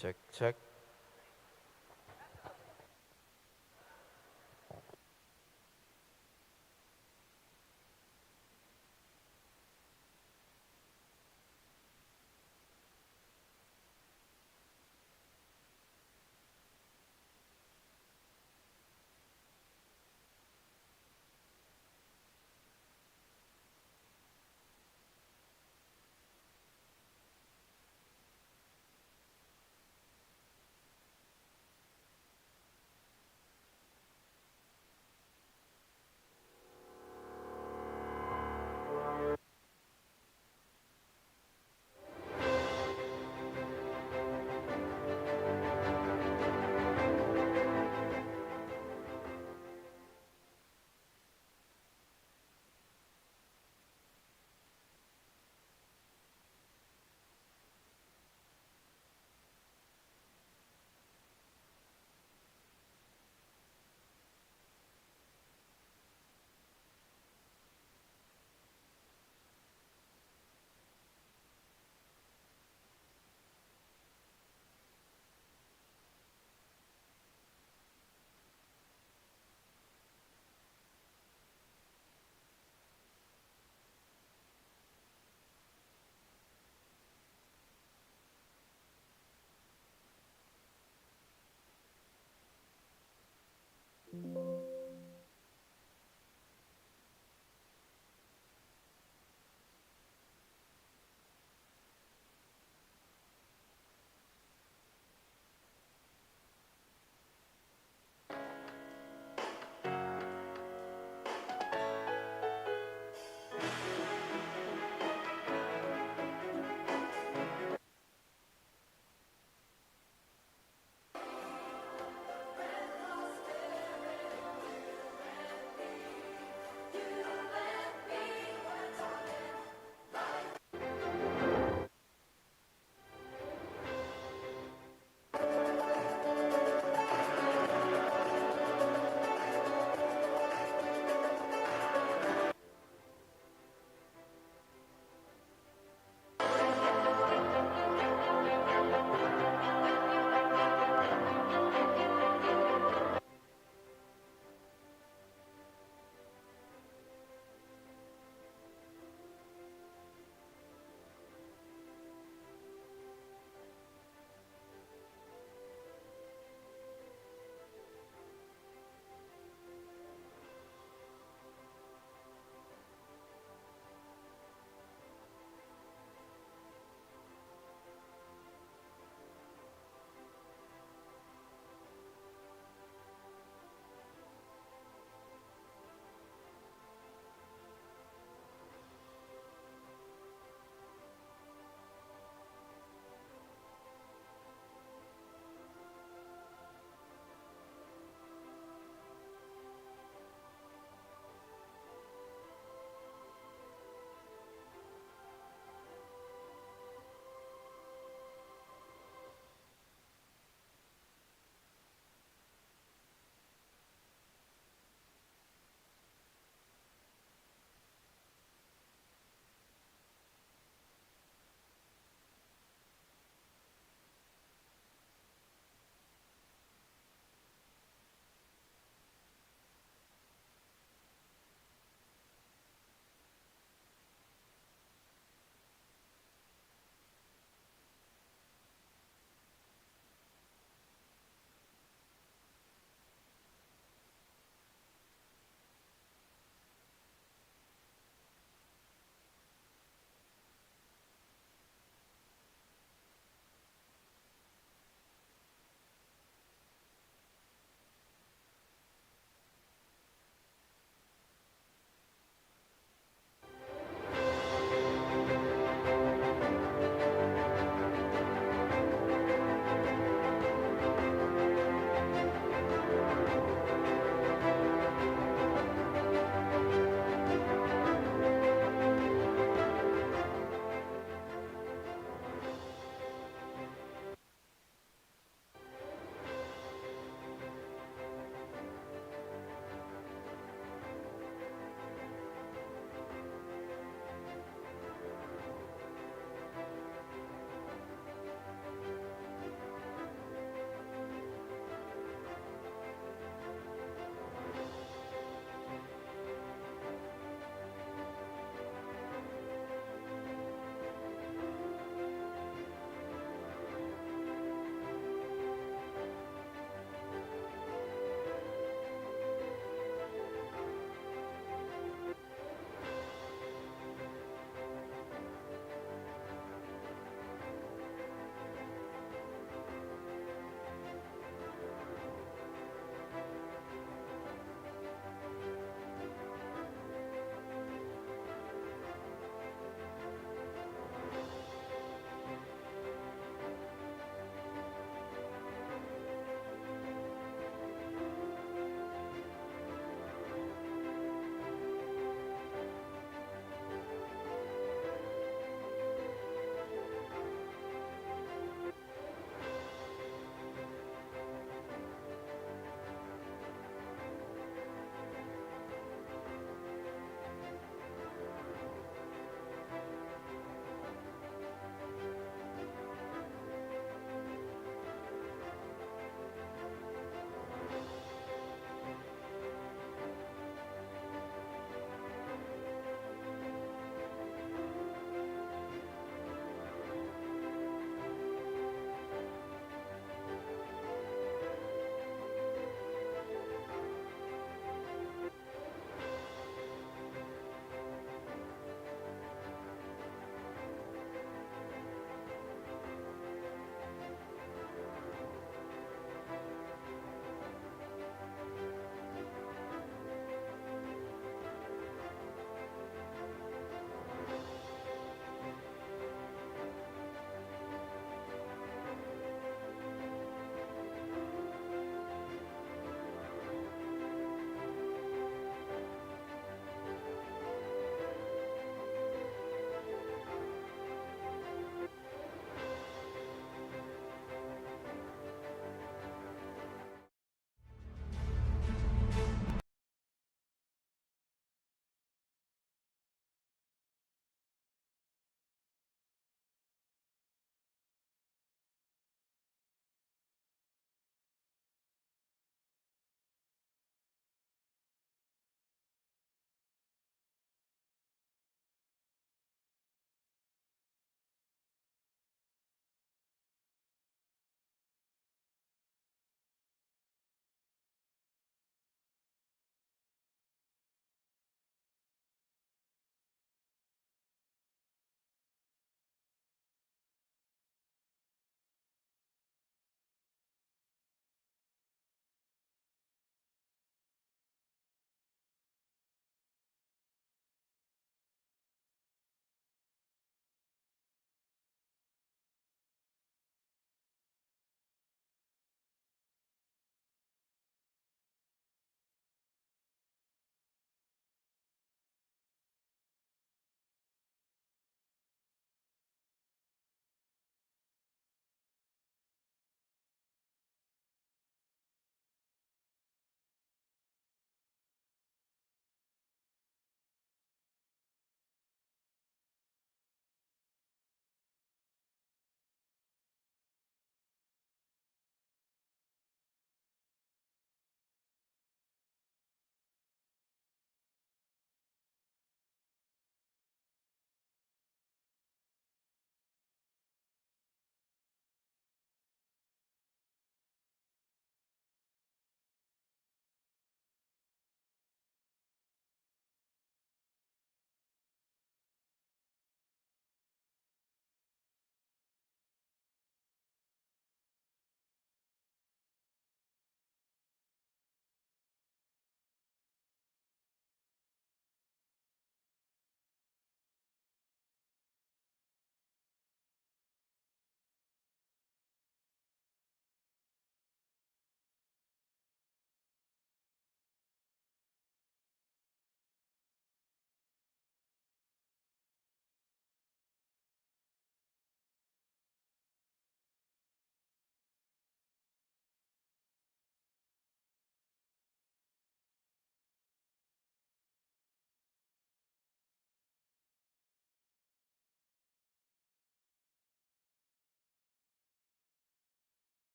Check, check.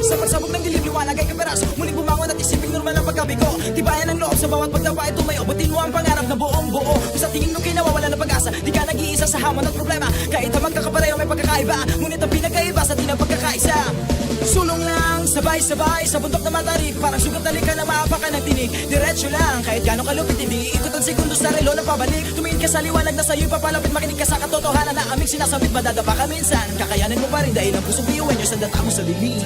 Sa pagsabog ng dilim, liwanag ay kaperas. Muling bumangon at isiping normal ang pagkabigo. Tibayan ang loob sa bawat pagdapa ay tumayo. Batin mo ang pangarap na buong buo. Kung sa tingin mo kinawawala ng pag-asa, di ka nag-iisa sa hamon at problema. Kahit ang magkakapareho may pagkakaiba, ngunit ang pinagkaiba sa di ng pagkakaisa. Sulong lang, sabay-sabay sa bundok na matarik. Parang sugat na lika na maapakan ng tinig. Diretso lang, kahit gano'ng kalupit, hindi ikot ang segundos sa relo na pabalik. Tumingin ka sa liwanag na sa'yo'y papalapit. Makinig ka sa katotohanan na aming sinasabit. Madadapa ka minsan, kakayanin mo pa rin dahil ang puso Bueño sa data mo sa dilim.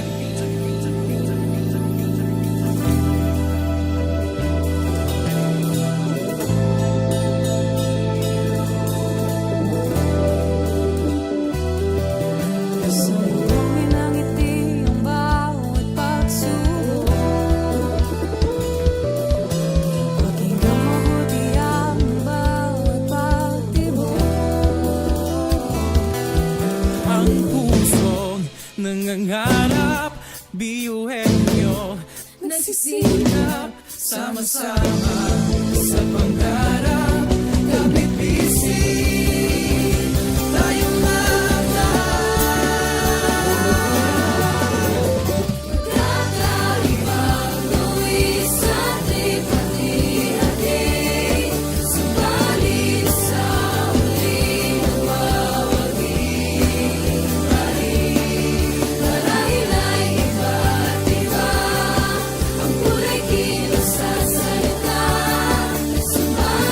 Nangangarap, Bueño, nagsisikap, sama-sama sa pangarap, kapit bisig, tayong magkakaibang luwi sa ating pati-hati, subalit sa uling nagwawagi. Ang kulay kilos sa salita, sumalit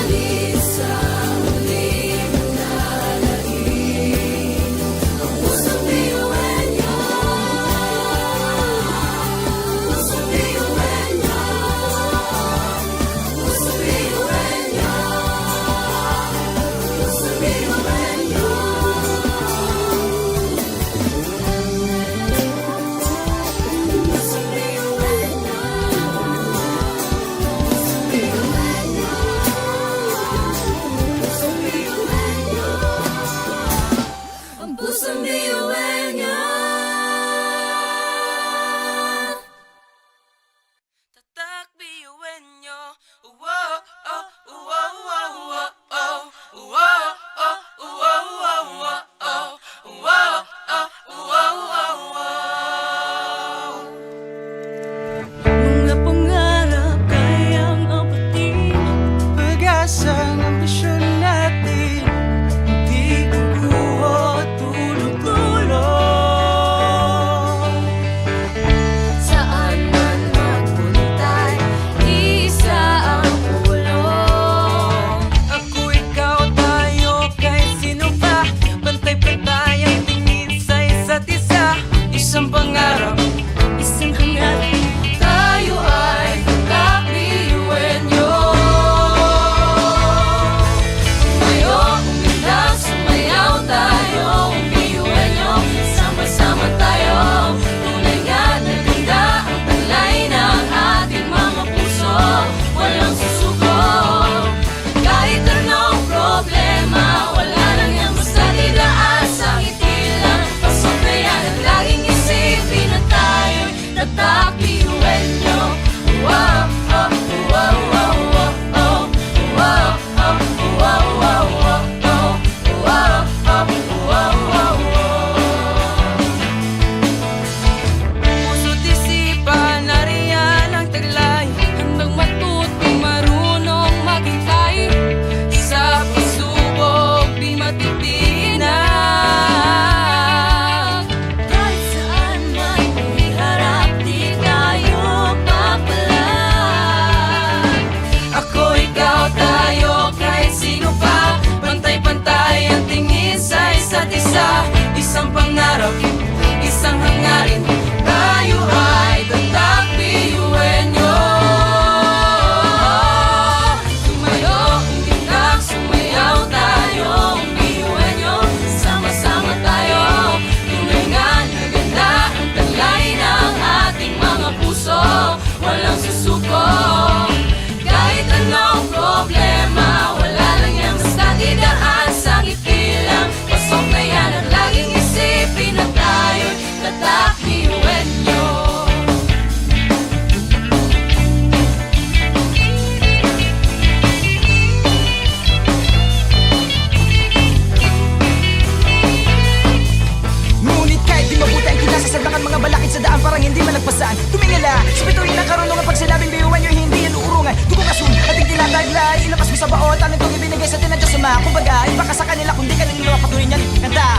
parang hindi malagpasan. Tumingala sa bituin ng karunungan, pag sinabing biyuhan nyo hindi yan uurungan. Dugong asun at hindi tinataglay, ilabas mo sa baon, talentong ibinigay sa atin ng Diyos Ama. Kumbaga, baka sa kanila kundi ka niluluwa, patuloy niyan kanta.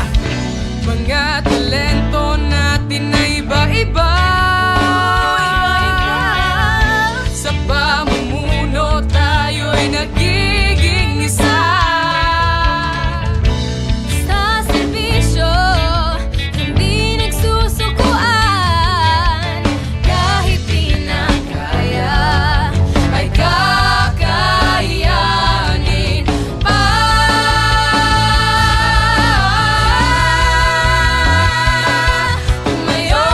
Mga talento natin na iba-iba, sa pamumuno tayo'y nagiging isa. Sa serbisyo, hindi nagsusukuan. Kahit di na kaya, ay kakayanin pa. Tumayo,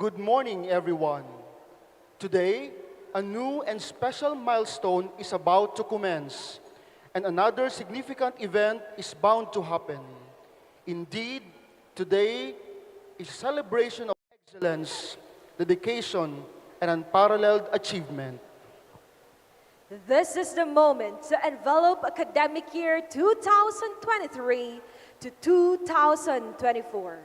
Good morning, everyone. Today, a new and special milestone is about to commence, and another significant event is bound to happen. Indeed, today is a celebration of excellence, dedication, and unparalleled achievement. This is the moment to envelop academic year 2023 to 2024.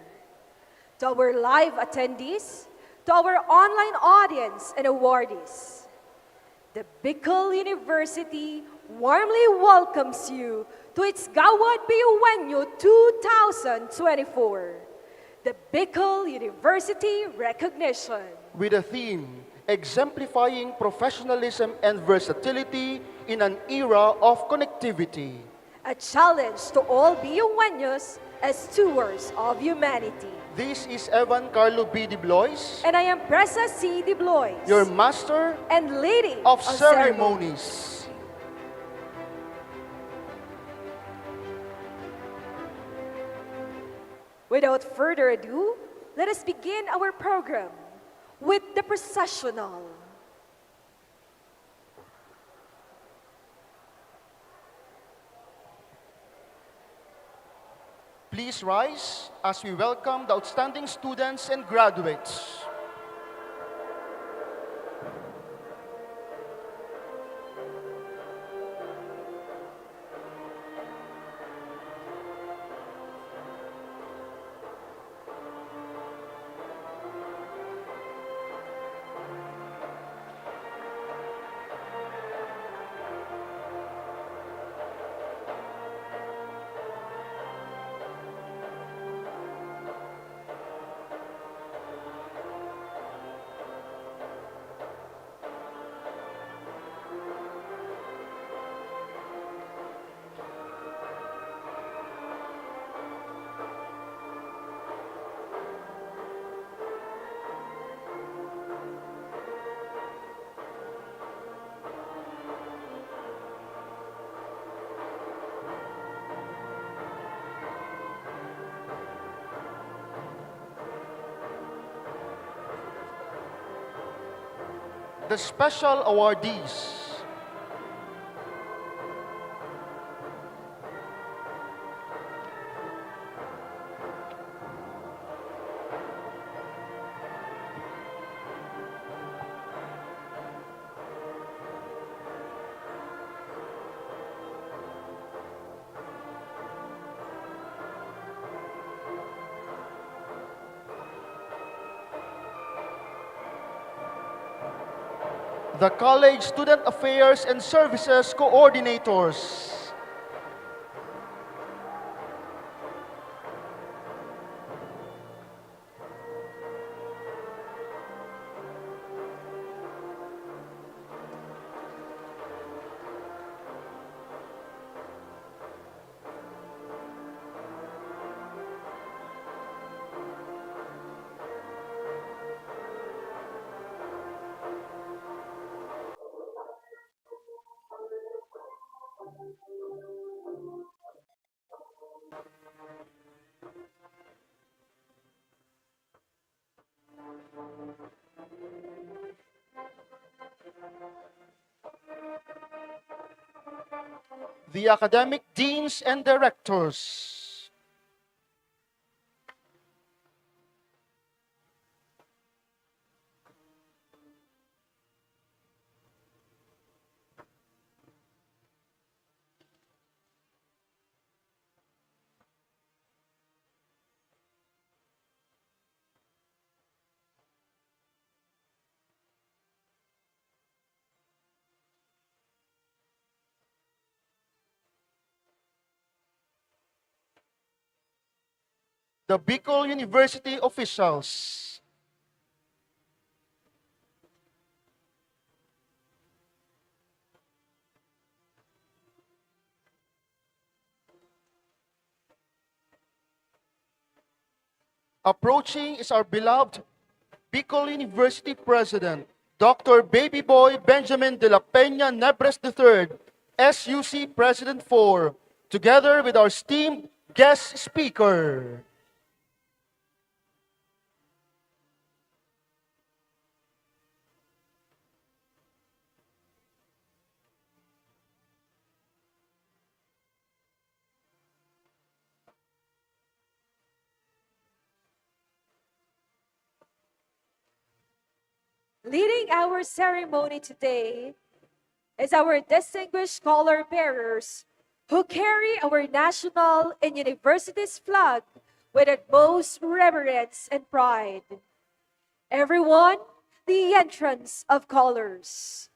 To our live attendees, to our online audience and awardees, the Bicol University warmly welcomes you to its Gawad Bueño 2024, the Bicol University Recognition. With a theme exemplifying professionalism and versatility in an era of connectivity. A challenge to all Bueños as stewards of humanity. This is Evan Carlo B. De Blois, And I am Presa C. De Blois, your Master and Lady of Ceremonies. Without further ado, let us begin our program with the processional. Please rise as we welcome the outstanding students and graduates. The special awardees. The College Student Affairs and Services Coordinators. The academic deans and directors. The Bicol University officials. Approaching is our beloved Bicol University President, Dr. Baby Boy Benjamin de la Peña Nebres III, SUC President 4, together with our esteemed guest speaker. Leading our ceremony today is our distinguished color bearers who carry our national and university's flag with utmost reverence and pride. Everyone, the entrance of colors.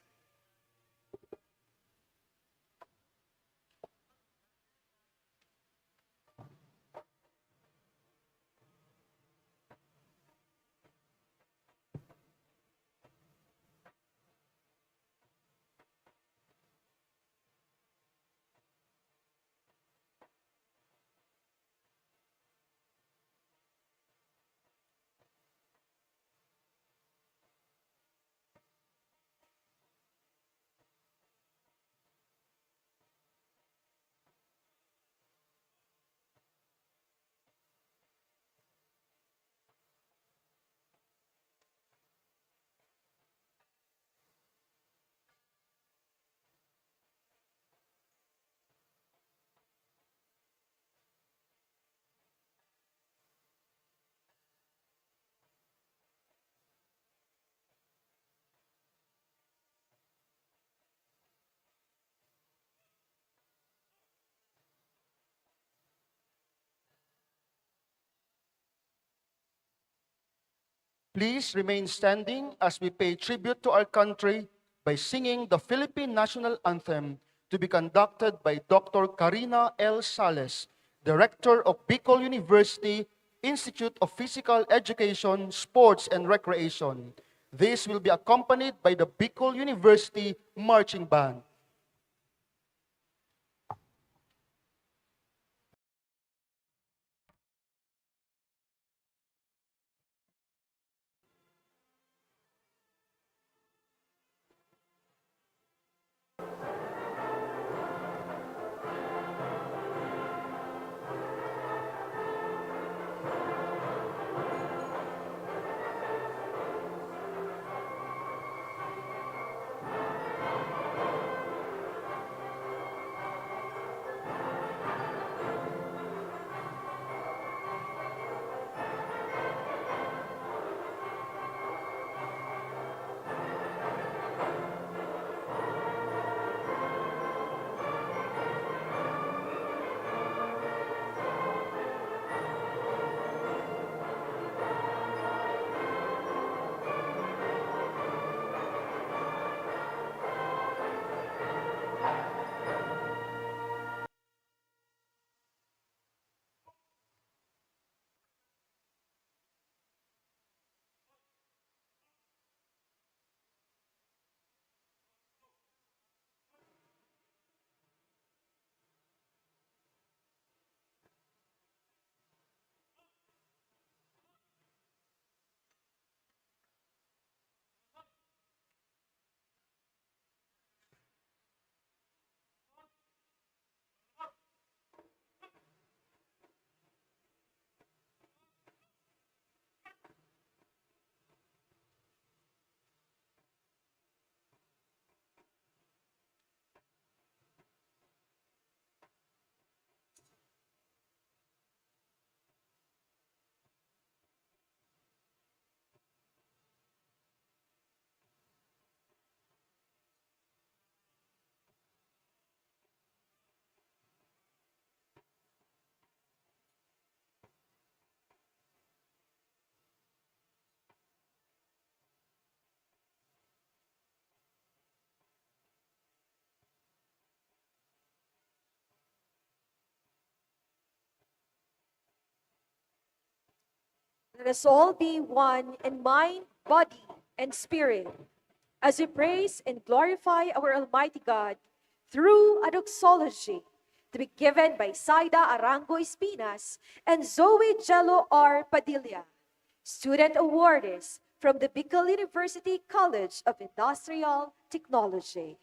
Please remain standing as we pay tribute to our country by singing the Philippine National Anthem to be conducted by Dr. Karina L. Sales, Director of Bicol University Institute of Physical Education, Sports and Recreation. This will be accompanied by the Bicol University Marching Band. Let us all be one in mind, body, and spirit as we praise and glorify our Almighty God through a doxology to be given by Saida Arango Espinas and Zoe Jello R. Padilla, student awardees from the Bicol University College of Industrial Technology.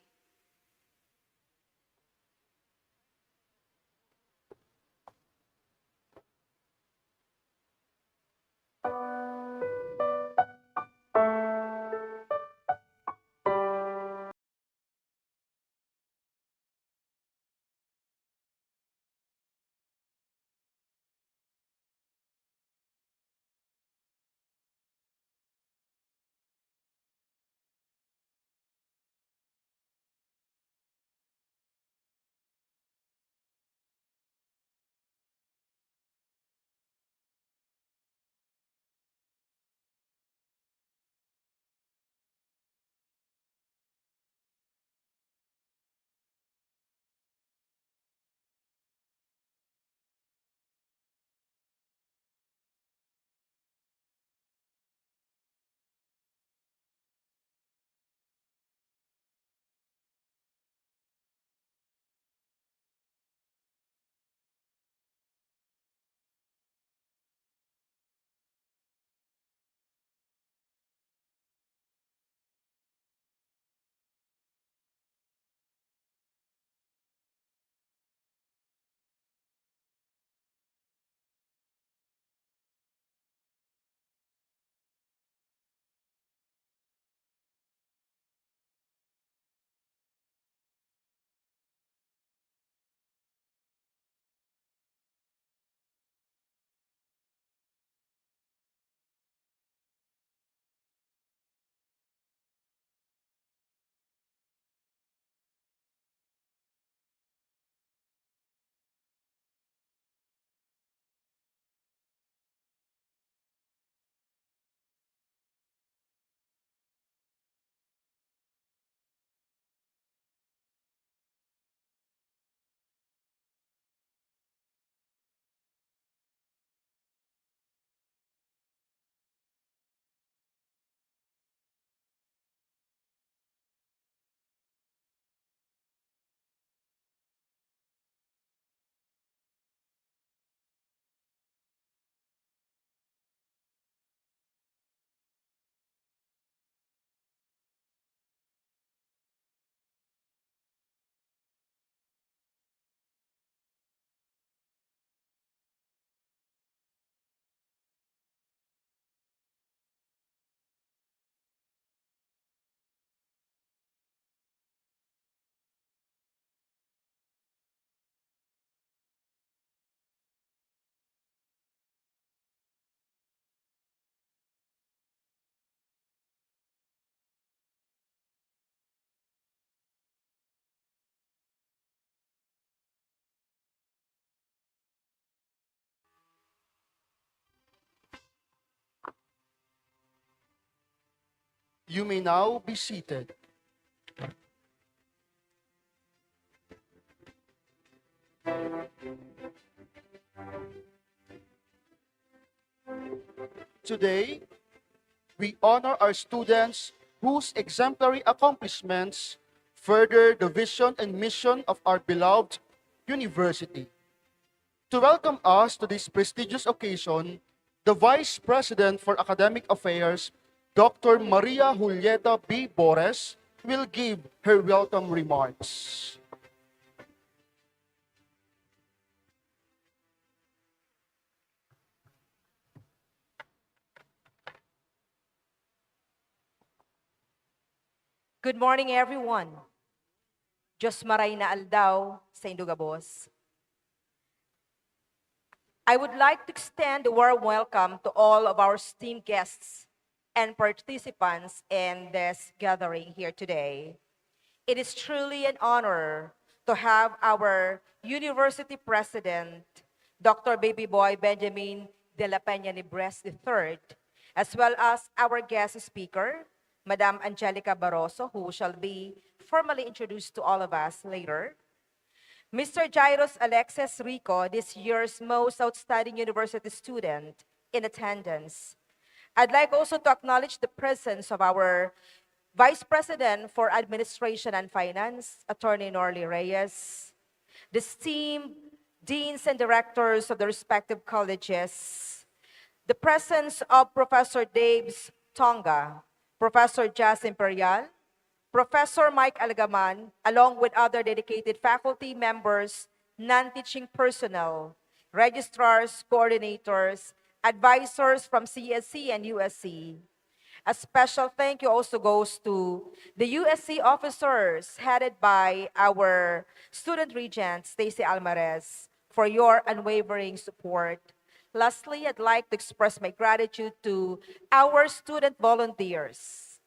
You may now be seated. Today, we honor our students whose exemplary accomplishments further the vision and mission of our beloved university. To welcome us to this prestigious occasion, the Vice President for Academic Affairs, Dr. Maria Julieta B. Bores, will give her welcome remarks. Good morning, everyone. Diyos maray na aldaw sa Indugabos. I would like to extend a warm welcome to all of our esteemed guests and participants in this gathering here today. It is truly an honor to have our University President, Dr. Baby Boy Benjamin de la Peña Libres III, as well as our guest speaker, Madam Angelica Barroso, who shall be formally introduced to all of us later. Mr. Jairus Alexis Rico, this year's most outstanding university student in attendance. I'd like also to acknowledge the presence of our Vice President for Administration and Finance, Attorney Norly Reyes, the esteemed deans and directors of the respective colleges, the presence of Professor Daves Tonga, Professor Jazz Imperial, Professor Mike Algaman, along with other dedicated faculty members, non-teaching personnel, registrars, coordinators, advisors from CSC and USC. A special thank you also goes to the USC officers headed by our student regent, Stacy Almarez, for your unwavering support. Lastly, I'd like to express my gratitude to our student volunteers,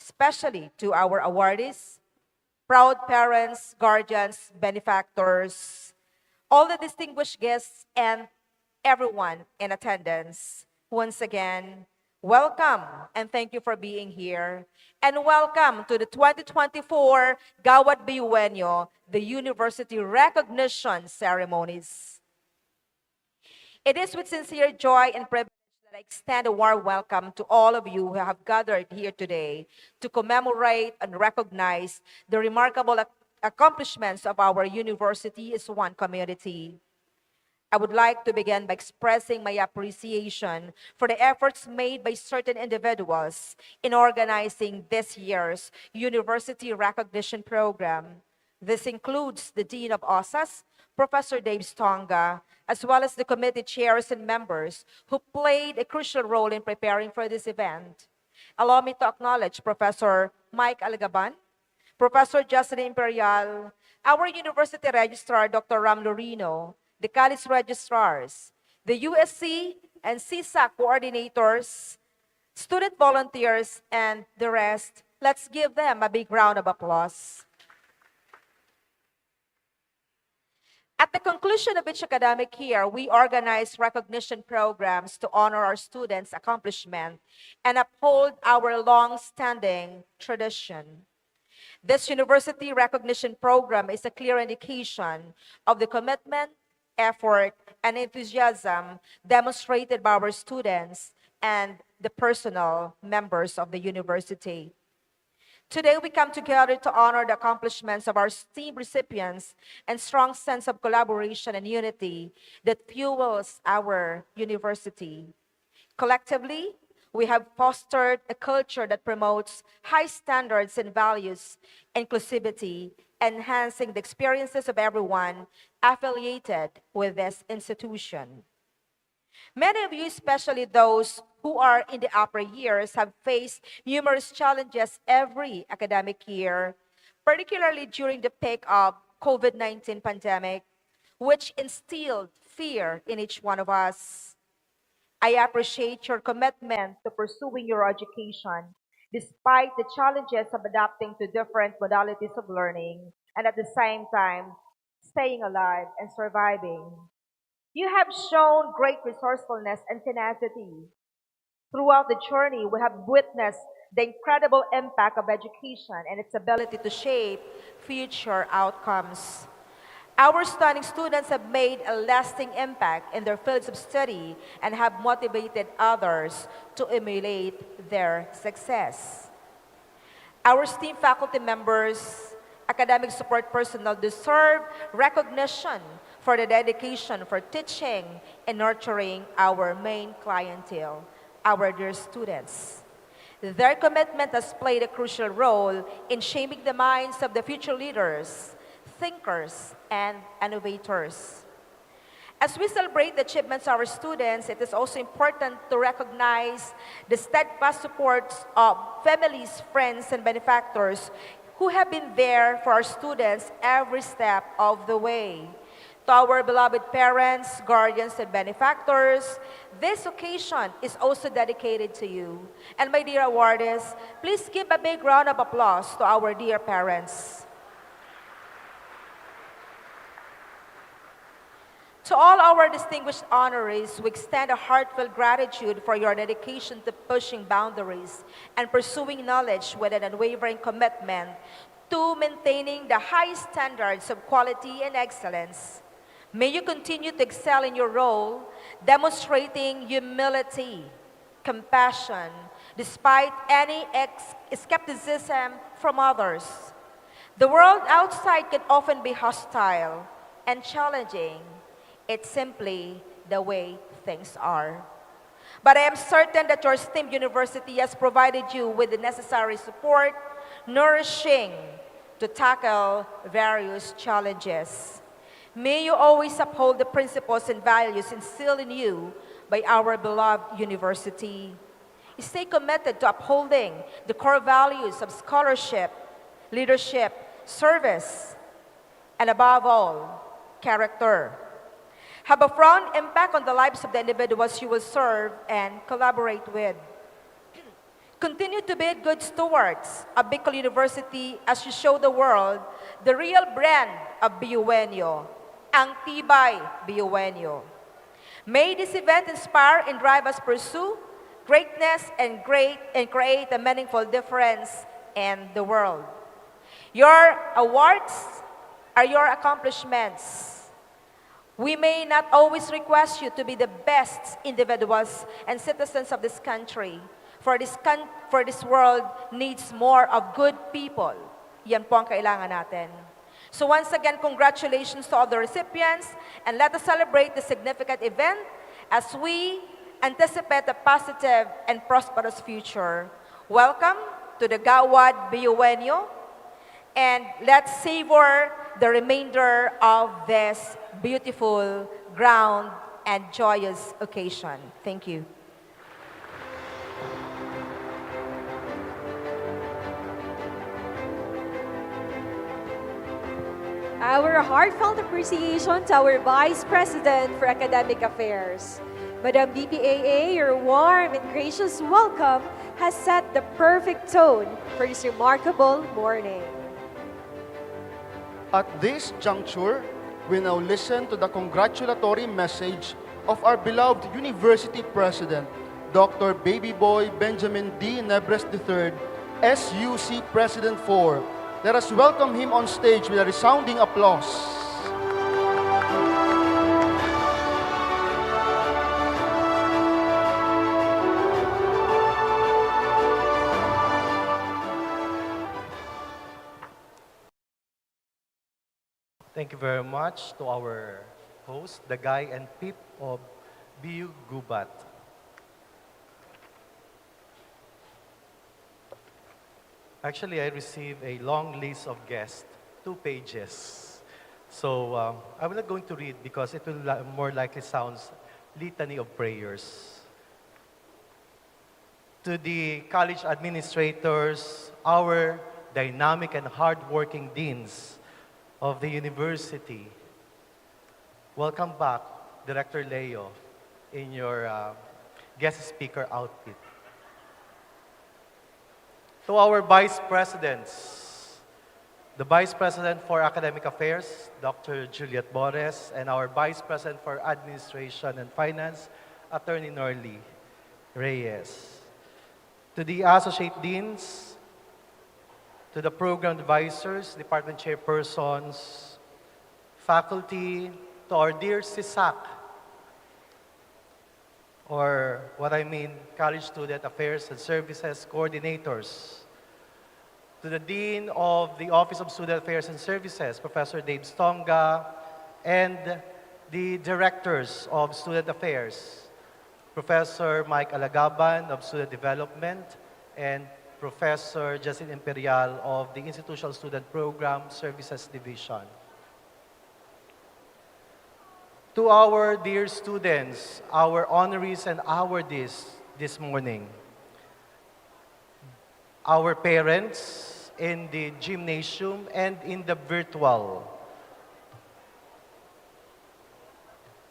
especially to our awardees, proud parents, guardians, benefactors, all the distinguished guests, and everyone in attendance. Once again, welcome and thank you for being here. And welcome to the 2024 Gawad Bueño, the University Recognition Ceremonies. It is with sincere joy and privilege that I extend a warm welcome to all of you who have gathered here today to commemorate and recognize the remarkable accomplishments of our university as one community. I would like to begin by expressing my appreciation for the efforts made by certain individuals in organizing this year's University Recognition Program. This includes the Dean of OSAS, Professor Dave Tonga, as well as the committee chairs and members who played a crucial role in preparing for this event. Allow me to acknowledge Professor Mike Algaban, Professor Justin Imperial, our University Registrar, Dr. Ram Lorino, the college registrars, the USC and CSAC coordinators, student volunteers, and the rest. Let's give them a big round of applause. At the conclusion of each academic year, we organize recognition programs to honor our students' accomplishment and uphold our long-standing tradition. This university recognition program is a clear indication of the commitment, effort, and enthusiasm demonstrated by our students and the personal members of the university. Today, we come together to honor the accomplishments of our esteemed recipients and strong sense of collaboration and unity that fuels our university. Collectively, we have fostered a culture that promotes high standards and values, inclusivity, enhancing the experiences of everyone affiliated with this institution. Many of you, especially those who are in the upper years, have faced numerous challenges every academic year, particularly during the peak of COVID-19 pandemic, which instilled fear in each one of us. I appreciate your commitment to pursuing your education despite the challenges of adapting to different modalities of learning and at the same time staying alive and surviving. You have shown great resourcefulness and tenacity. Throughout the journey, we have witnessed the incredible impact of education and its ability to shape future outcomes. Our stunning students have made a lasting impact in their fields of study and have motivated others to emulate their success. Our esteemed faculty members, academic support personnel deserve recognition for the dedication for teaching and nurturing our main clientele, our dear students. Their commitment has played a crucial role in shaping the minds of the future leaders, thinkers, and innovators. As we celebrate the achievements of our students, it is also important to recognize the steadfast support of families, friends, and benefactors who have been there for our students every step of the way. To our beloved parents, guardians, and benefactors, this occasion is also dedicated to you. And my dear awardees, please give a big round of applause to our dear parents. To all our distinguished honorees, we extend a heartfelt gratitude for your dedication to pushing boundaries and pursuing knowledge with an unwavering commitment to maintaining the highest standards of quality and excellence. May you continue to excel in your role, demonstrating humility, compassion, despite any skepticism from others. The world outside can often be hostile and challenging. It's simply the way things are. But I am certain that your esteemed university has provided you with the necessary support, nourishing to tackle various challenges. May you always uphold the principles and values instilled in you by our beloved university. Stay committed to upholding the core values of scholarship, leadership, service, and above all, character. Have a profound impact on the lives of the individuals you will serve and collaborate with. Continue to be good stewards of Bicol University as you show the world the real brand of Bueño, ang tibay Bueño. May this event inspire and drive us pursue greatness and create a meaningful difference in the world. Your awards are your accomplishments. We may not always request you to be the best individuals and citizens of this country, for this world needs more of good people. Yan po ang kailangan natin. So once again, congratulations to all the recipients, and let us celebrate the significant event as we anticipate a positive and prosperous future. Welcome to the Gawad Bueño, and let's savor the remainder of this beautiful, grand, and joyous occasion. Thank you. Our heartfelt appreciation to our Vice President for Academic Affairs. Madam BPAA, your warm and gracious welcome has set the perfect tone for this remarkable morning. At this juncture, we now listen to the congratulatory message of our beloved University President, Dr. Baby Boy Benjamin D. Nebres III, SUC President 4. Let us welcome him on stage with a resounding applause. Thank you very much to our host, the Guy and Pip of BU Gubat. Actually, I received a long list of guests, 2 pages. So I'm not going to read because it will more likely sounds litany of prayers. To the college administrators, our dynamic and hardworking deans of the university, welcome back, Director Leo, in your guest speaker outfit. To our vice presidents, the Vice President for Academic Affairs, Dr. Juliet Bores, and our Vice President for Administration and Finance, Attorney Norley. Reyes. To the associate deans, to the program advisors, department chairpersons, faculty, to our dear CISAC, or what I mean, College Student Affairs and Services Coordinators, to the Dean of the Office of Student Affairs and Services, Professor Dave Stonga, and the Directors of Student Affairs, Professor Mike Alagaban of Student Development, and Professor Justin Imperial of the Institutional Student Program Services Division. To our dear students, our honorees and awardees this morning, our parents in the gymnasium and in the virtual,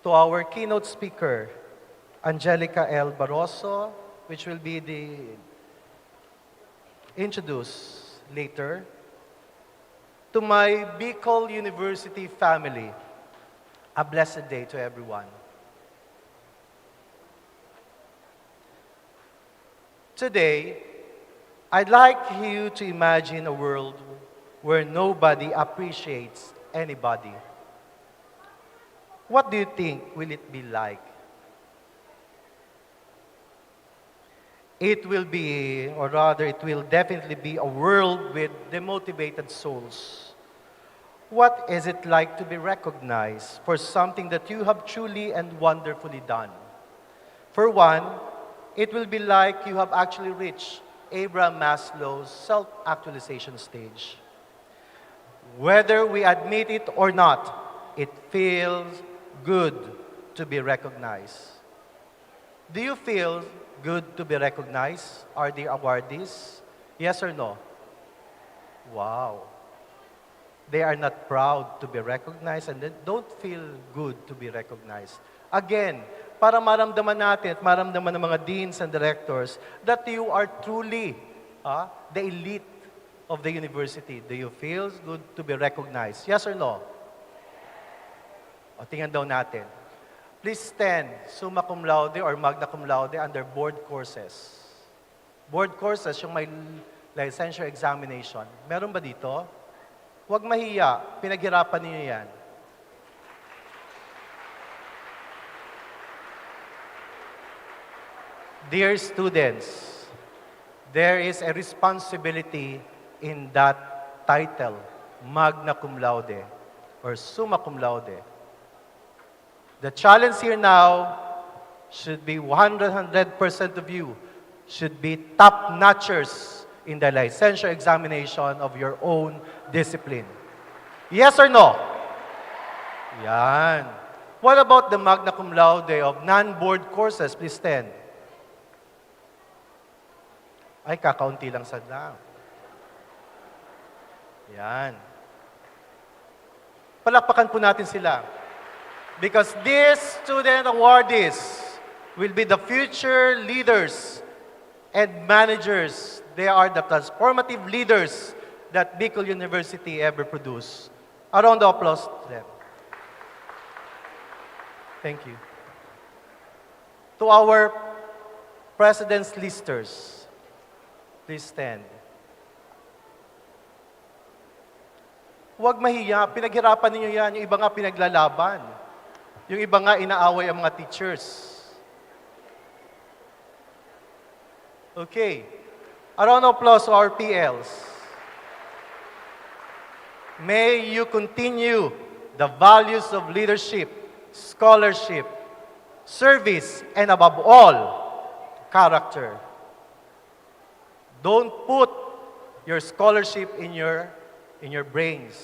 to our keynote speaker, Angelica L. Barroso, which will be introduced later, to my Bicol University family, a blessed day to everyone. Today, I'd like you to imagine a world where nobody appreciates anybody. What do you think will it be like? It will be, or rather, it will definitely be a world with demotivated souls. What is it like to be recognized for something that you have truly and wonderfully done? For one, it will be like you have actually reached Abraham Maslow's self-actualization stage. Whether we admit it or not, it feels good to be recognized. Do you feel good to be recognized? Are the awardees? Yes or no? Wow. They are not proud to be recognized and they don't feel good to be recognized. Again, para maramdaman natin at maramdaman ng mga deans and directors that you are truly the elite of the university. Do you feel good to be recognized? Yes or no? O, tingnan daw natin. Please stand, summa cum laude or magna cum laude under board courses. Board courses, yung may licensure examination. Meron ba dito? Huwag mahiya, pinaghirapan niyo yan. Dear students, there is a responsibility in that title, magna cum laude or summa cum laude. The challenge here now should be 100% of you should be top-notchers in the licensure examination of your own discipline. Yes or no? Yan. What about the magna cum laude of non-board courses? Please stand. Ay, kakaunti lang sadlang. Yan. Palakpakan po natin sila. Because these student awardees will be the future leaders and managers. They are the transformative leaders that Bicol University ever produced. A round of applause to them. Thank you. To our president's listers, please stand. Huwag mahiya, pinaghirapan ninyo yan. Yung iba nga pinaglalaban. Yung iba nga inaaway ang mga teachers. Okay. A round of applause to our PLs. May you continue the values of leadership, scholarship, service, and above all, character. Don't put your scholarship in your brains.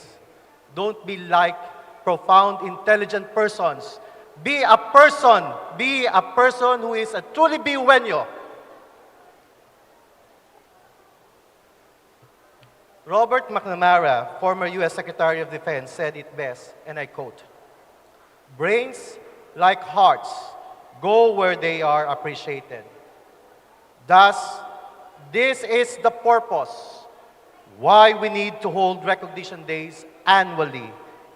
Don't be like profound, intelligent persons. Be a person who is a truly Bueño. Robert McNamara, former U.S. Secretary of Defense, said it best, and I quote, "Brains, like hearts, go where they are appreciated. Thus, this is the purpose why we need to hold recognition days annually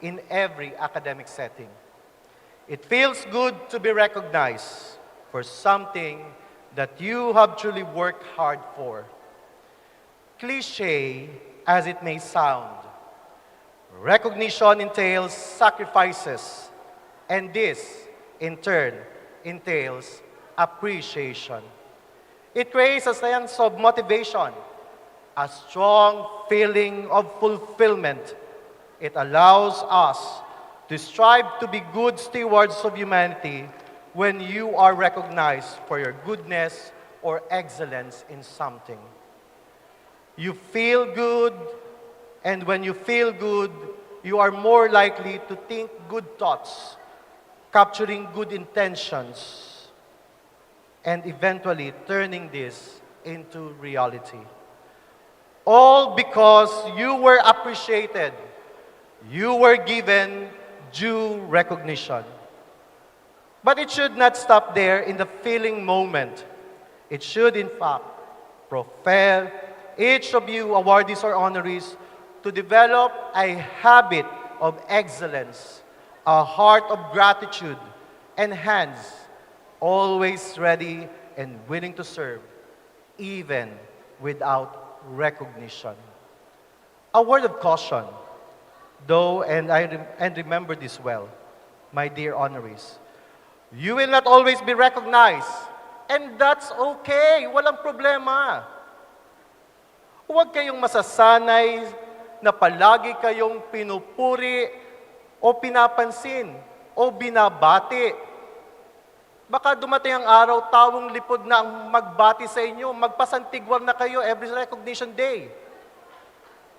in every academic setting. It feels good to be recognized for something that you have truly worked hard for. Cliche as it may sound, recognition entails sacrifices, and this, in turn, entails appreciation. It creates a sense of motivation, a strong feeling of fulfillment. It allows us to strive to be good stewards of humanity when you are recognized for your goodness or excellence in something. You feel good, and when you feel good, you are more likely to think good thoughts, capturing good intentions, and eventually turning this into reality. All because you were appreciated, you were given due recognition. But it should not stop there in the feeling moment. It should, in fact, propel each of you awardees or honorees to develop a habit of excellence, a heart of gratitude, and hands always ready and willing to serve, even without recognition. A word of caution, though, and remember this well, my dear honorees. You will not always be recognized, and that's okay, walang problema. Huwag kayong masasanay na palagi kayong pinupuri o pinapansin o binabati. Baka dumating ang araw, tawong lipod na ang magbati sa inyo, magpasantigwar na kayo every recognition day.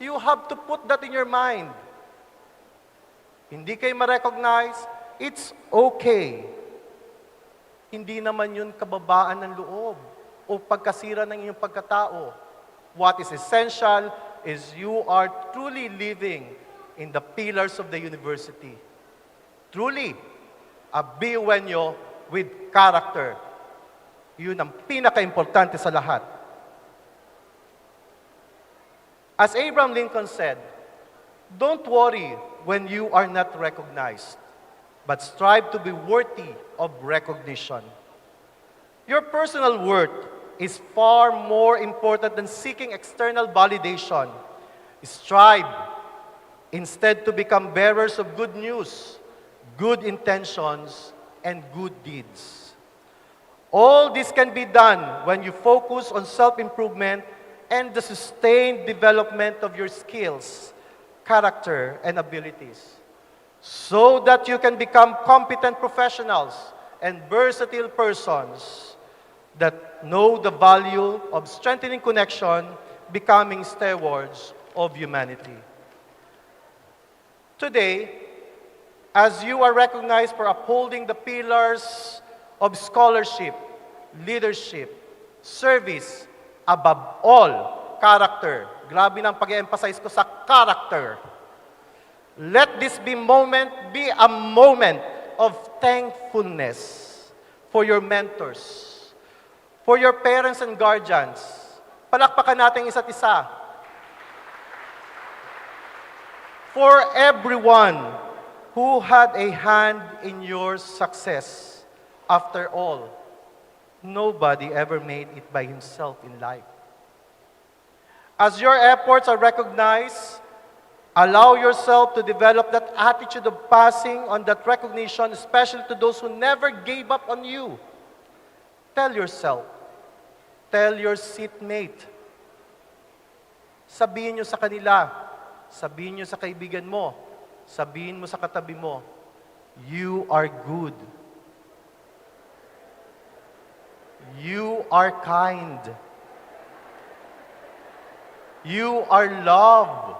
You have to put that in your mind. Hindi kayo ma-recognize, it's okay. Hindi naman yun kababaan ng loob o pagkasira ng inyong pagkatao. What is essential is you are truly living in the pillars of the university. Truly, a Bueño with character. Yun ang pinaka-importante sa lahat. As Abraham Lincoln said, don't worry when you are not recognized, but strive to be worthy of recognition. Your personal worth is far more important than seeking external validation. Strive instead to become bearers of good news, good intentions, and good deeds. All this can be done when you focus on self-improvement and the sustained development of your skills, character, and abilities, so that you can become competent professionals and versatile persons that know the value of strengthening connection, becoming stewards of humanity. Today, as you are recognized for upholding the pillars of scholarship, leadership, service, above all, character. Grabe nang pag-emphasize ko sa character. Let this be a moment of thankfulness for your mentors, for your parents and guardians. Palakpakan natin isa't isa. For everyone who had a hand in your success. After all, nobody ever made it by himself in life. As your efforts are recognized, allow yourself to develop that attitude of passing on that recognition, especially to those who never gave up on you. Tell yourself, tell your seatmate, sabihin nyo sa kanila, sabihin nyo sa kaibigan mo, sabihin mo sa katabi mo, you are good. You are kind. You are loved.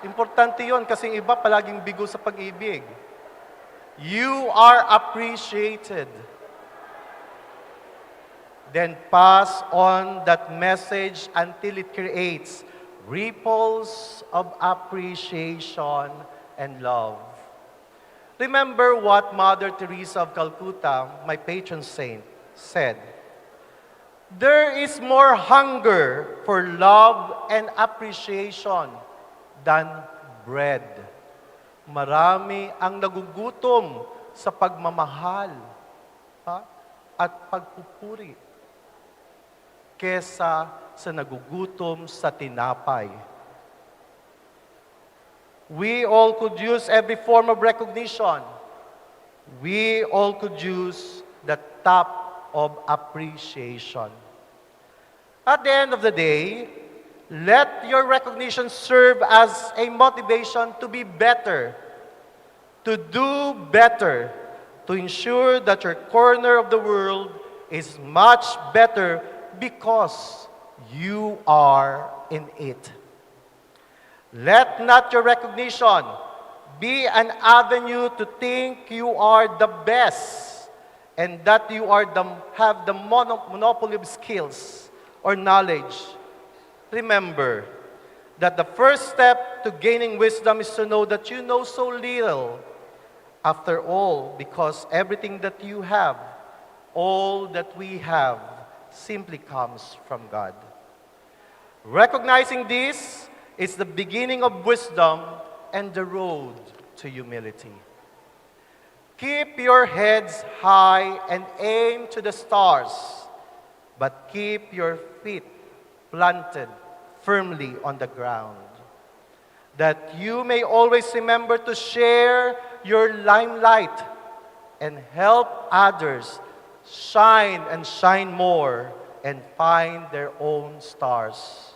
Importante yon kasi iba palaging bigo sa pag-ibig. You are appreciated. Then pass on that message until it creates ripples of appreciation and love. Remember what Mother Teresa of Calcutta, my patron saint, said. There is more hunger for love and appreciation than bread. Marami ang nagugutom sa pagmamahal. Ha? at pagpupuri kesa sa nagugutom sa tinapay. We all could use every form of recognition. We all could use the top of appreciation. At the end of the day, let your recognition serve as a motivation to be better, to do better, to ensure that your corner of the world is much better because you are in it. Let not your recognition be an avenue to think you are the best and that you are have the monopoly of skills or knowledge. Remember that the first step to gaining wisdom is to know that you know so little. After all, because everything that you have, all that we have, simply comes from God. Recognizing this is the beginning of wisdom and the road to humility. Keep your heads high and aim to the stars, but keep your feet planted firmly on the ground, that you may always remember to share your limelight and help others shine and shine more and find their own stars.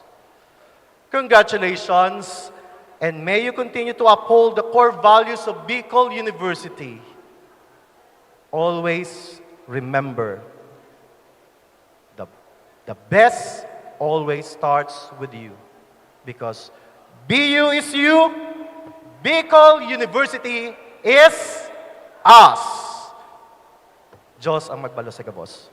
Congratulations, and may you continue to uphold the core values of Bicol University. Always remember, the best always starts with you. Because BU is you, Bicol University is us. Diyos ang magbalo sa gabos.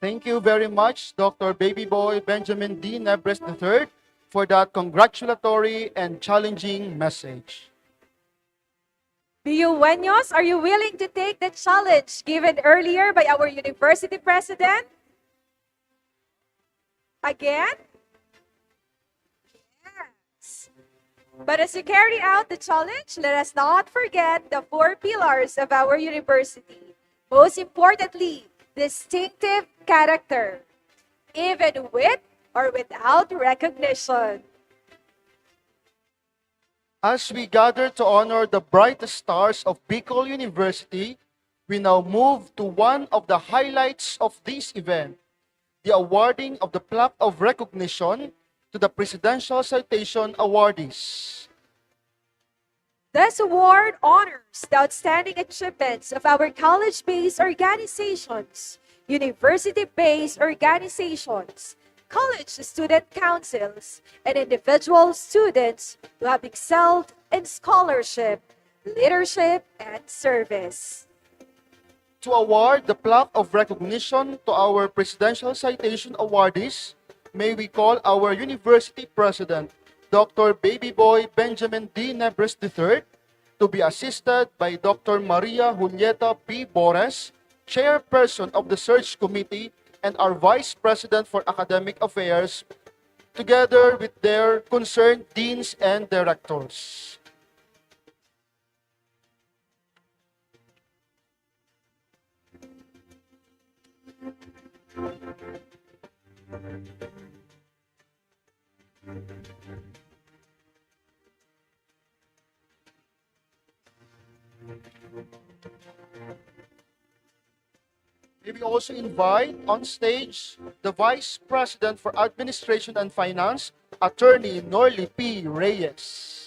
Thank you very much, Dr. Baby Boy Benjamin D. Nebres III, for that congratulatory and challenging message. Bueños, are you willing to take the challenge given earlier by our university president? Again? Yes. But as you carry out the challenge, let us not forget the 4 pillars of our university. Most importantly, distinctive character, even with or without recognition. As we gather to honor the brightest stars of Bicol University, we now move to one of the highlights of this event, the awarding of the plaque of recognition to the Presidential Citation awardees. This award honors the outstanding achievements of our college-based organizations, university-based organizations, college student councils, and individual students who have excelled in scholarship, leadership, and service. To award the plaque of recognition to our Presidential Citation awardees, may we call our University President, Dr. Baby Boy Benjamin D. Nebres III, to be assisted by Dr. Maria Julieta P. Bores, Chairperson of the Search Committee and our Vice President for Academic Affairs, together with their concerned deans and directors. May we also invite on stage the Vice President for Administration and Finance, Attorney Norly P. Reyes.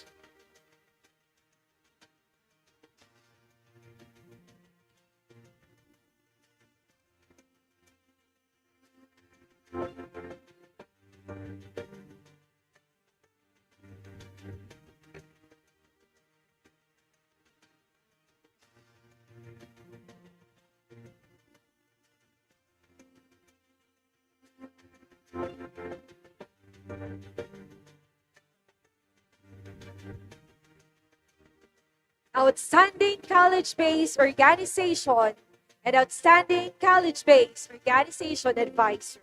Outstanding college-based organization and Outstanding College-Based Organization Advisor.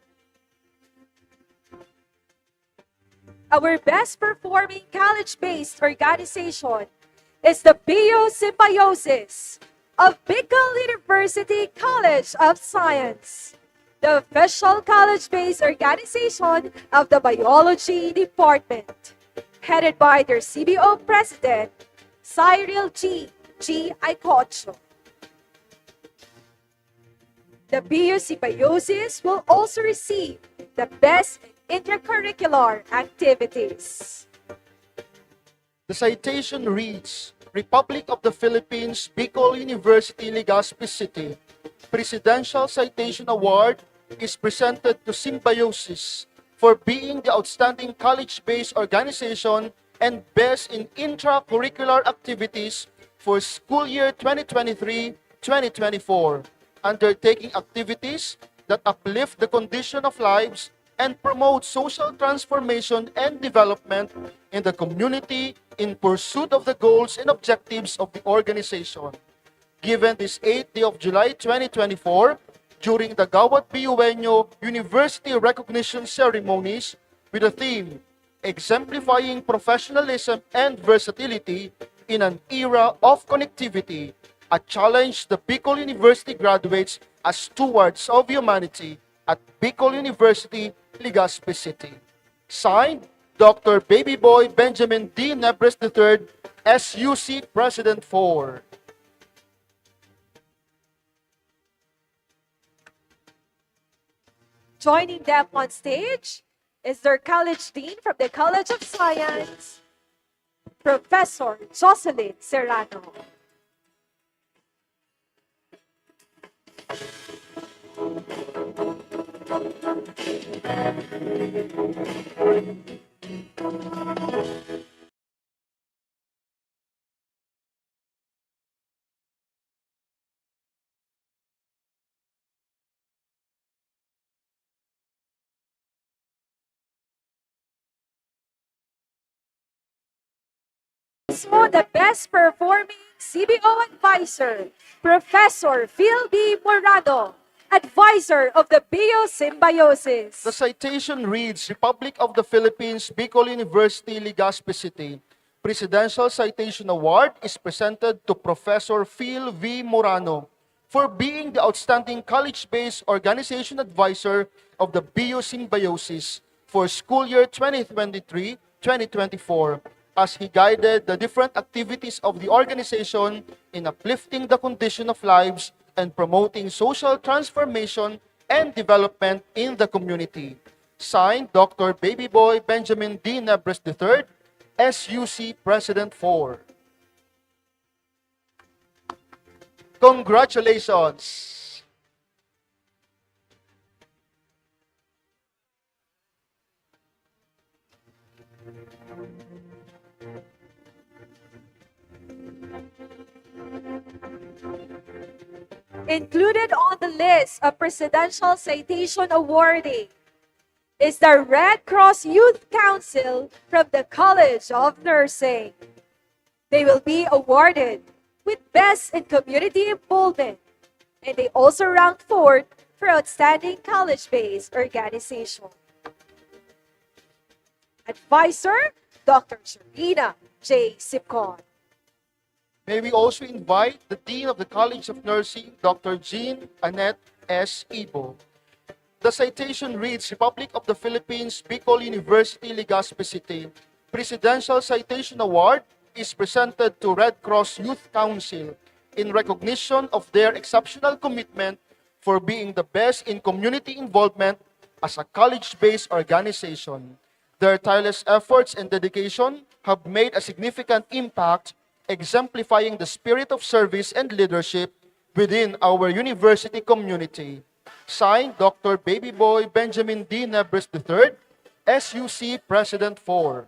Our best performing college-based organization is the Biosymbiosis of Bicol University College of Science, the official college-based organization of the Biology Department, headed by their CBO President, Cyril G. Icocho. The Biosymbiosis will also receive the Best Intercurricular Activities. The citation reads, Republic of the Philippines, Bicol University, Legazpi City. Presidential Citation Award is presented to Symbiosis for being the outstanding college-based organization and best in intracurricular activities for school year 2023-2024, undertaking activities that uplift the condition of lives and promote social transformation and development in the community in pursuit of the goals and objectives of the organization. Given this 8th day of July 2024, during the Gawad Bueño University Recognition Ceremonies with the theme, Exemplifying Professionalism and Versatility in an Era of Connectivity, a challenge the Bicol University graduates as stewards of humanity at Bicol University, Legazpi City. Signed, Dr. Babyboy Benjamin D. Nebres III, SUC President 4. Joining them on stage is their college dean from the College of Science, Professor Jocelyn Serrano. Also, the best performing CBO advisor, Professor Phil B. Morado, advisor of the Biosymbiosis. The citation reads, Republic of the Philippines, Bicol University, Legazpi City. Presidential Citation Award is presented to Professor Phil V. Morano for being the outstanding college-based organization advisor of the Biosymbiosis for school year 2023-2024, as he guided the different activities of the organization in uplifting the condition of lives and promoting social transformation and development in the community. Signed, Dr. Babyboy Benjamin D. Nebres III, SUC President 4. Congratulations! Included on the list of Presidential Citation awardee is the Red Cross Youth Council from the College of Nursing. They will be awarded with Best in Community Involvement, and they also ranked fourth for Outstanding College-Based Organization. Advisor, Dr. Serena J. Sipcon. May we also invite the Dean of the College of Nursing, Dr. Jean Annette S. Ibo. The citation reads, Republic of the Philippines, Bicol University, Legazpi City. Presidential Citation Award is presented to Red Cross Youth Council in recognition of their exceptional commitment for being the best in community involvement as a college-based organization. Their tireless efforts and dedication have made a significant impact, exemplifying the spirit of service and leadership within our university community. Signed, Dr. Babyboy Benjamin D. Nebres III, SUC President 4.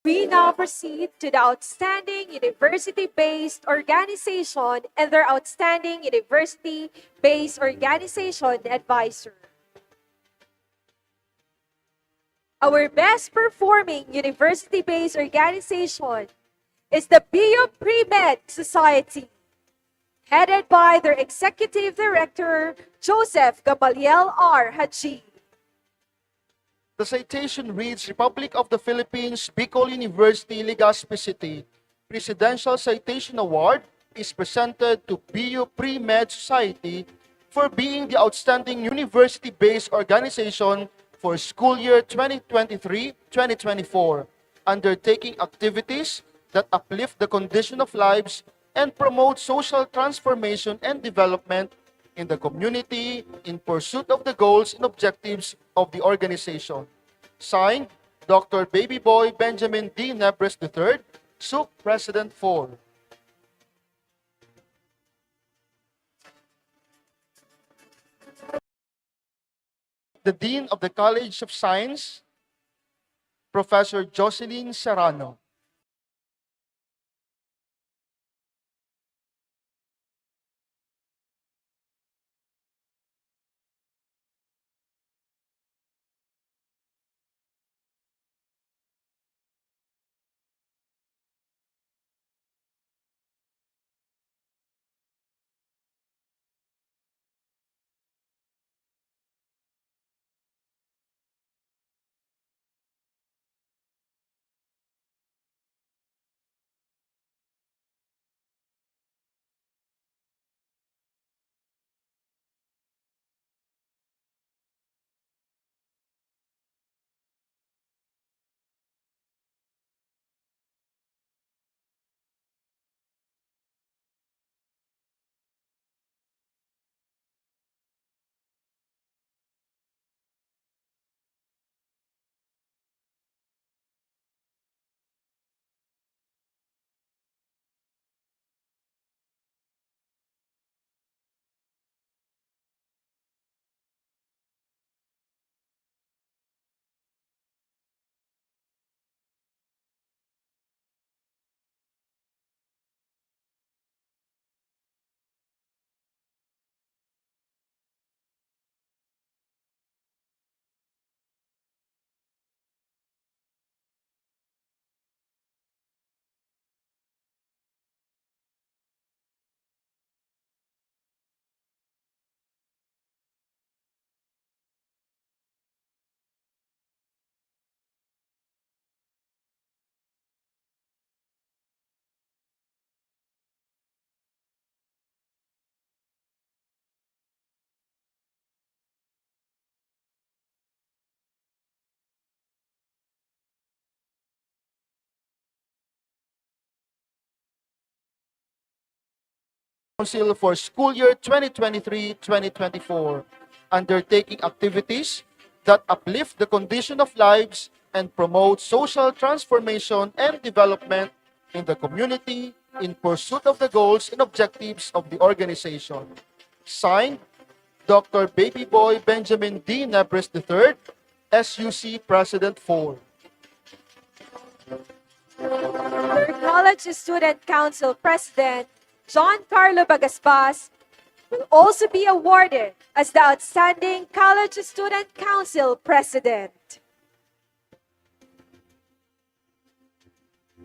We now proceed to the Outstanding University-Based Organization and their Outstanding University-Based Organization Advisor. Our best performing university-based organization is the BU Pre-Med Society, headed by their Executive Director, Joseph Gamaliel R. Haji. The citation reads, Republic of the Philippines, Bicol University, Legazpi City. Presidential Citation Award is presented to BU Pre-Med Society for being the outstanding university-based organization for school year 2023-2024, undertaking activities that uplift the condition of lives and promote social transformation and development in the community in pursuit of the goals and objectives of the organization. Signed, Dr. Baby Boy Benjamin D. Nebres III, SUC President 4. The Dean of the College of Science, Professor Jocelyn Serrano. Council for school year 2023-2024, undertaking activities that uplift the condition of lives and promote social transformation and development in the community in pursuit of the goals and objectives of the organization. Signed, Dr. Baby Boy Benjamin D. Nebres III, SUC President 4. Our College Student Council President, John Carlo Bagasbas, will also be awarded as the Outstanding College Student Council President.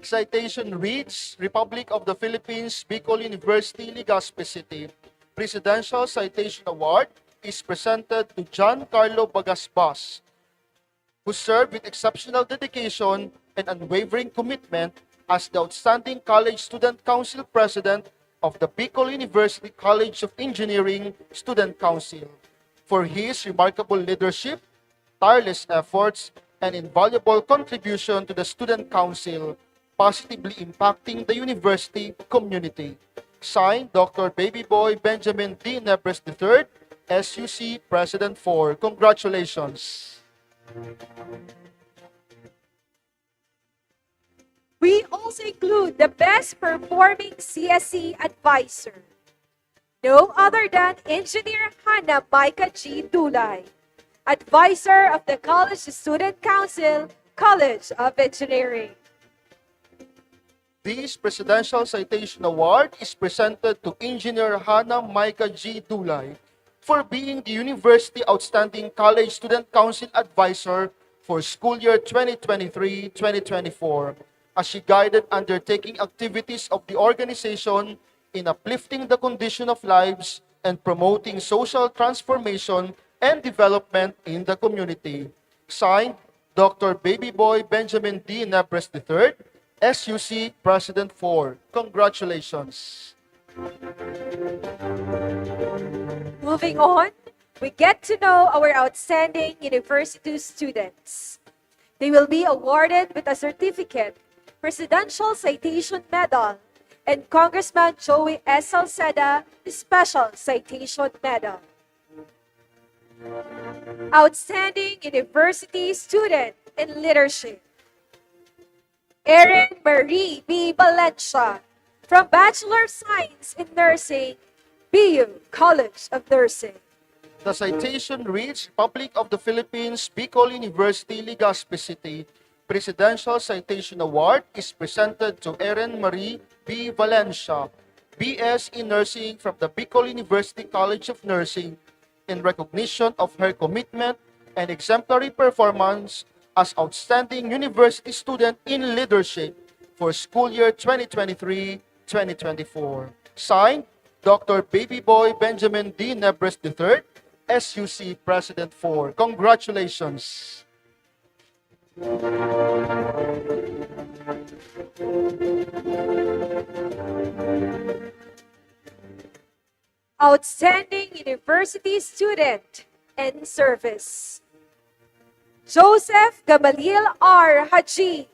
Citation reads, Republic of the Philippines, Bicol University, Legazpi City. Presidential Citation Award is presented to John Carlo Bagasbas, who served with exceptional dedication and unwavering commitment as the Outstanding College Student Council President of the Bicol University College of Engineering Student Council, for his remarkable leadership, tireless efforts, and invaluable contribution to the Student Council, positively impacting the university community. Signed, Dr. Baby Boy Benjamin D. Nebres III, SUC President 4. Congratulations. We also include the Best Performing CSE Advisor, no other than Engineer Hannah Micah G. Dulay, Advisor of the College Student Council, College of Engineering. This Presidential Citation Award is presented to Engineer Hannah Micah G. Dulay for being the University Outstanding College Student Council Advisor for school year 2023-2024, as she guided undertaking activities of the organization in uplifting the condition of lives and promoting social transformation and development in the community. Signed, Dr. Baby Boy Benjamin D. Nebres III, SUC President 4. Congratulations. Moving on, we get to know our outstanding university students. They will be awarded with a certificate, Presidential Citation Medal, and Congressman Joey S. Salceda Special Citation Medal. Outstanding University Student in Leadership. Erin Marie B. Valencia from Bachelor of Science in Nursing, BU College of Nursing. The citation reads Republic of the Philippines, Bicol University, Legazpi City. Presidential Citation Award is presented to Erin Marie B. Valencia, BS in Nursing from the Bicol University College of Nursing, in recognition of her commitment and exemplary performance as outstanding university student in leadership for school year 2023-2024. Signed, Dr. Baby Boy Benjamin D. Nebres III, SUC President 4. Congratulations. Outstanding University Student in Service. Joseph Gamaliel R. Haji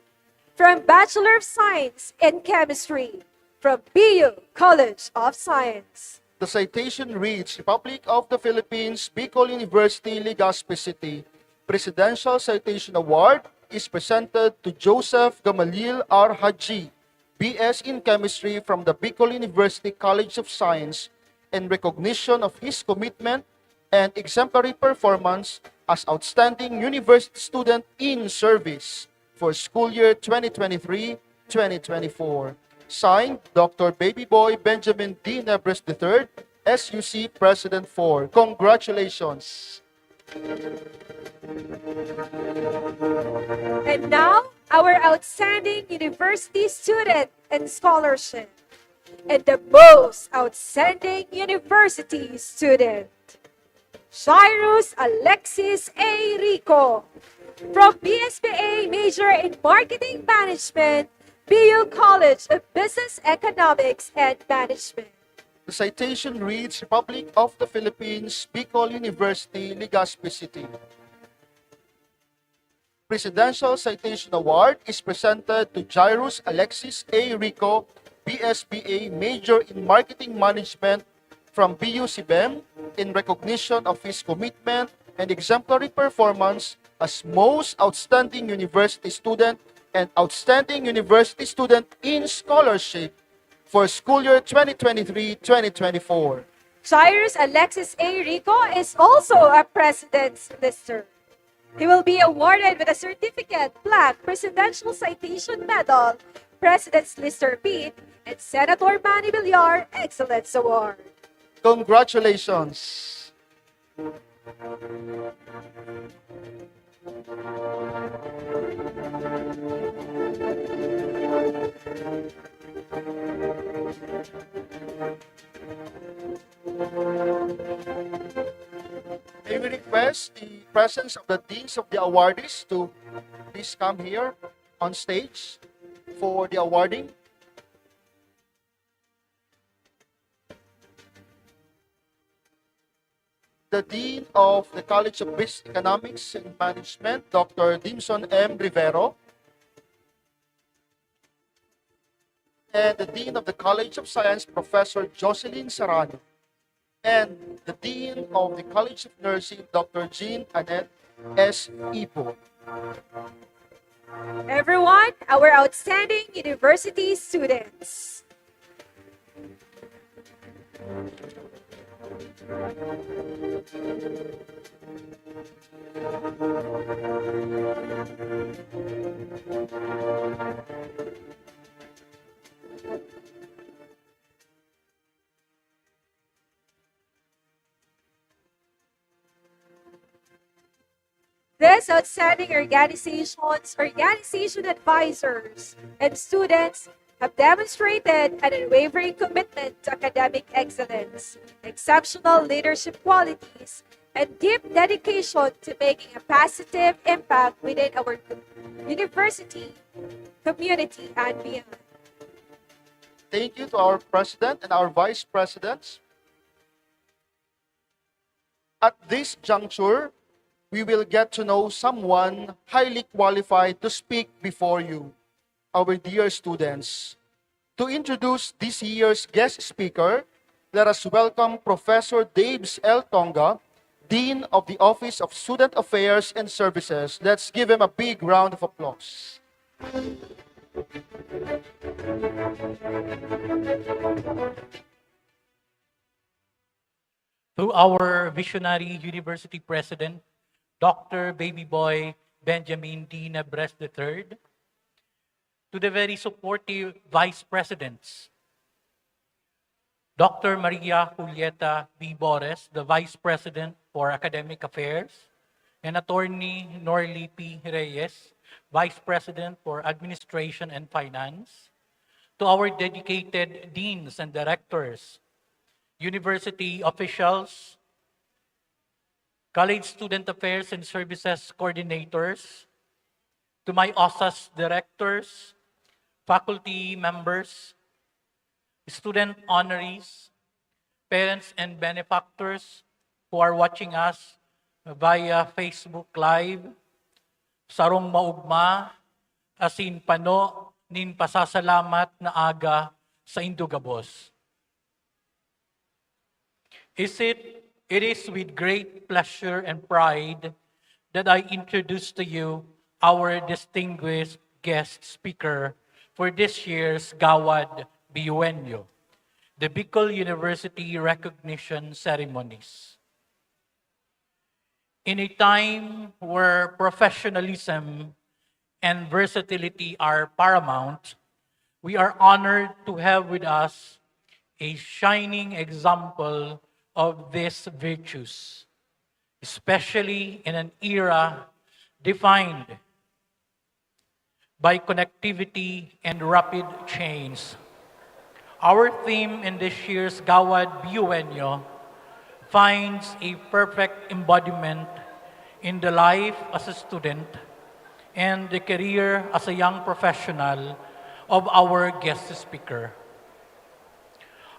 from Bachelor of Science in Chemistry from BU College of Science. The citation reads Republic of the Philippines, Bicol University, Legazpi City. Presidential Citation Award is presented to Joseph Gamaliel R. Haji, BS in Chemistry from the Bicol University College of Science, in recognition of his commitment and exemplary performance as outstanding university student in service for school year 2023-2024. Signed, Dr. Baby Boy Benjamin D. Nebres III, SUC President 4. Congratulations. And now, our outstanding university student in scholarship and the most outstanding university student, Jairus Alexis A. Rico from BSBA major in Marketing Management, BU College of Business Economics and Management. The citation reads Republic of the Philippines, Bicol University, Legazpi City. Presidential Citation Award is presented to Jairus Alexis A. Rico, BSBA major in Marketing Management from BU CBEM, in recognition of his commitment and exemplary performance as most outstanding university student and outstanding university student in scholarship for school year 2023-2024. Jairus Alexis A. Rico is also a President's Lister. He will be awarded with a certificate, plaque, Presidential Citation Medal, President's Lister Beat, and Senator Manny Villar Excellence Award. Congratulations. May we request the presence of the deans of the awardees to please come here on stage for the awarding. The Dean of the College of Business Economics and Management, Dr. Dimson M. Rivero, and the Dean of the College of Science, Professor Jocelyn Serrano, and the Dean of the College of Nursing, Dr. Jean Annette S. Ipo. Everyone, our outstanding university students. These outstanding organizations, organization advisors, and students have demonstrated an unwavering commitment to academic excellence, exceptional leadership qualities, and deep dedication to making a positive impact within our university, community, and beyond. Thank you to our president and our vice presidents. At this juncture, we will get to know someone highly qualified to speak before you, our dear students. To introduce this year's guest speaker, let us welcome Professor Daves L. Tonga, Dean of the Office of Student Affairs and Services. Let's give him a big round of applause. To our visionary university president, Dr. Baby Boy Benjamin D. Nebres III, to the very supportive vice presidents, Dr. Maria Julieta B. Bores, the Vice President for Academic Affairs, and Attorney Norly P. Reyes, Vice President for Administration and Finance, to our dedicated deans and directors, university officials, college student affairs and services coordinators, to my OSAS directors, faculty members, student honorees, parents and benefactors who are watching us via Facebook Live, sarong maugma, asin pano, nin pasasalamat na aga sa Indugabos. It is with great pleasure and pride that I introduce to you our distinguished guest speaker for this year's Gawad Bueño, the Bicol University Recognition Ceremonies. In a time where professionalism and versatility are paramount, we are honored to have with us a shining example of these virtues, especially in an era defined by connectivity and rapid change. Our theme in this year's Gawad Bueño finds a perfect embodiment in the life as a student and the career as a young professional of our guest speaker.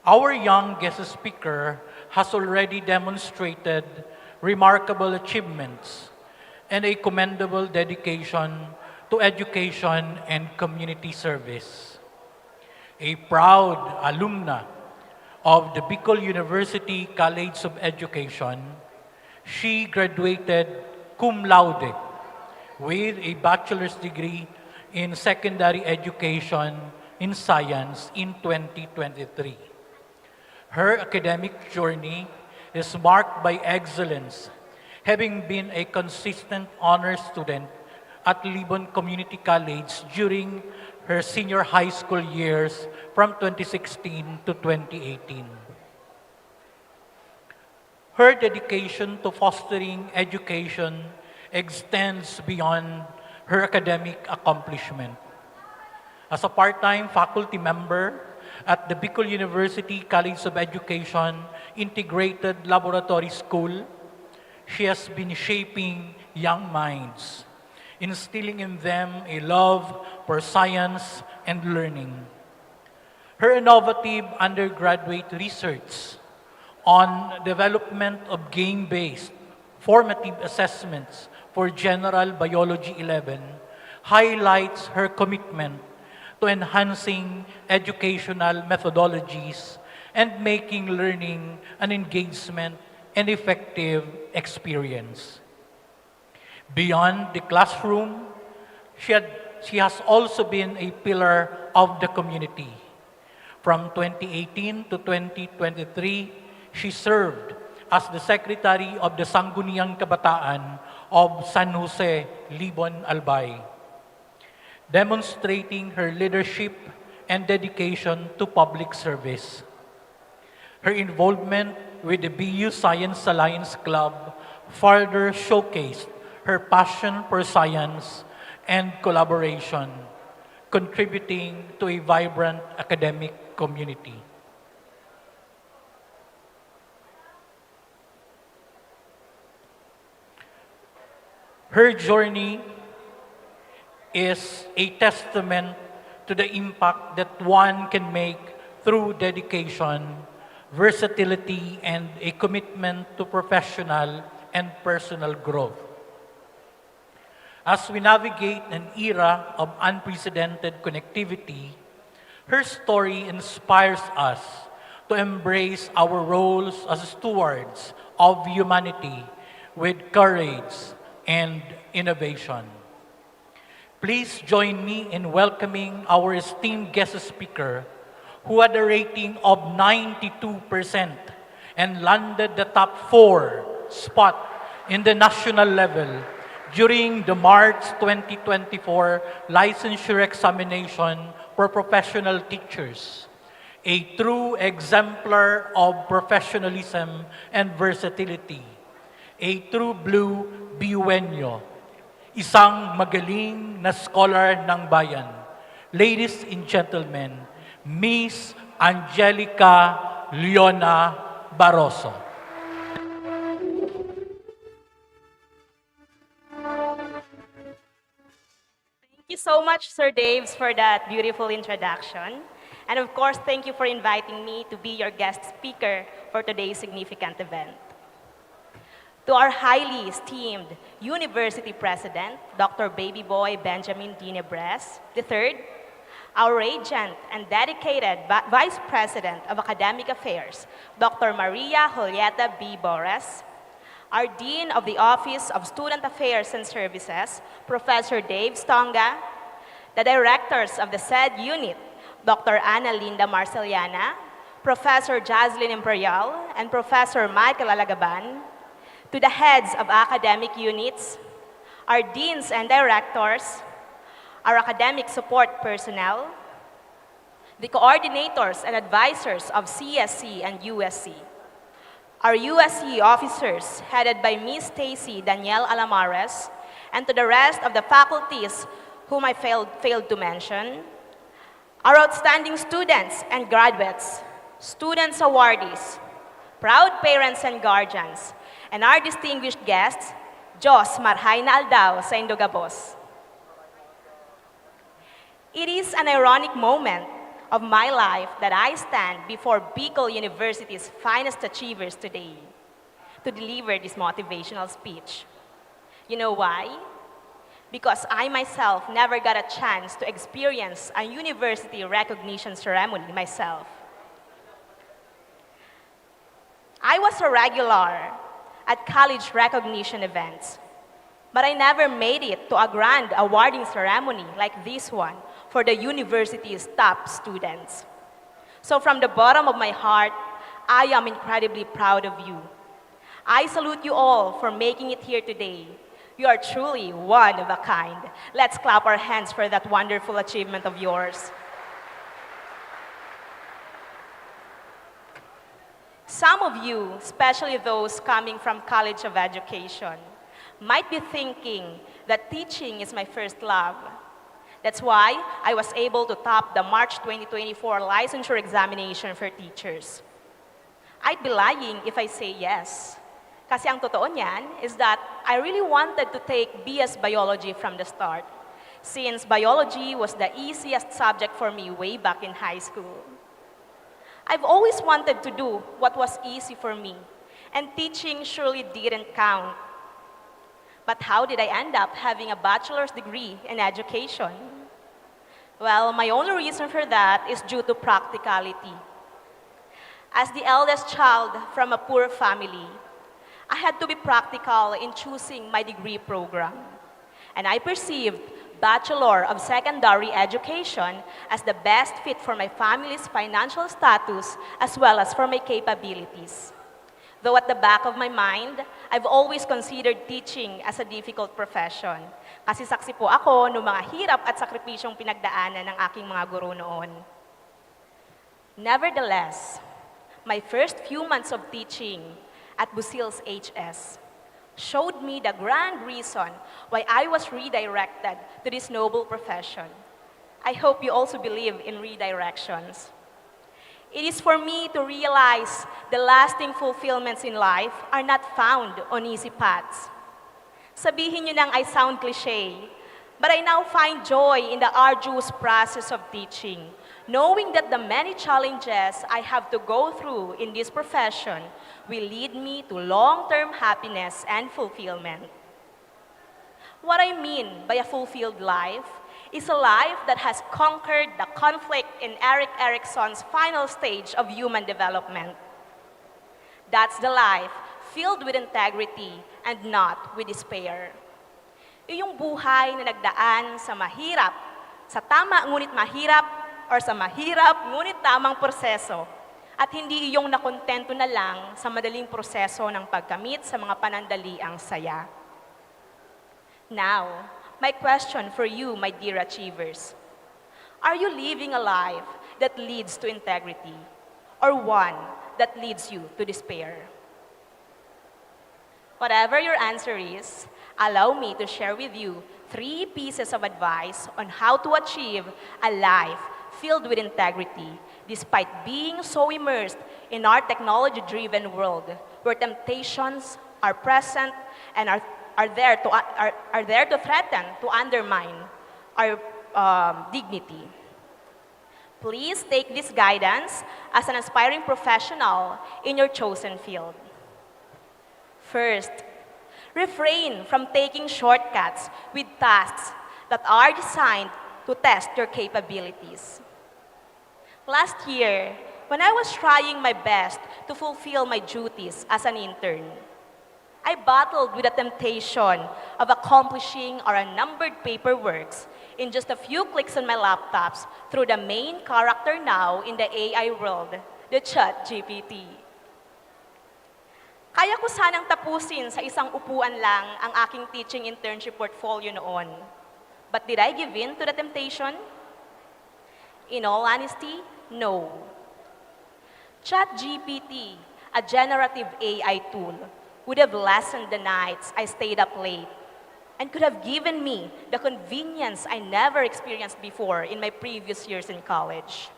Our young guest speaker has already demonstrated remarkable achievements and a commendable dedication to education and community service. A proud alumna of the Bicol University College of Education, she graduated cum laude with a bachelor's degree in secondary education in science in 2023. Her academic journey is marked by excellence, having been a consistent honor student at Libon Community College during her senior high school years from 2016 to 2018. Her dedication to fostering education extends beyond her academic accomplishment. As a part-time faculty member at the Bicol University College of Education Integrated Laboratory School, she has been shaping young minds, instilling in them a love for science and learning. Her innovative undergraduate research on development of game-based formative assessments for General Biology 11 highlights her commitment to enhancing educational methodologies and making learning an engagement and effective experience. Beyond the classroom, she has also been a pillar of the community. From 2018 to 2023, she served as the Secretary of the Sangguniang Kabataan of San Jose, Libon, Albay, demonstrating her leadership and dedication to public service. Her involvement with the BU Science Alliance Club further showcased her passion for science and collaboration, contributing to a vibrant academic community. Her journey is a testament to the impact that one can make through dedication, versatility, and a commitment to professional and personal growth. As we navigate an era of unprecedented connectivity, her story inspires us to embrace our roles as stewards of humanity with courage and innovation. Please join me in welcoming our esteemed guest speaker who had a rating of 92% and landed the top 4 spot in the national level during the March 2024 licensure examination for professional teachers, a true exemplar of professionalism and versatility, a true blue Bueño, isang magaling na scholar ng bayan. Ladies and gentlemen, Miss Angelica Leona Barroso. Thank you so much, Sir Daves, for that beautiful introduction. And of course, thank you for inviting me to be your guest speaker for today's significant event. To our highly esteemed University President, Dr. Baby Boy Benjamin D. Nebres III, our radiant and dedicated Vice President of Academic Affairs, Dr. Maria Julieta B. Bores, our Dean of the Office of Student Affairs and Services, Professor Dave Stonga, the directors of the said unit, Dr. Ana Linda Marceliana, Professor Jaslyn Imperial, and Professor Michael Alagaban, to the heads of academic units, our deans and directors, our academic support personnel, the coordinators and advisors of CSC and USC, our USC officers headed by Ms. Stacy Danielle Alamares, and to the rest of the faculties whom I failed to mention, our outstanding students and graduates, students awardees, proud parents and guardians, and our distinguished guests, Jos Marhaina Aldao sa Indogabos. It is an ironic moment of my life that I stand before Bicol University's finest achievers today to deliver this motivational speech. You know why? Because I myself never got a chance to experience a university recognition ceremony myself. I was a regular at college recognition events, but I never made it to a grand awarding ceremony like this one for the university's top students. So from the bottom of my heart, I am incredibly proud of you. I salute you all for making it here today. You are truly one of a kind. Let's clap our hands for that wonderful achievement of yours. Some of you, especially those coming from College of Education, might be thinking that teaching is my first love. That's why I was able to top the March 2024 licensure examination for teachers. I'd be lying if I say yes. Kasi ang totoo niyan is that I really wanted to take BS Biology from the start, since biology was the easiest subject for me way back in high school. I've always wanted to do what was easy for me, and teaching surely didn't count. But how did I end up having a bachelor's degree in education? Well, my only reason for that is due to practicality. As the eldest child from a poor family, I had to be practical in choosing my degree program. And I perceived Bachelor of Secondary Education as the best fit for my family's financial status as well as for my capabilities. Though at the back of my mind, I've always considered teaching as a difficult profession. Kasi saksi po ako ng mga hirap at sakripisyong pinagdaanan ng aking mga guro noon. Nevertheless, my first few months of teaching at Busil's HS showed me the grand reason why I was redirected to this noble profession. I hope you also believe in redirections. It is for me to realize the lasting fulfillments in life are not found on easy paths. Sabihin nyo nang I sound cliche, but I now find joy in the arduous process of teaching, knowing that the many challenges I have to go through in this profession will lead me to long-term happiness and fulfillment. What I mean by a fulfilled life is a life that has conquered the conflict in Erik Erikson's final stage of human development. That's the life filled with integrity and not with despair. Iyong buhay na nagdaan sa mahirap, sa tama ngunit mahirap, or sa mahirap ngunit tamang proseso, at hindi iyong nakontento na lang sa madaling proseso ng pagkamit sa mga panandaliang saya. Now, my question for you, my dear achievers. Are you living a life that leads to integrity, or one that leads you to despair? Whatever your answer is, allow me to share with you 3 pieces of advice on how to achieve a life filled with integrity despite being so immersed in our technology-driven world where temptations are present and are there to threaten, to undermine our dignity. Please take this guidance as an aspiring professional in your chosen field. First, refrain from taking shortcuts with tasks that are designed to test your capabilities. Last year, when I was trying my best to fulfill my duties as an intern, I battled with the temptation of accomplishing our unnumbered paperworks in just a few clicks on my laptops through the main character now in the AI world, the ChatGPT. Kaya ko sanang tapusin sa isang upuan lang ang aking teaching internship portfolio noon. But did I give in to the temptation? In all honesty, no. ChatGPT, a generative AI tool, would have lessened the nights I stayed up late and could have given me the convenience I never experienced before in my previous years in college.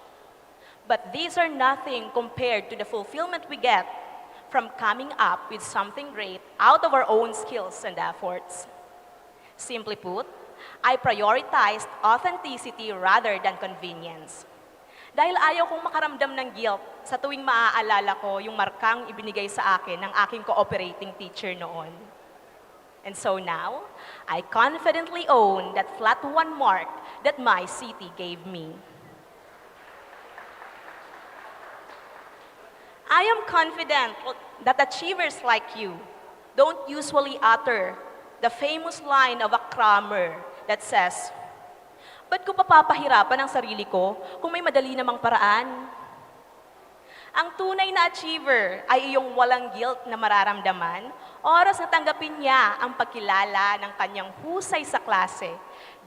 But these are nothing compared to the fulfillment we get from coming up with something great out of our own skills and efforts. Simply put, I prioritized authenticity rather than convenience. Dahil ayaw kong makaramdam ng guilt sa tuwing maaalala ko yung markang ibinigay sa akin ng aking cooperating teacher noon. And so now, I confidently own that flat 1 mark that my city gave me. I am confident that achievers like you don't usually utter the famous line of a crammer that says, "Ba't ko papapahirapan ang sarili ko kung may madali namang paraan?" Ang tunay na achiever ay iyong walang guilt na mararamdaman oras na tanggapin niya ang pagkilala ng kanyang husay sa klase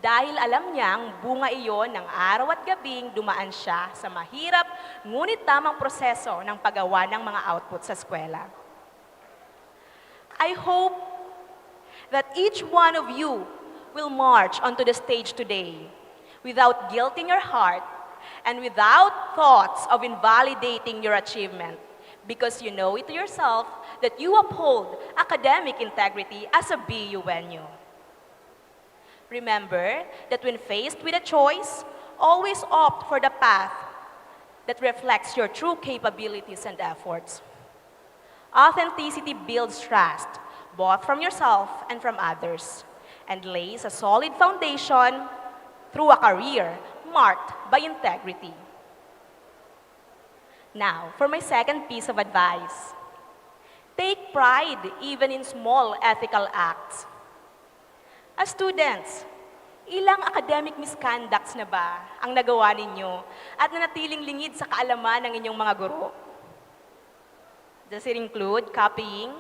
dahil alam niyang bunga iyon ng araw at gabing dumaan siya sa mahirap ngunit tamang proseso ng paggawa ng mga output sa eskwela. I hope that each one of you will march onto the stage today without guilt in your heart and without thoughts of invalidating your achievement because you know it to yourself that you uphold academic integrity as a Bueño. Remember that when faced with a choice, always opt for the path that reflects your true capabilities and efforts. Authenticity builds trust, both from yourself and from others, and lays a solid foundation through a career marked by integrity. Now, for my second piece of advice. Take pride even in small ethical acts. As students, ilang academic misconducts na ba ang nagawa ninyo at nanatiling lingid sa kaalaman ng inyong mga guro? Does it include copying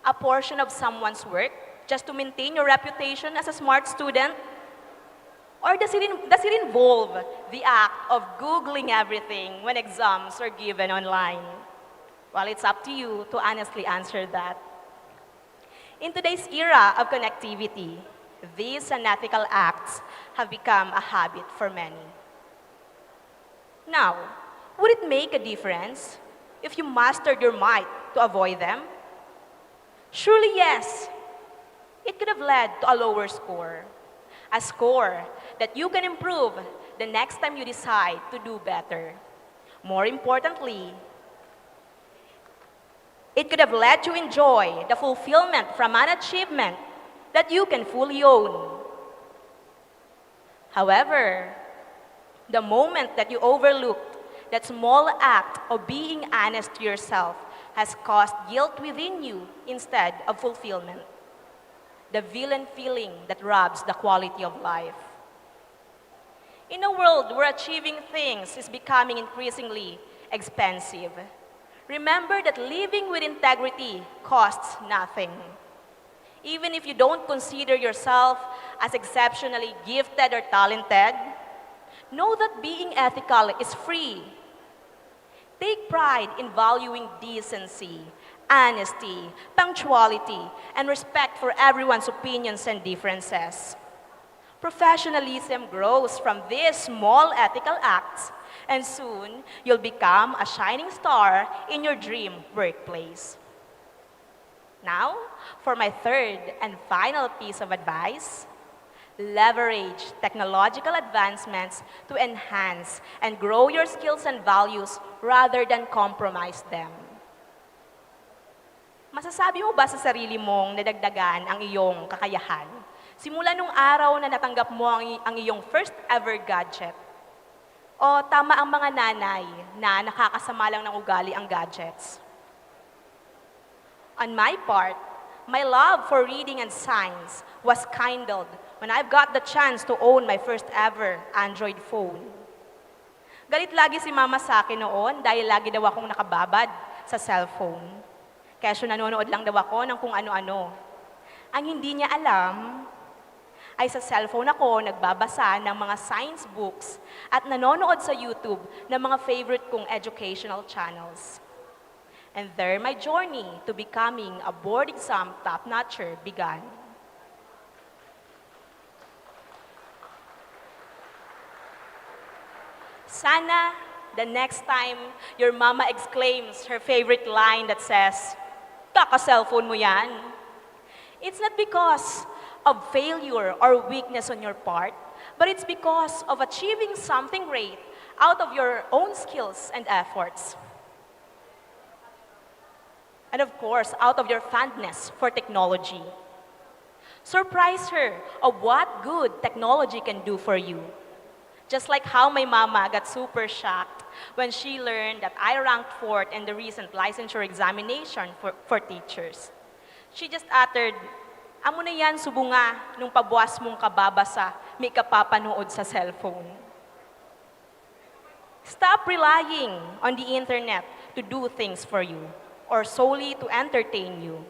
a portion of someone's work just to maintain your reputation as a smart student? Or does it involve the act of Googling everything when exams are given online? Well, it's up to you to honestly answer that. In today's era of connectivity, these unethical acts have become a habit for many. Now, would it make a difference if you mastered your might to avoid them? Surely yes. It could have led to a lower score, a score that you can improve the next time you decide to do better. More importantly, it could have led to enjoy the fulfillment from an achievement that you can fully own. However, the moment that you overlooked that small act of being honest to yourself has caused guilt within you instead of fulfillment. The villain feeling that robs the quality of life. In a world where achieving things is becoming increasingly expensive, remember that living with integrity costs nothing. Even if you don't consider yourself as exceptionally gifted or talented, know that being ethical is free. Take pride in valuing decency, honesty, punctuality, and respect for everyone's opinions and differences. Professionalism grows from these small ethical acts, and soon you'll become a shining star in your dream workplace. Now, for my third and final piece of advice, leverage technological advancements to enhance and grow your skills and values rather than compromise them. Masasabi mo ba sa sarili mong nadagdagan ang iyong kakayahan simula nung araw na natanggap mo ang iyong first ever gadget? O tama ang mga nanay na nakakasama lang ng ugali ang gadgets? On my part, my love for reading and science was kindled when I've got the chance to own my first ever Android phone. Galit lagi si mama sa akin noon dahil lagi daw akong nakababad sa cellphone. Kaya siya nanonood lang daw ako ng kung ano-ano. Ang hindi niya alam ay sa cellphone ako nagbabasa ng mga science books at nanonood sa YouTube ng mga favorite kong educational channels. And there my journey to becoming a board exam top-notcher began. Sana the next time your mama exclaims her favorite line that says, "Kaka-cellphone mo yan," it's not because of failure or weakness on your part, but it's because of achieving something great out of your own skills and efforts. And of course, out of your fondness for technology. Surprise her of what good technology can do for you. Just like how my mama got super shocked when she learned that I ranked fourth in the recent licensure examination for teachers. She just uttered, "Amo na yan, subunga, nung pabuas mong kababasa, may kapapanood sa cellphone." Stop relying on the internet to do things for you or solely to entertain you.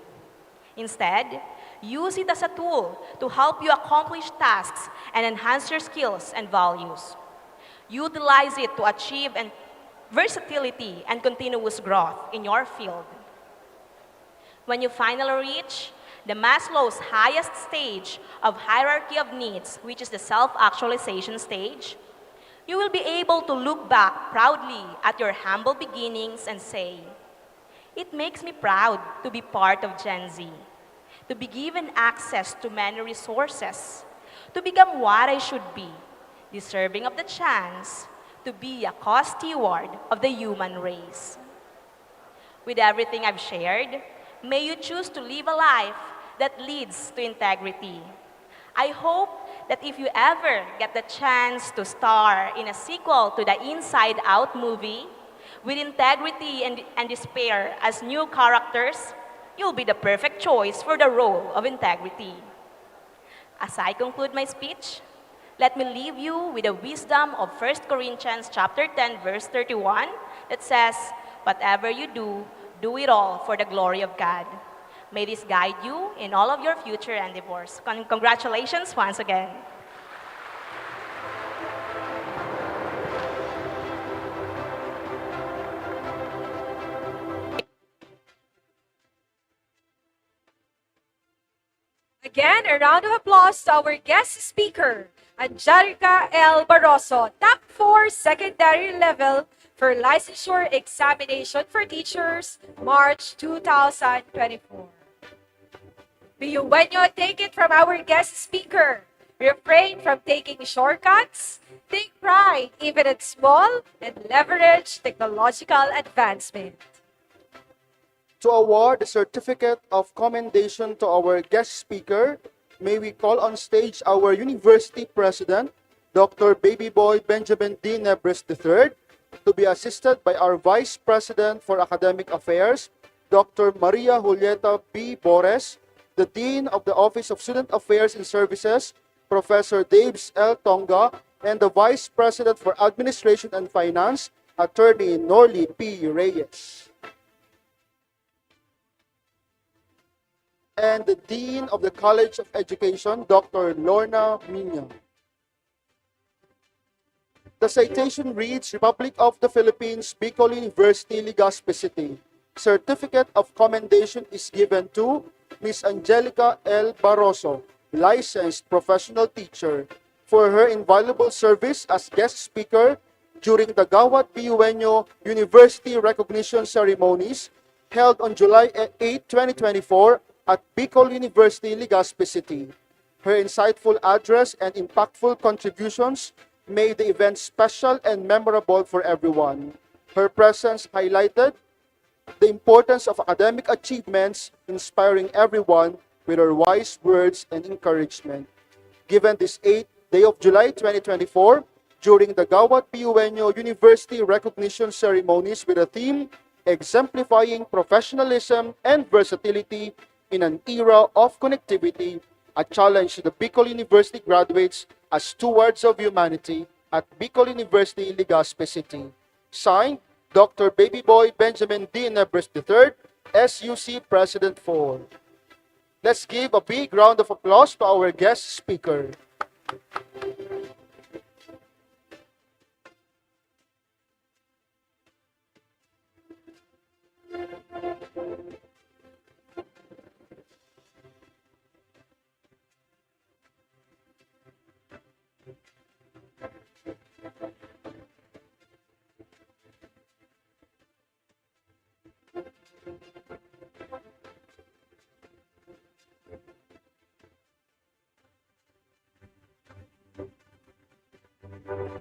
Instead, use it as a tool to help you accomplish tasks and enhance your skills and values. Utilize it to achieve versatility and continuous growth in your field. When you finally reach the Maslow's highest stage of hierarchy of needs, which is the self-actualization stage, you will be able to look back proudly at your humble beginnings and say, "It makes me proud to be part of Gen Z, to be given access to many resources, to become what I should be, deserving of the chance to be a co-steward of the human race." With everything I've shared, may you choose to live a life that leads to integrity. I hope that if you ever get the chance to star in a sequel to the Inside Out movie, with integrity and despair as new characters, you'll be the perfect choice for the role of integrity. As I conclude my speech, let me leave you with the wisdom of 1 Corinthians chapter 10, verse 31, that says, "Whatever you do, do it all for the glory of God." May this guide you in all of your future endeavors. Congratulations once again. Again, a round of applause to our guest speaker, Angelica L. Barroso, Top 4 Secondary Level for Licensure Examination for Teachers, March 2024. Bueño, take it from our guest speaker. Refrain from taking shortcuts, take pride even in small, and leverage technological advancement. To award the certificate of commendation to our guest speaker, may we call on stage our university president, Dr. Babyboy Benjamin D. Nebres III, to be assisted by our vice president for academic affairs, Dr. Maria Julieta B. Bores, the dean of the Office of Student Affairs and Services, Professor Daves L. Tonga, and the vice president for administration and finance, Attorney Norly P. Reyes. And the Dean of the College of Education, Dr. Lorna Minya. The citation reads, Republic of the Philippines, Bicol University, Legazpi City. Certificate of commendation is given to Ms. Angelica L. Barroso, licensed professional teacher, for her invaluable service as guest speaker during the Gawad Bueño University Recognition Ceremonies held on July 8, 2024 at Bicol University, Legazpi City. Her insightful address and impactful contributions made the event special and memorable for everyone. Her presence highlighted the importance of academic achievements, inspiring everyone with her wise words and encouragement. Given this 8th day of July 2024, during the Gawad Bueño University Recognition Ceremonies with a theme, Exemplifying Professionalism and Versatility in an Era of Connectivity, a challenge to the Bicol University graduates as stewards of humanity at Bicol University, Legazpi City. Signed, Dr. Babyboy Benjamin D. Nebres III, SUC President 4. Let's give a big round of applause to our guest speaker.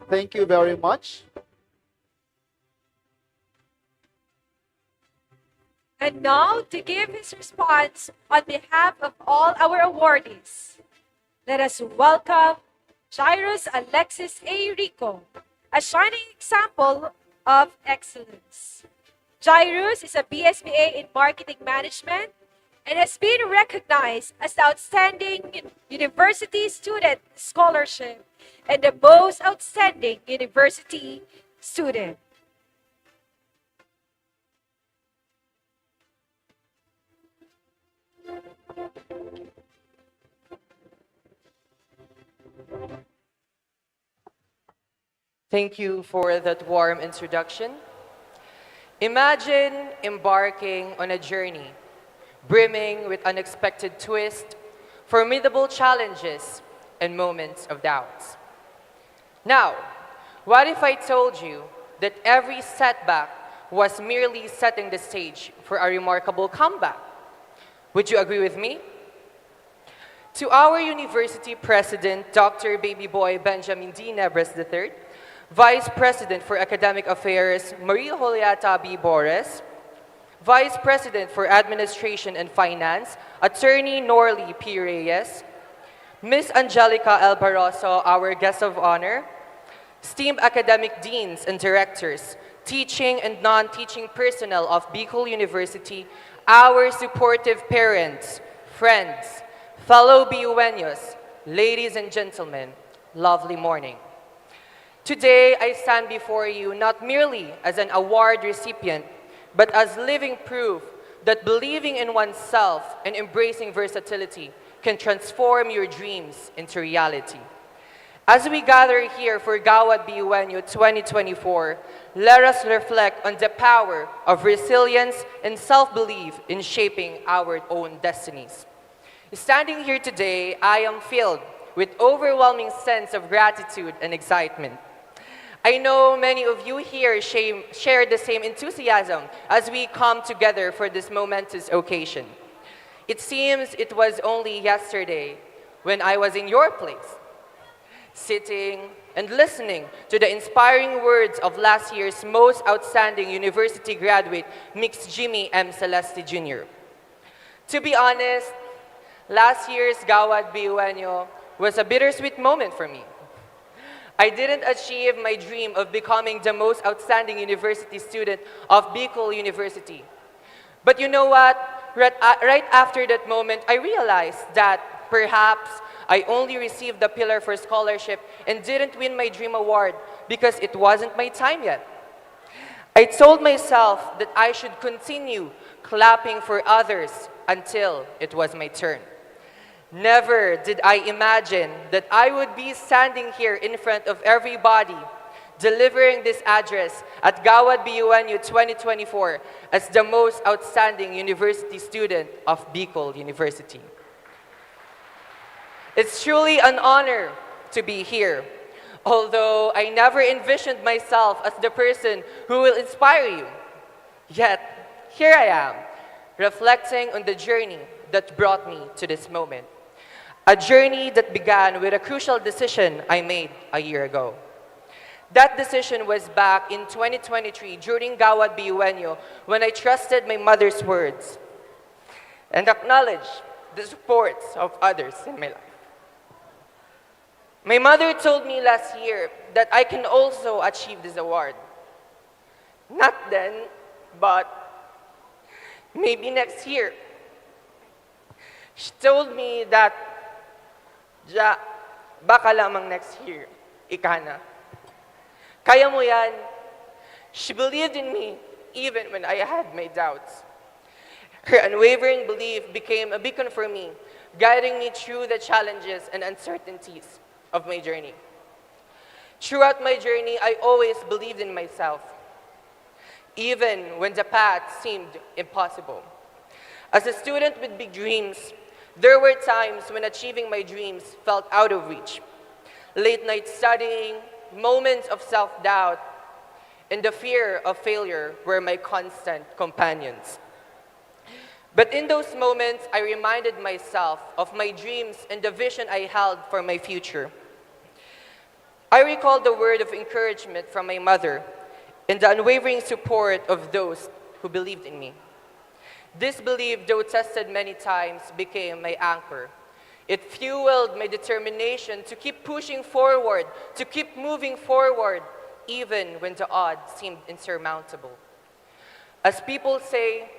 Thank you very much. And now, to give his response on behalf of all our awardees, let us welcome Jairus Alexis A. Rico, a shining example of excellence. Jairus is a BSBA in Marketing Management and has been recognized as the Outstanding University Student Scholarship and the Most Outstanding University Student. Thank you for that warm introduction. Imagine embarking on a journey brimming with unexpected twists, formidable challenges, and moments of doubts. Now, what if I told you that every setback was merely setting the stage for a remarkable comeback? Would you agree with me? To our university president, Dr. Babyboy Benjamin D. Nebres III, Vice President for Academic Affairs, Maria Julieta B. Bores, Vice President for Administration and Finance, Attorney Norly P. Reyes, Ms. Angelica L. Barroso, our guest of honor, esteemed academic deans and directors, teaching and non-teaching personnel of Bicol University, our supportive parents, friends, fellow Bueños, ladies and gentlemen, lovely morning. Today, I stand before you not merely as an award recipient, but as living proof that believing in oneself and embracing versatility can transform your dreams into reality. As we gather here for Gawad Bueño 2024, let us reflect on the power of resilience and self-belief in shaping our own destinies. Standing here today, I am filled with overwhelming sense of gratitude and excitement. I know many of you here share the same enthusiasm as we come together for this momentous occasion. It seems it was only yesterday when I was in your place, sitting and listening to the inspiring words of last year's most outstanding university graduate, Mix Jimmy M. Celeste Jr. To be honest, last year's Gawad Bueño was a bittersweet moment for me. I didn't achieve my dream of becoming the most outstanding university student of Bicol University. But you know what? Right after that moment, I realized that perhaps I only received the pillar for scholarship and didn't win my dream award because it wasn't my time yet. I told myself that I should continue clapping for others until it was my turn. Never did I imagine that I would be standing here in front of everybody delivering this address at Gawad Bueño 2024 as the most outstanding university student of Bicol University. It's truly an honor to be here, although I never envisioned myself as the person who will inspire you. Yet, here I am, reflecting on the journey that brought me to this moment. A journey that began with a crucial decision I made a year ago. That decision was back in 2023 during Gawad Bueño when I trusted my mother's words and acknowledged the support of others in my life. My mother told me last year that I can also achieve this award. Not then, but maybe next year. She told me that, Ja, baka lamang next year, ika na. Kaya mo yan. She believed in me even when I had my doubts. Her unwavering belief became a beacon for me, guiding me through the challenges and uncertainties of my journey. Throughout my journey, I always believed in myself, even when the path seemed impossible. As a student with big dreams, there were times when achieving my dreams felt out of reach. Late night studying, moments of self-doubt, and the fear of failure were my constant companions. But in those moments, I reminded myself of my dreams and the vision I held for my future. I recalled the word of encouragement from my mother and the unwavering support of those who believed in me. This belief, though tested many times, became my anchor. It fueled my determination to keep pushing forward, to keep moving forward, even when the odds seemed insurmountable. As people say,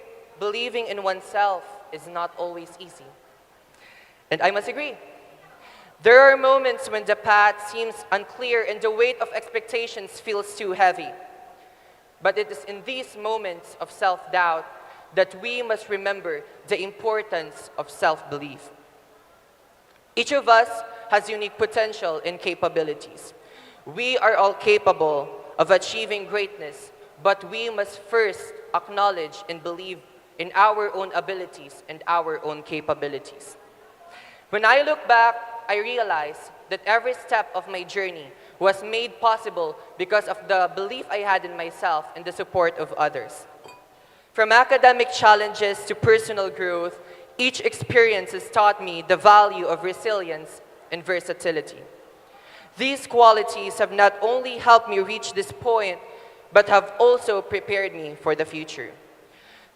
believing in oneself is not always easy. And I must agree. There are moments when the path seems unclear and the weight of expectations feels too heavy. But it is in these moments of self-doubt that we must remember the importance of self-belief. Each of us has unique potential and capabilities. We are all capable of achieving greatness, but we must first acknowledge and believe in our own abilities and our own capabilities. When I look back, I realize that every step of my journey was made possible because of the belief I had in myself and the support of others. From academic challenges to personal growth, each experience has taught me the value of resilience and versatility. These qualities have not only helped me reach this point, but have also prepared me for the future.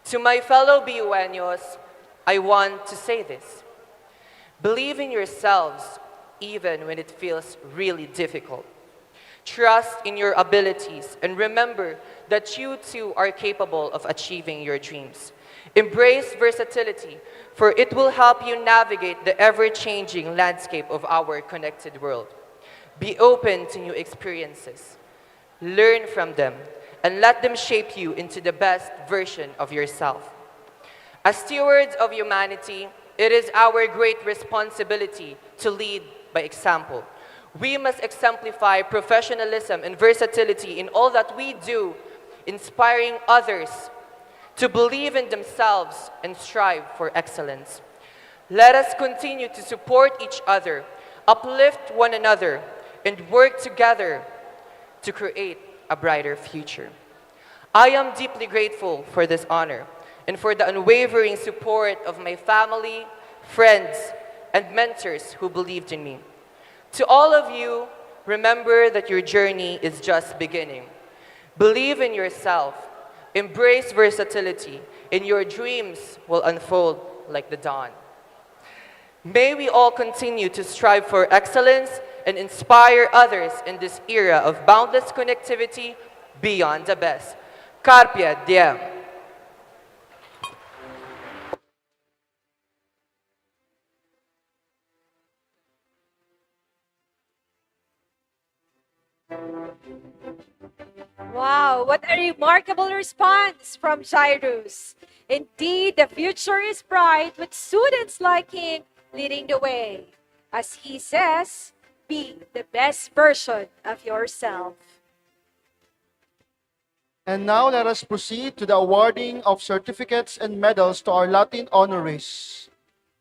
To my fellow Bueños, I want to say this. Believe in yourselves even when it feels really difficult. Trust in your abilities and remember that you too are capable of achieving your dreams. Embrace versatility, for it will help you navigate the ever-changing landscape of our connected world. Be open to new experiences. Learn from them and let them shape you into the best version of yourself. As stewards of humanity, it is our great responsibility to lead by example. We must exemplify professionalism and versatility in all that we do, inspiring others to believe in themselves and strive for excellence. Let us continue to support each other, uplift one another, and work together to create a brighter future. I am deeply grateful for this honor and for the unwavering support of my family, friends, and mentors who believed in me. To all of you, remember that your journey is just beginning. Believe in yourself, embrace versatility, and your dreams will unfold like the dawn. May we all continue to strive for excellence and inspire others in this era of boundless connectivity beyond the best. Carpe diem. Wow, what a remarkable response from Jairus. Indeed, the future is bright with students like him leading the way. As he says, be the best version of yourself. And now let us proceed to the awarding of certificates and medals to our Latin honorees.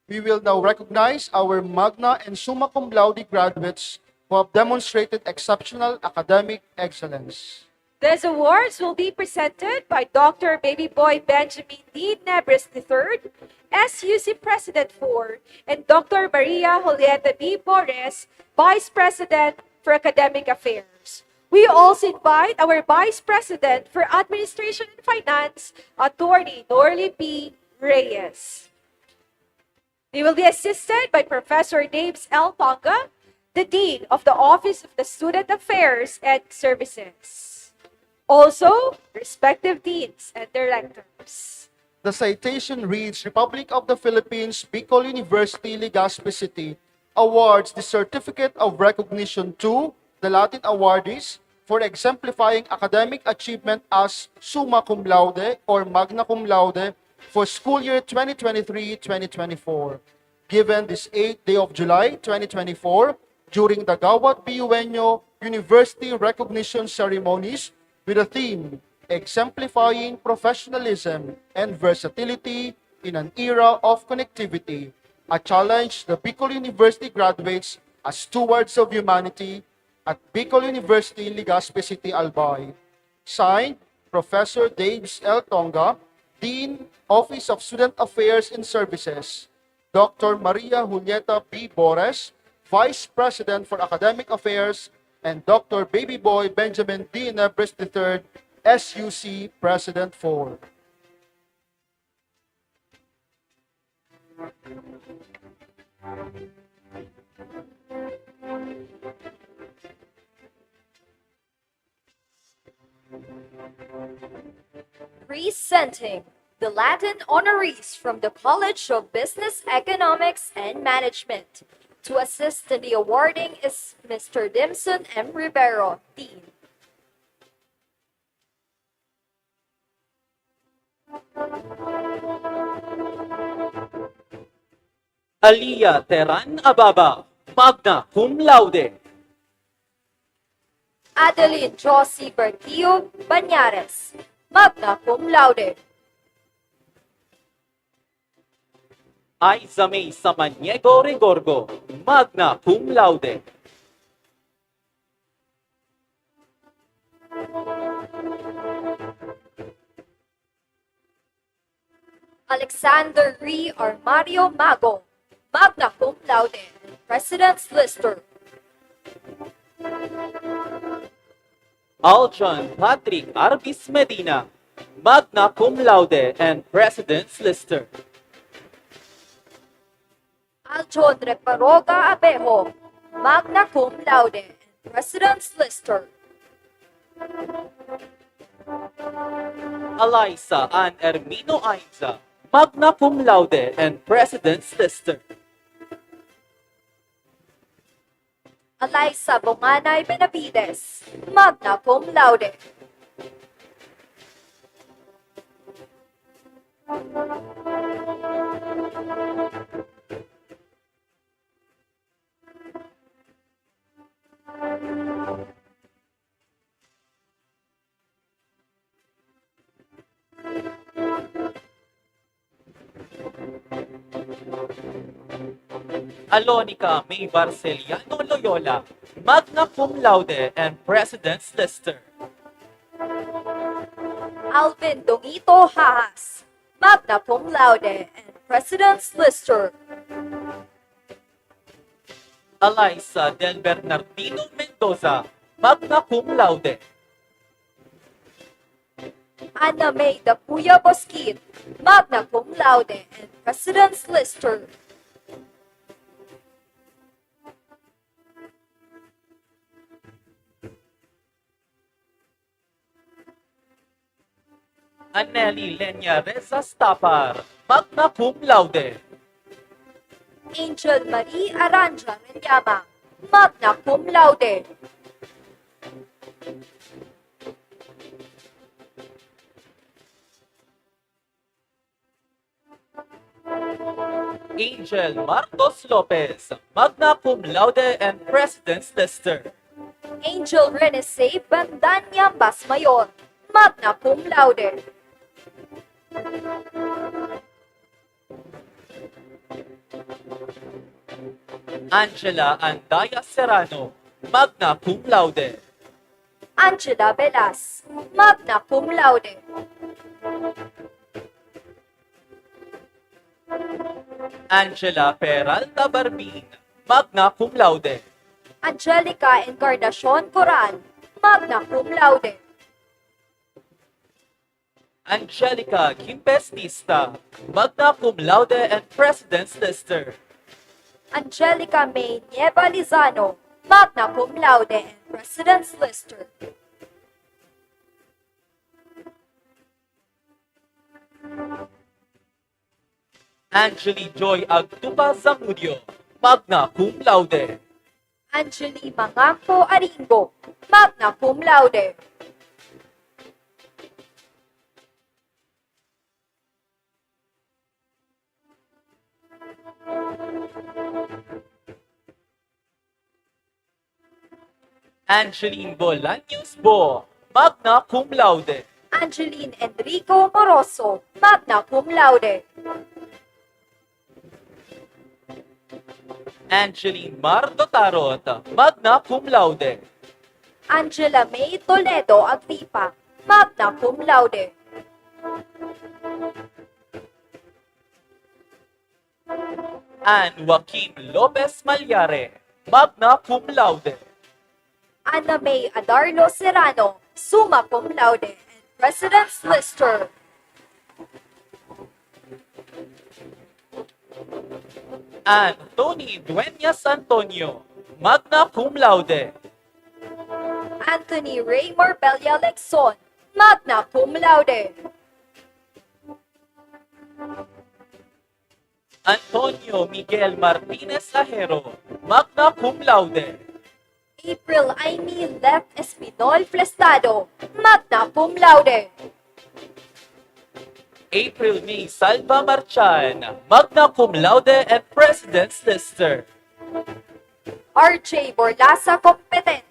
We will now recognize our magna and summa cum laude graduates who have demonstrated exceptional academic excellence. These awards will be presented by Dr. Baby Boy Benjamin D. Nebres III, SUC President 4, and Dr. Maria Julieta B. Bores, Vice President for Academic Affairs. We also invite our Vice President for Administration and Finance, Attorney Norly P. Reyes. They will be assisted by Professor Daves L. Tonga, the Dean of the Office of the Student Affairs and Services. Also, respective deans and directors. The citation reads, Republic of the Philippines, Bicol University Legazpi City awards the Certificate of Recognition to the Latin awardees for exemplifying academic achievement as summa cum laude or magna cum laude for school year 2023-2024. Given this 8th day of July 2024 during the Gawad Bueño University Recognition Ceremonies with a theme, exemplifying professionalism and versatility in an era of connectivity, a challenge the Bicol University graduates as stewards of humanity at Bicol University Legazpi City, Albay. Signed, Professor Daves L. Tonga, Dean, Office of Student Affairs and Services, Dr. Maria Julieta B. Bores, Vice President for Academic Affairs, and Dr. Baby Boy Benjamin D. Nebres III, SUC President 4. Presenting the Latin honorees from the College of Business, Economics, and Management. To assist in the awarding is Mr. Dimson M. Rivero, Dean. Aliyah Teran Ababa, magna cum laude. Adeline Josie Bertillo Banyares, magna cum laude. Aiza May Samaniego Rigorgo, magna cum laude. Alexander Ree Armario Mago, magna cum laude, President's Lister. Aljon Patrick Arbis Medina, magna cum laude and President's Lister. Aljon Reparoga Abejo, magna cum laude, President's Lister. Eliza Ann Ermino Ainza, magna cum laude and President's Lister. Eliza Bonganay Benavides, magna cum laude. Alonica May Barceliano Loyola, magna cum laude and President's Lister. Alvin Dongito Haas, magna cum laude and President's Lister. Eliza Del Bernardino Mendoza, magna cum laude. Ana May Dapuya Bosquit, magna cum laude and President's Lister. Anneli Lenya Reza Stapar, magna cum laude. Angel Marie Aranja Menyama, magna cum laude. Angel Marcos Lopez, magna cum laude and President's Lister. Angel Renese Bandanya Basmayor, magna cum laude. Angela Andaya Serrano, magna cum laude. Angela Velas, magna cum laude. Angela Peralta Barbin, magna cum laude. Angelica Encarnacion Coral, magna cum laude. Angelica Kimpestista, magna cum laude and President's Lister. Angelica May Nieva Lizano, magna cum laude and President's Lister. Angeli Joy Agtupa Zamudio, magna cum laude. Angeli Mangampo Aringo, magna cum laude. Angeline Bolaños Bo, magna cum laude. Angeline Enrico Moroso, magna cum laude. Angeline Mardo Tarot, magna cum laude. Angela May Toledo Agripa, magna cum laude. Ann Joaquin Lopez Malyare, magna cum laude. Ana May Adarlo Serrano, summa cum laude and President's Lister. Anthony Dueñas Antonio, magna cum laude. Anthony Ray Marbella Lexon, magna cum laude. Antonio Miguel Martinez Ajero, magna cum laude. April Aimee Left Espinol Flestado, magna cum laude. April May Salva Marchan, magna cum laude and President's Lister. RJ Borlasa Competente,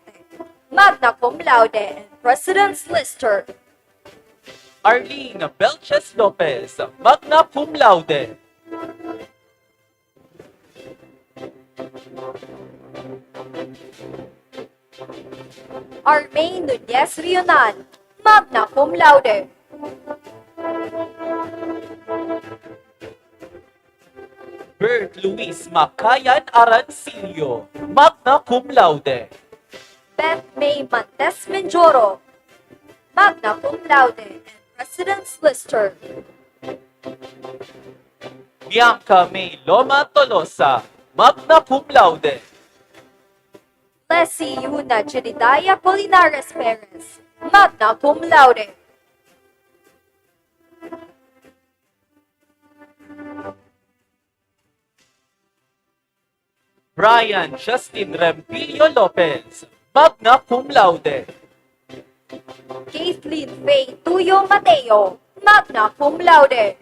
magna cum laude and President's Lister. Arlene Belches Lopez, magna cum laude. Armaine Nunez Rional, magna cum laude. Bert Luis Macayan Arancillo, magna cum laude. Beth May Mantes Menjoro, magna cum laude and President's Lister. Bianca May Loma Tolosa, magna cum laude. Leslie Yuna Jedediah Colinares Perez, magna cum laude. Brian Justin Rempilio Lopez, magna cum laude. Kathleen Faye Tuyo Mateo, magna cum laude.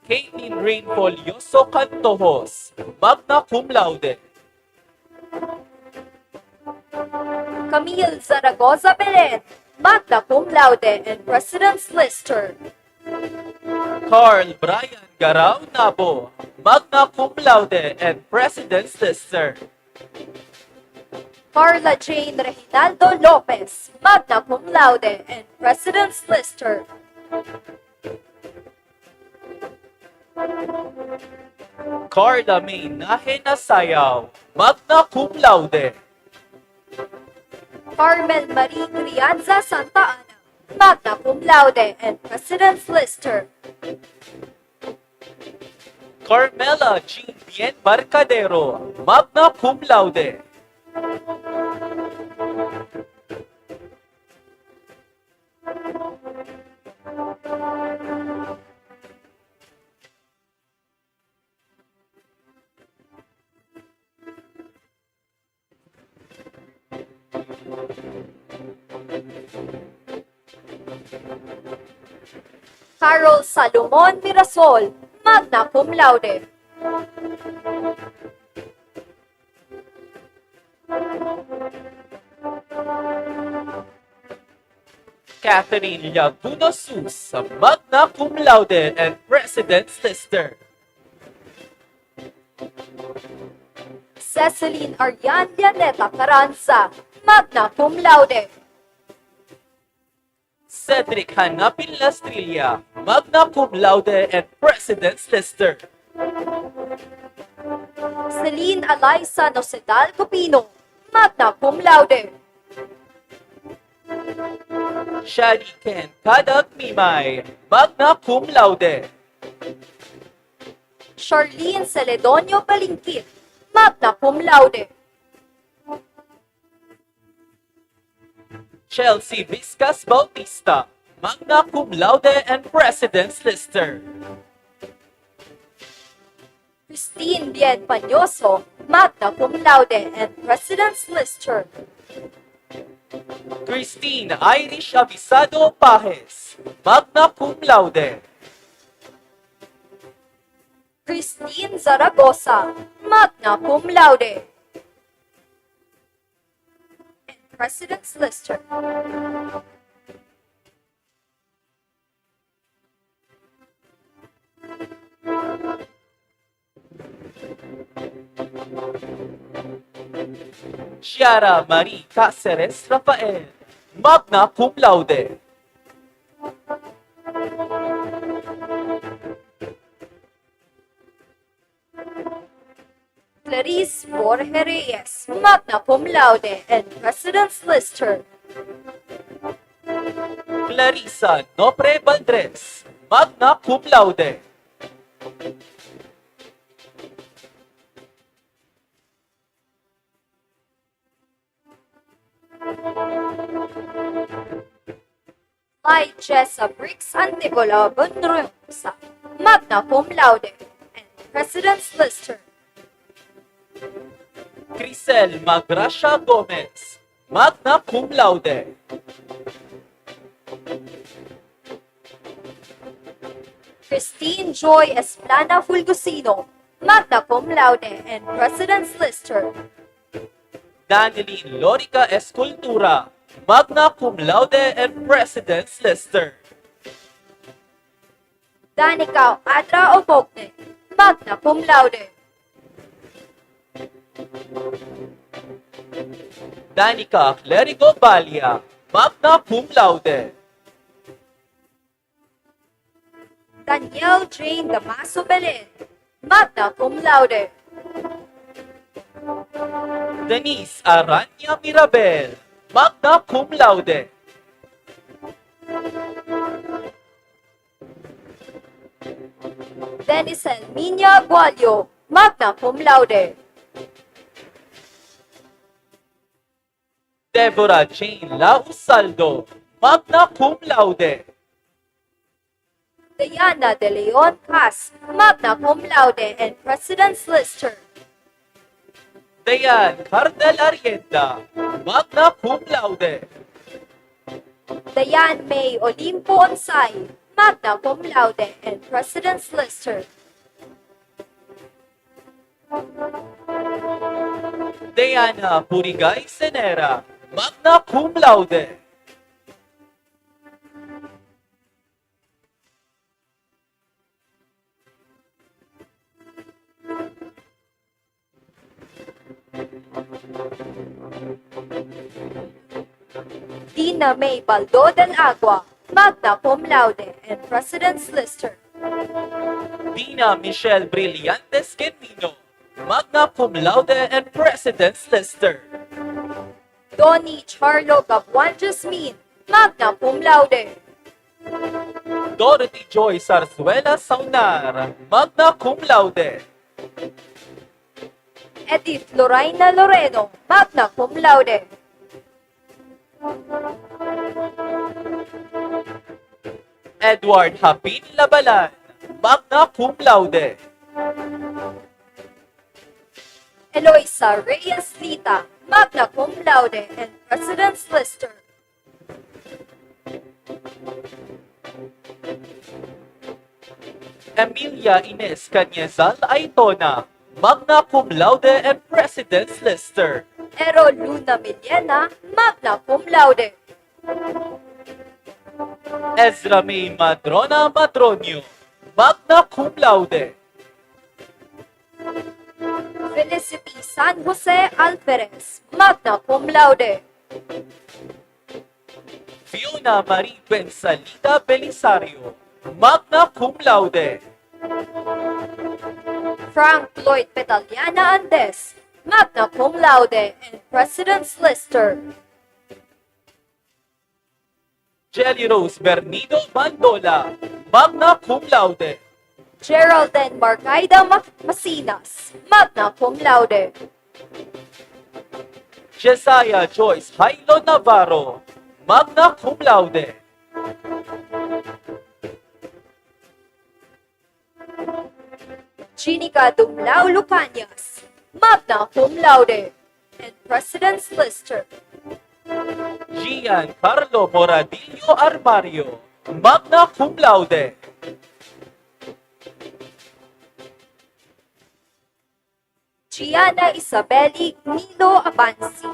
Caitlin Rainfall Yoso Cantojos, magna cum laude. Camille Zaragoza Belen, magna cum laude and President's Lister. Carl Brian Garao Nabo, magna cum laude and President's Lister. Carla Jane Reginaldo Lopez, magna cum laude and President's Lister. Carla May Nahe Nasayaw, magna cum laude. Carmel Marie Crianza Santa Ana, magna cum laude and President's Lister. Carmela Jean Bien Barcadero, magna cum laude. Carol Salomon Mirasol, magna cum laude. Catherine Laguna Sus, magna cum laude and President's Lister. Cecilyn Arian Llaneta Carranza, magna cum laude. Cedric Hanapin Lastrilla, magna cum laude and President's Lister. Celine Eliza Nosedal Copino, magna cum laude. Shari Ken Kadag Mimay, magna cum laude. Charlene Celedonio Balingkit, magna cum laude. Chelsea Vizcas Bautista, magna cum laude and President's Lister. Christine Bien Pañoso, magna cum laude and President's Lister. Christine Irish Avisado Pajes, magna cum laude. Christine Zaragoza, magna cum laude. And President's Lister. Chiara Marie Cáceres Rafael, magna cum laude. Clarice Borge Reyes, magna cum laude and President's Lister. Clarissa Nopre Valdres, magna cum laude. By Jessa Briggs Antibola Bonrosa, magna cum laude and President's Lister. Crisel Magracia Gomez, magna cum laude. Christine Joy Esplana Fulgosino, magna cum laude and President's Lister. Danieline Lorica Escultura, magna cum laude and President's Lister. Danica Adra Obogne, magna cum laude. Danica Clerigo Balia, magna cum laude. Danielle Jane Damaso Belen, magna cum laude. Denise Aranya Mirabel, magna cum laude. Dennis Elminia Gualio, magna cum laude. Deborah Jane Lausaldo, magna cum laude. Diana De Leon Cas, magna cum laude and President's Lister. Dayan Cardel Arienda, magna cum laude. Diane May Olimpo Onsay, magna cum laude and President's Lister. Diana Purigay Senera, magna cum laude. Dina May Baldo del Agua, magna cum laude and President's Lister. Dina Michelle Brillantes Quenino, magna cum laude and President's Lister. Donnie Charlo Gabuan Jasmine, magna cum laude. Dorothy Joy Zarzuela Saunar, magna cum laude. Edith Lorraina Loreno, magna cum laude. Edward Hapin Labalan, magna cum laude. Eloisa Reyes Lita, magna cum laude and President's Lister. Emilia Ines Canyezal Aitona, magna cum laude and President's Lister. Ero Luna Millena, magna cum laude. Ezra May Madrona Madronio, magna cum laude. Felicity San Jose Alvarez, magna cum laude. Fiona Marie Bensalida Belisario, magna cum laude. Frank Lloyd Petaliana Andes, magna cum laude and President's Lister. Jelly Rose Bernido Bandola, magna cum laude. Geraldine Marcaida Masinas, magna cum laude. Jesiah Joyce Jailo Navarro, magna cum laude. Chinica Dumlao Lucanias, magna cum laude and President's Lister. Gian Carlo Moradillo Armario, magna cum laude. Gianna Isabeli Nilo Abansi,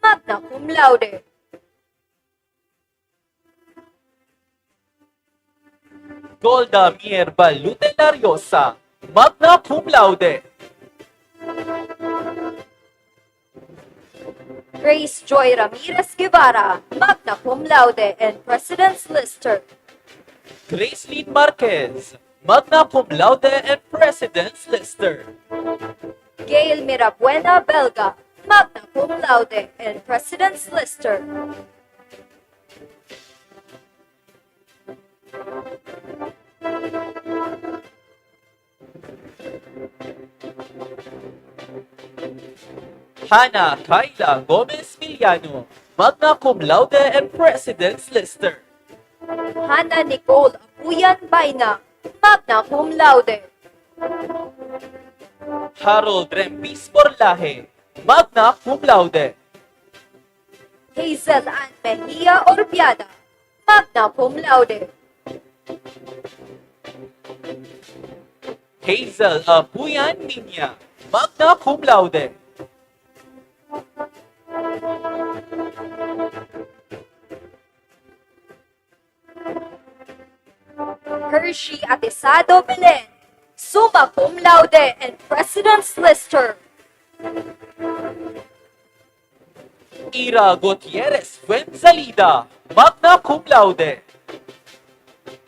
magna cum laude. Golda Mier Balute Lariosa, magna cum laude. Grace Joy Ramirez Guevara, magna cum laude and President's Lister. Gracelyn Marquez, magna cum laude and President's Lister. Gail Mirabuena Belga, magna cum laude and President's Lister. Hannah Kayla Gomez Villano, magna cum laude and President's Lister. Hannah Nicole Apuyan Baina, magna cum laude. Harold Rempis Borlaje, magna cum laude. Hazel Ann Mejia Orbiada, magna cum laude. Hazel Apuyan Minya, magna cum laude. Hershey Atesado Belen, summa cum laude and President's Lister. Ira Gutierrez Fuenzalida, magna cum laude.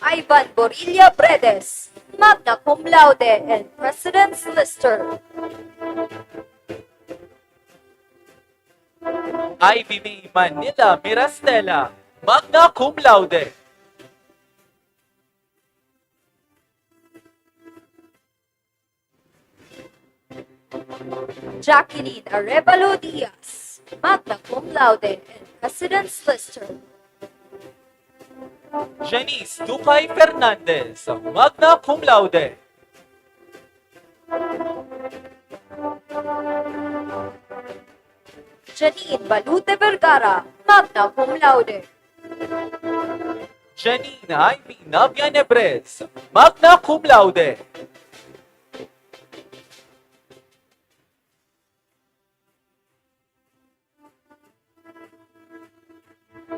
Ivan Borilla Bredes, magna cum laude and President's Lister. Ivy May Manila Mirastela, magna cum laude. Jacqueline Arevalo Diaz, magna cum laude and President's Lister. Janice Ducay Fernandez, magna cum laude. Janine Balute Vergara, magna cum laude. Janine Ivy Navia Nebrez, magna cum laude.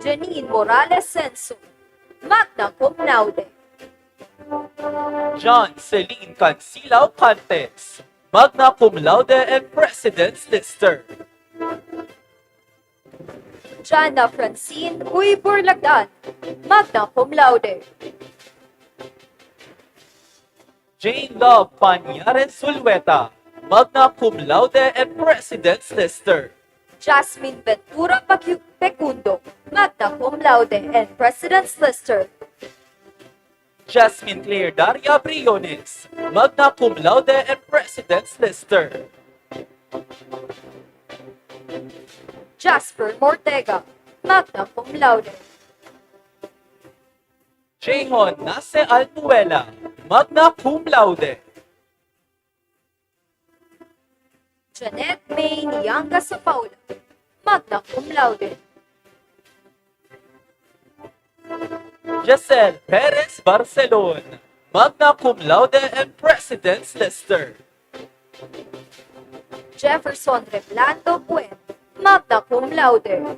Janine Morales Senso, magna cum laude. John Celine Cancilao Cantes, magna cum laude and President's Lister. Jana Francine Uy Burlagdan, magna cum laude. Jane Love Panyares Sulweta, magna cum laude and President's Lister. Jasmine Ventura Pecundo, magna cum laude and President's Lister. Jasmine Claire Daria Briones, magna cum laude and President's Lister. Jasper Mortega, magna cum laude. Jehon Nase Altuela, magna cum laude. Janet May Nianga sa Paula, magna cum laude. Giselle Perez Barcelon, magna cum laude and President's Lister. Jefferson Reblando Buen, magna cum laude.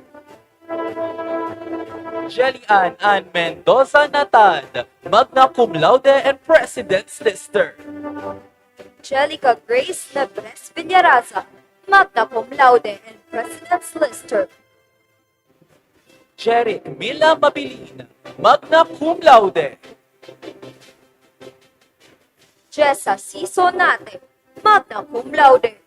Jelian Ann Mendoza Natad, magna cum laude and President's Lister. Angelica Grace Nebres Villaraza, magna cum laude and President's Lister. Jeric Mila Mabilin, magna cum laude. Jessa Ciso Nate, magna cum laude.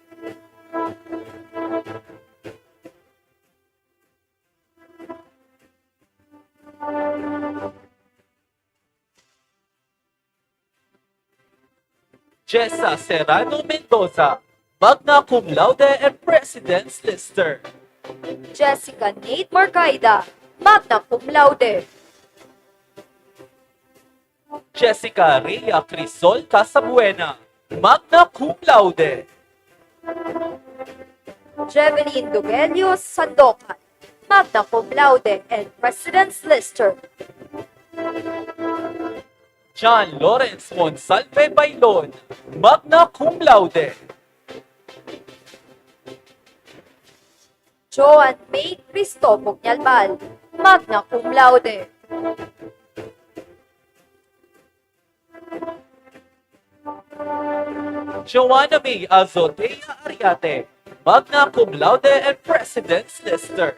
Jessa Serrano Mendoza, magna cum laude and President's Lister. Jessica Nate Marcaida, magna cum laude. Jessica Rhea Crisol Casabuena, magna cum laude. Jeveline Dugelio Sandokan, magna cum laude and President's Lister. John Lawrence Monsalve Bailon, magna cum laude. Joan May Cristopo Nyalbal, magna cum laude. Joanna May Azotea Ariate, magna cum laude and President's Lister.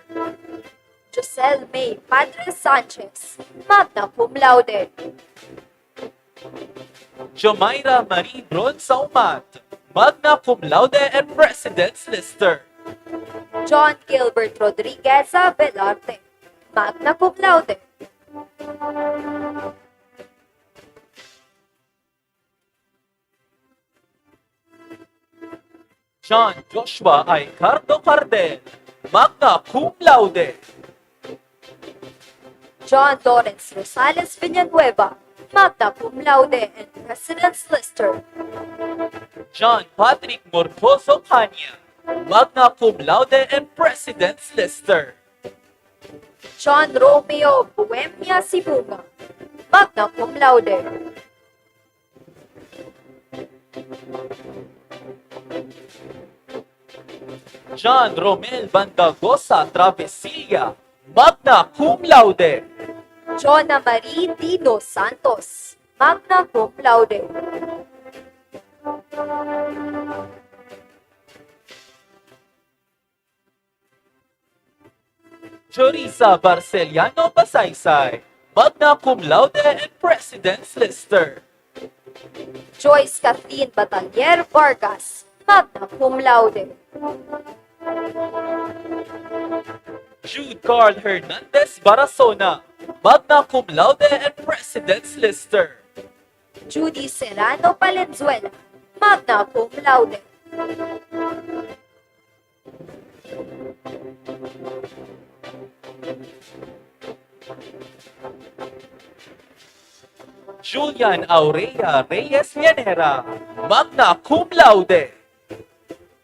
Giselle May Padre Sanchez, magna cum laude. Jomaira Marie Bron Saumat, magna cum laude and President's Lister. John Gilbert Rodriguez Velarte, magna cum laude. John Joshua Aicardo Cardel, magna cum laude. John Lawrence Rosales Villanueva, magna cum laude and President's Lister. John Patrick Morposo Kanya, magna cum laude and President's Lister. John Romeo Buemia Sibunga, magna cum laude. John Romel Bandagosa Travesilla, magna cum laude. Jonna Marie Dino Santos, magna cum laude. Jorisa Barceliano Basaysay, magna cum laude and President's Lister. Joyce Kathleen Batalier Vargas, magna cum laude. Jude Carl Hernandez Barasona, magna cum laude and President's Lister. Judy Serrano Palenzuela, magna cum laude. Julian Aurea Reyes Llanera, magna cum laude.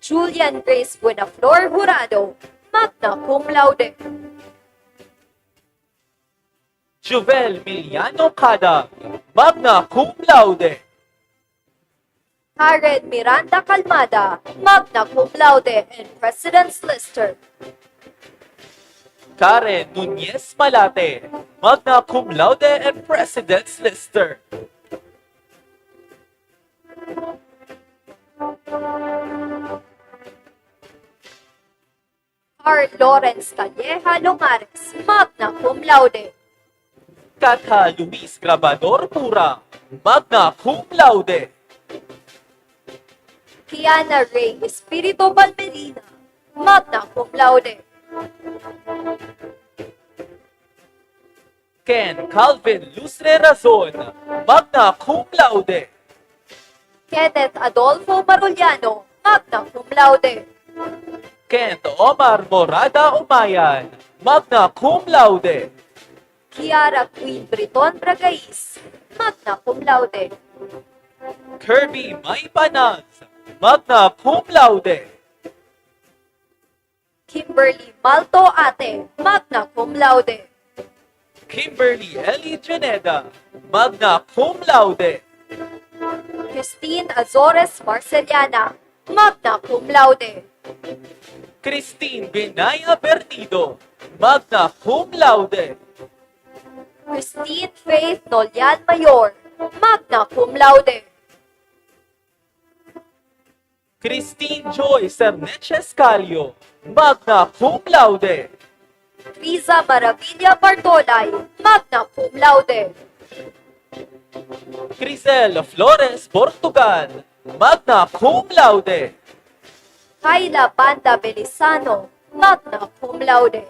Julian Grace Buenaflor Jurado, magna cum laude. Juvel Miliano Cadag, magna cum laude. Karen Miranda Calmada, magna cum laude and President's Lister. Karen Nunez Malate, magna cum laude and President's Lister. R. Lawrence Calleja Lomares, magna cum laude. Katha Luis Grabador Pura, magna cum laude. Kiana Ray Espirito Balmerina, magna cum laude. Ken Calvin Lustre Razon, magna cum laude. Kenneth Adolfo Maruliano, magna cum laude. Kent Omar Morada Umayan, magna cum laude. Kiara Queen Briton Bragais, magna cum laude. Kirby Maypanaz, magna cum laude. Kimberly Malto Ate, magna cum laude. Kimberly Ellie Juneda, magna cum laude. Christine Azores Marceliana, magna cum laude. Christine Binaya Bernido, magna cum laude. Christine Faith Nolian Mayor, magna cum laude. Christine Joy Cerneches Calio, magna cum laude. Riza Maravilla Bartolay, magna cum laude. Crisel Flores Portugal, magna cum laude. Kayla Banda Belisano, magna cum laude.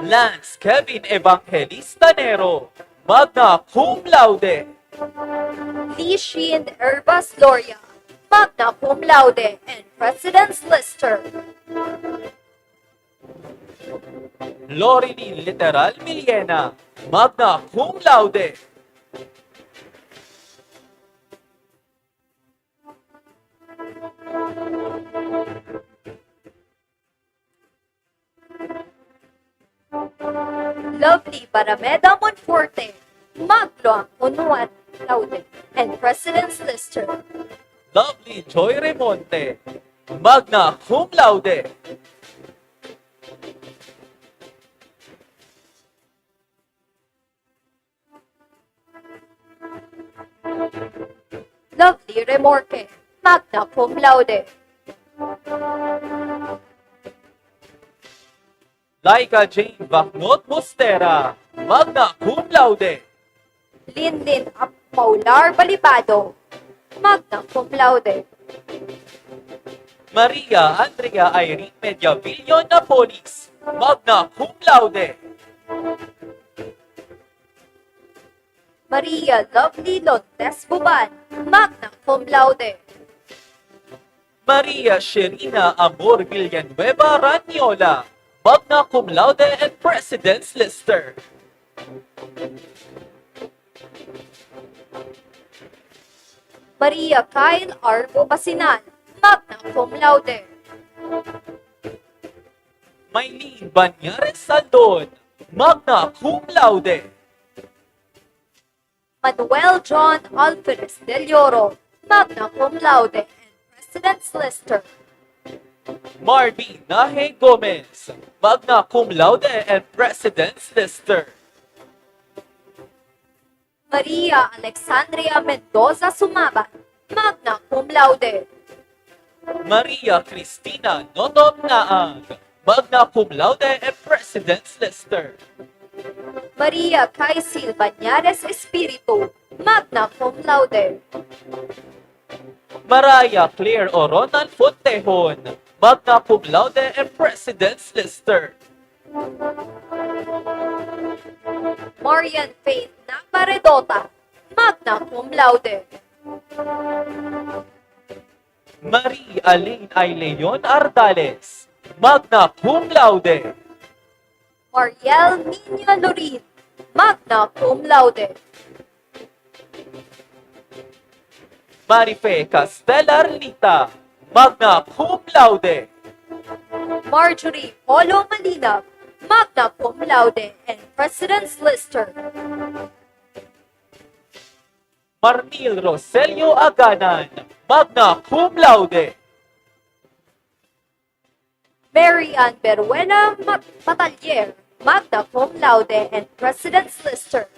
Lance Kevin Evangelista Nero, magna cum laude. Lee Shin Herbas Loria, magna cum laude and President's Lister. Lorilyn Literal Miliena, magna cum laude. Lovely Barameda Monforte, magna cum laude and President's Lister. Lovely Joy Remonte, magna cum laude. Lovely Remorque, magna cum laude. Laika Jane Bacnot Mostera, magna cum laude. Linlin Paular Balibado, magna cum laude. Maria Andrea Irene Mediavillo Napolis, magna cum laude. Maria Lovely Lontes Buban, magna cum laude. Maria Sherina Amor Villanueva Raniola, magna cum laude and President's Lister. Maria Kyle Arbo Basinan, magna cum laude. Maylene Banyares Saldon, magna cum laude. Manuel John Alferez Del Oro, magna cum laude and President's Lister. Marby Nahe Gomez, magna cum laude and President's Lister. Maria Alexandria Mendoza Sumaban, magna cum laude. Maria Cristina Notom Naang, magna cum laude and President's Lister. Maria Caisil Bañares Espiritu, magna cum laude. Mariah Claire Oronan Fontejon, magna cum laude and President's Lister. Marian Faith Naparedota, magna cum laude. Marie Aline Aileon Ardales, magna cum laude. Mariel Minya Lorin, magna cum laude. Marife Castella Arlita, magna cum laude. Marjorie Polo Malina, magna cum laude and President's Lister. Marnil Roselio Aganan, magna cum laude. Mary Ann Beruena Patalier, magna cum laude and President's Lister.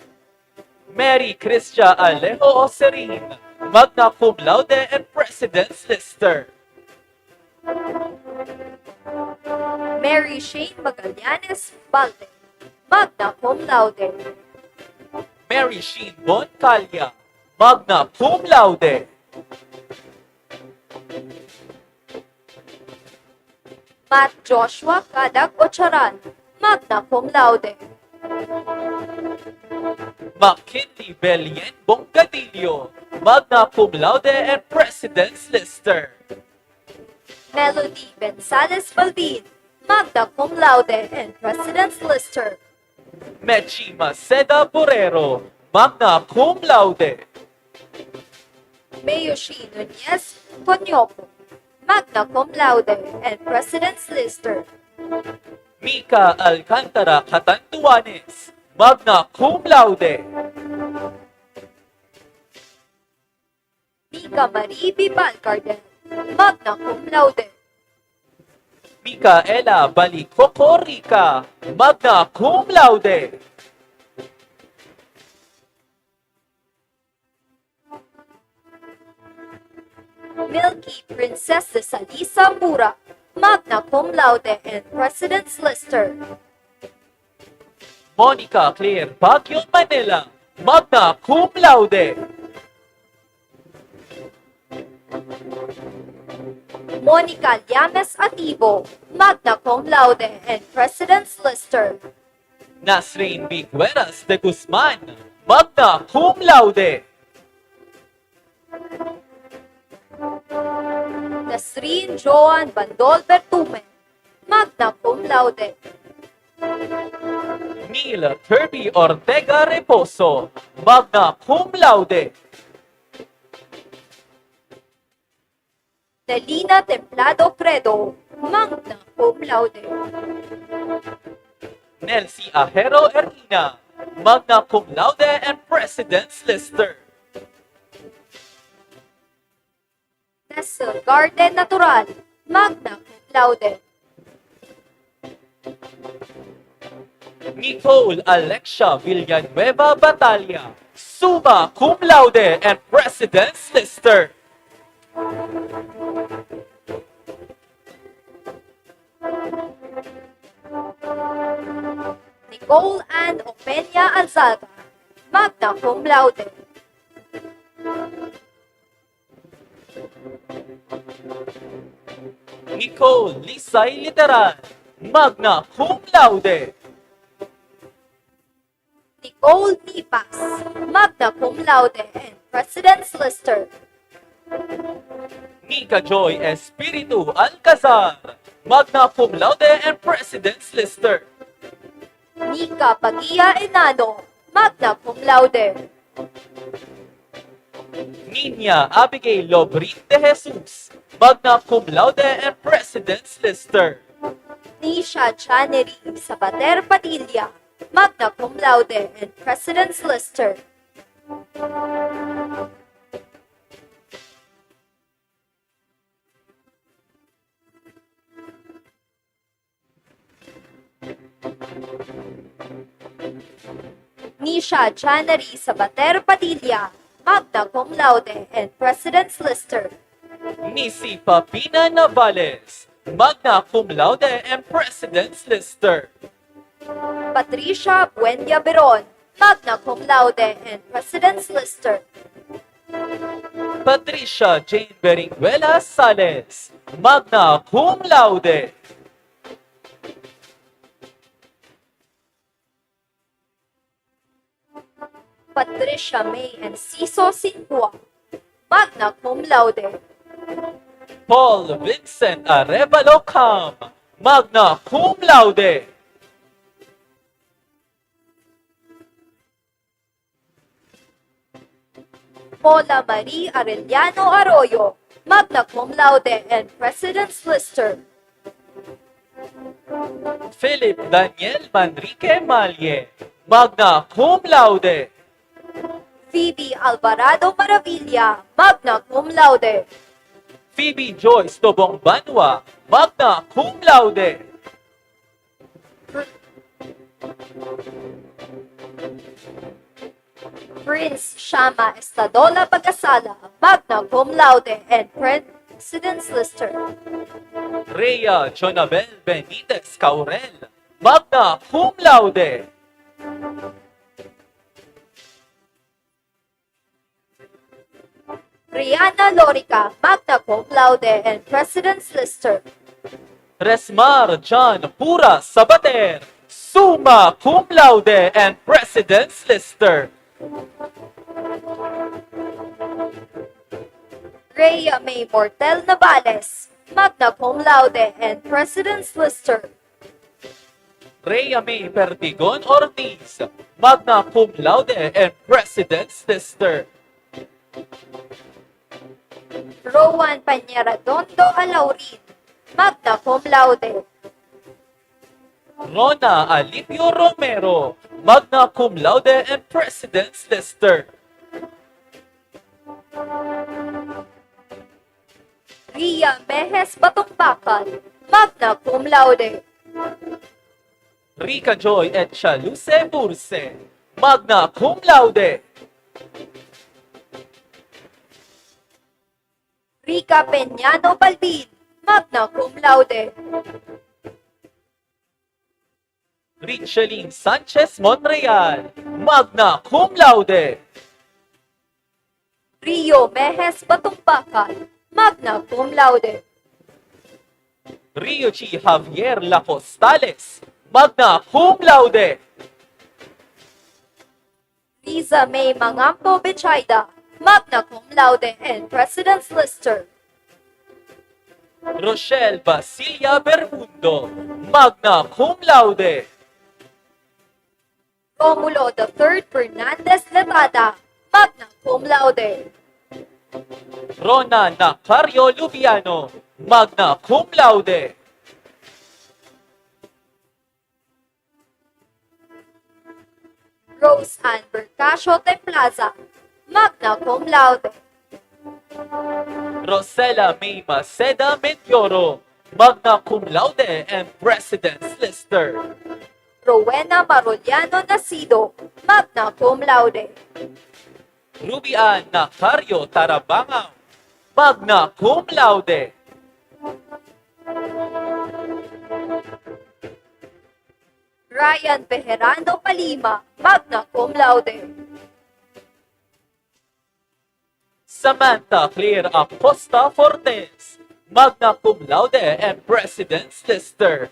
Mary Cristia Alejo Oserin, magna cum laude and President's Lister. Mary Shane Magallanes Balde, magna cum laude. Mary Sheen Boncalya, magna cum laude. Matt Joshua Kadag Ocharan, magna cum laude. McKinley Belien Bonggadillo, magna cum laude and President's Lister. Melody Bensales Balbin, magna cum laude and President's Lister. Mechi Maceda Borrero, magna cum laude. Mayoshi Nunez Tonyopo, magna cum laude and President's Lister. Mika Alcantara Catanduanes, magna cum laude. Mika Marie Bibalcardel, magna cum laude. Micaela Balicoco Rica, magna cum laude. Milky Princess de Salisa Mura, magna cum laude and President's Lister. Monica Claire Baguio Manila, magna cum laude. Monica Llames Ativo, magna cum laude and President's Lister. Nasrin Bigueras de Guzman, magna cum laude. Nasrin Joan Bandol Bertume, magna cum laude. Neil Kirby Ortega Reposo, magna cum laude. Nelina Templado Credo, magna cum laude. Nelsie Ajero Erina, magna cum laude and President's Lister. Nessel Garden Natural, magna cum laude. Nicole Alexia Villanueva Batalla, summa cum laude and President's Lister. Nicole Ann Opeña Alzaga, magna cum laude. Nicole Lisay Literal, magna cum laude. Nicole Nipas, magna cum laude and President's Lister. Nika Joy Espiritu Alcazar, magna cum laude and President's Lister. Nika Pagia Enano, magna cum laude. Nina Abigail Lobrin de Jesus, magna cum laude and President's Lister. Nisha Chaneri Sabater Padilla, magna cum laude and President's Lister. Nisha Chaneri Sabater Padilla, magna cum laude and President's Lister. Nisi Papina Navales, magna cum laude and President's Lister. Patricia Bueño Beron, magna cum laude and President's Lister. Patricia Jane Beringuela Sales, magna cum laude. Patricia May Enciso Sinhua, magna cum laude. Paul Vincent Arevalo Cam, magna cum laude. Paula Marie Arellano Arroyo, magna cum laude and President's Lister. Philip Daniel Manrique Malye, magna cum laude. Phoebe Alvarado Maravilla, magna cum laude. Phoebe Joyce Tobong Banwa, magna cum laude. Prince Shama Estadola Bagasala, magna cum laude and President's Lister. Rhea Jonabel Benitez Caurel, magna cum laude. Rihanna Lorica, magna cum laude and President's Lister. Resmar John Pura Sabater, summa cum laude and President's Lister. Rhea May Mortel Navales, magna cum laude and President's Lister. Rhea May Perdigon Ortiz, magna cum laude and President's Lister. Rowan Panyaradondo Alaurin, magna cum laude. Rona Alipio Romero, magna cum laude and President's Lister. Ria Mejes Batong Bakal, magna cum laude. Rica Joy et Chaluce Burse, magna cum laude. Rica Peñano Balbin, magna cum laude. Richelin Sanchez Monreal, magna cum laude. Rio Mejes Batong Bakal, magna cum laude. Rio G. Javier Lacostales, magna cum laude. Riza May Mangampo Bechaida, magna cum laude and President's Lister. Rochelle Basilia Bermundo, magna cum laude. Romulo III Fernandez Letada, magna cum laude. Rona Nacario Lubiano, magna cum laude. Rose Ann Bercasio Templaza, magna cum laude. Rosella May Maceda Mentioro, magna cum laude and President's Lister. Rowena Maroliano Nacido, magna cum laude. Rubian Nacario Tarabanga, magna cum laude. Ryan Bejerano Palima, magna cum laude. Samantha Claire Acosta Fortes, magna cum laude and President's Lister.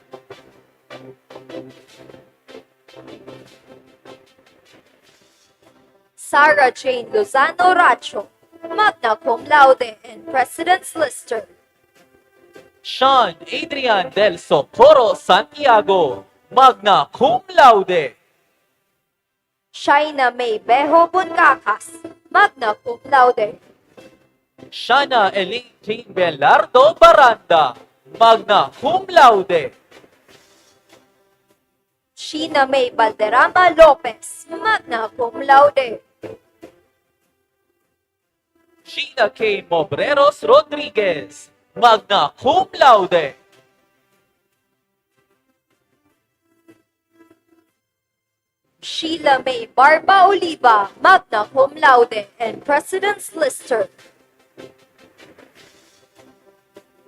Sarah Jane Lozano Racho, magna cum laude and President's Lister. Sean Adrian del Socorro Santiago, magna cum laude. Shaina May Bejo Buncacas, magna cum laude. Shana Elaine Jane Belardo Baranda, magna cum laude. Sheena May Valderrama Lopez, magna cum laude. Sheena K. Mobreros Rodriguez, magna cum laude. Sheila May Barba Oliva, magna cum laude and President's Lister.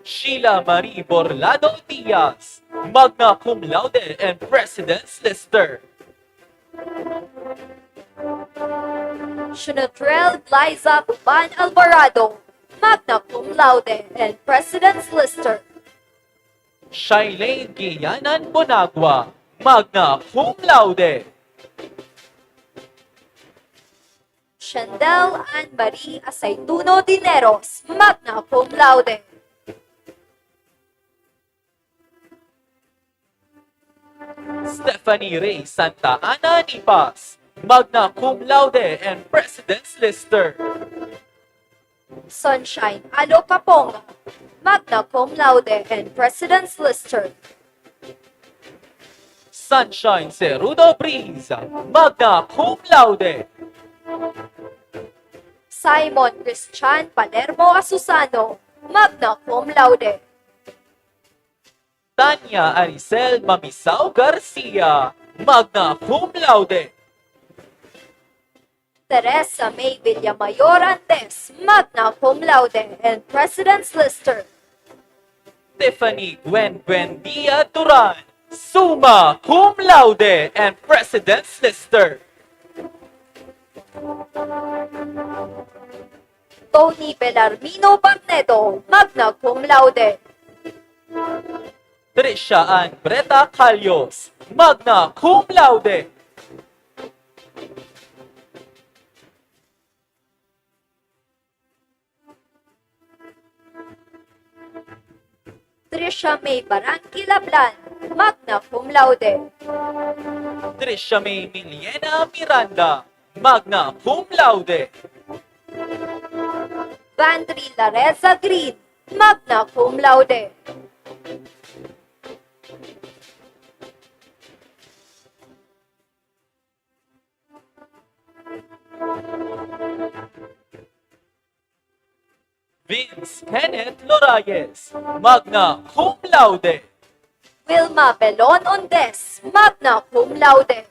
Sheila Marie Borlado Diaz, magna cum laude and President's Lister. Shunatrell Liza Uban Alvarado, magna cum laude and President's Lister. Shailene Guillanan Bonagua, magna cum laude. Shandel Anne-Marie Aceituno Dineros, magna cum laude. Stephanie Ray Santa Ana Nipas, magna cum laude and President's Lister. Sunshine Alo Caponga, magna cum laude and President's Lister. Sunshine Cerudo Breeze, magna cum laude. Simon Christian Palermo Asusano, magna cum laude. Tanya Aricel Mamisao Garcia, magna cum laude. Teresa May Villamayor Antes, magna cum laude and President's Lister. Tiffany Gwen Buendia Duran, summa cum laude and President's Lister. Tony Belarmino Barnedo, magna cum laude. Trisha Ann Breta Calyos, magna cum laude. Trisha May Barangki Lablan, magna cum laude. Trisha May Miliena Miranda, magna cum laude. Vandri Lareza Green, magna cum laude. Vince Kenneth Lorayes, magna cum laude. Wilma Belon Ondes, magna cum laude.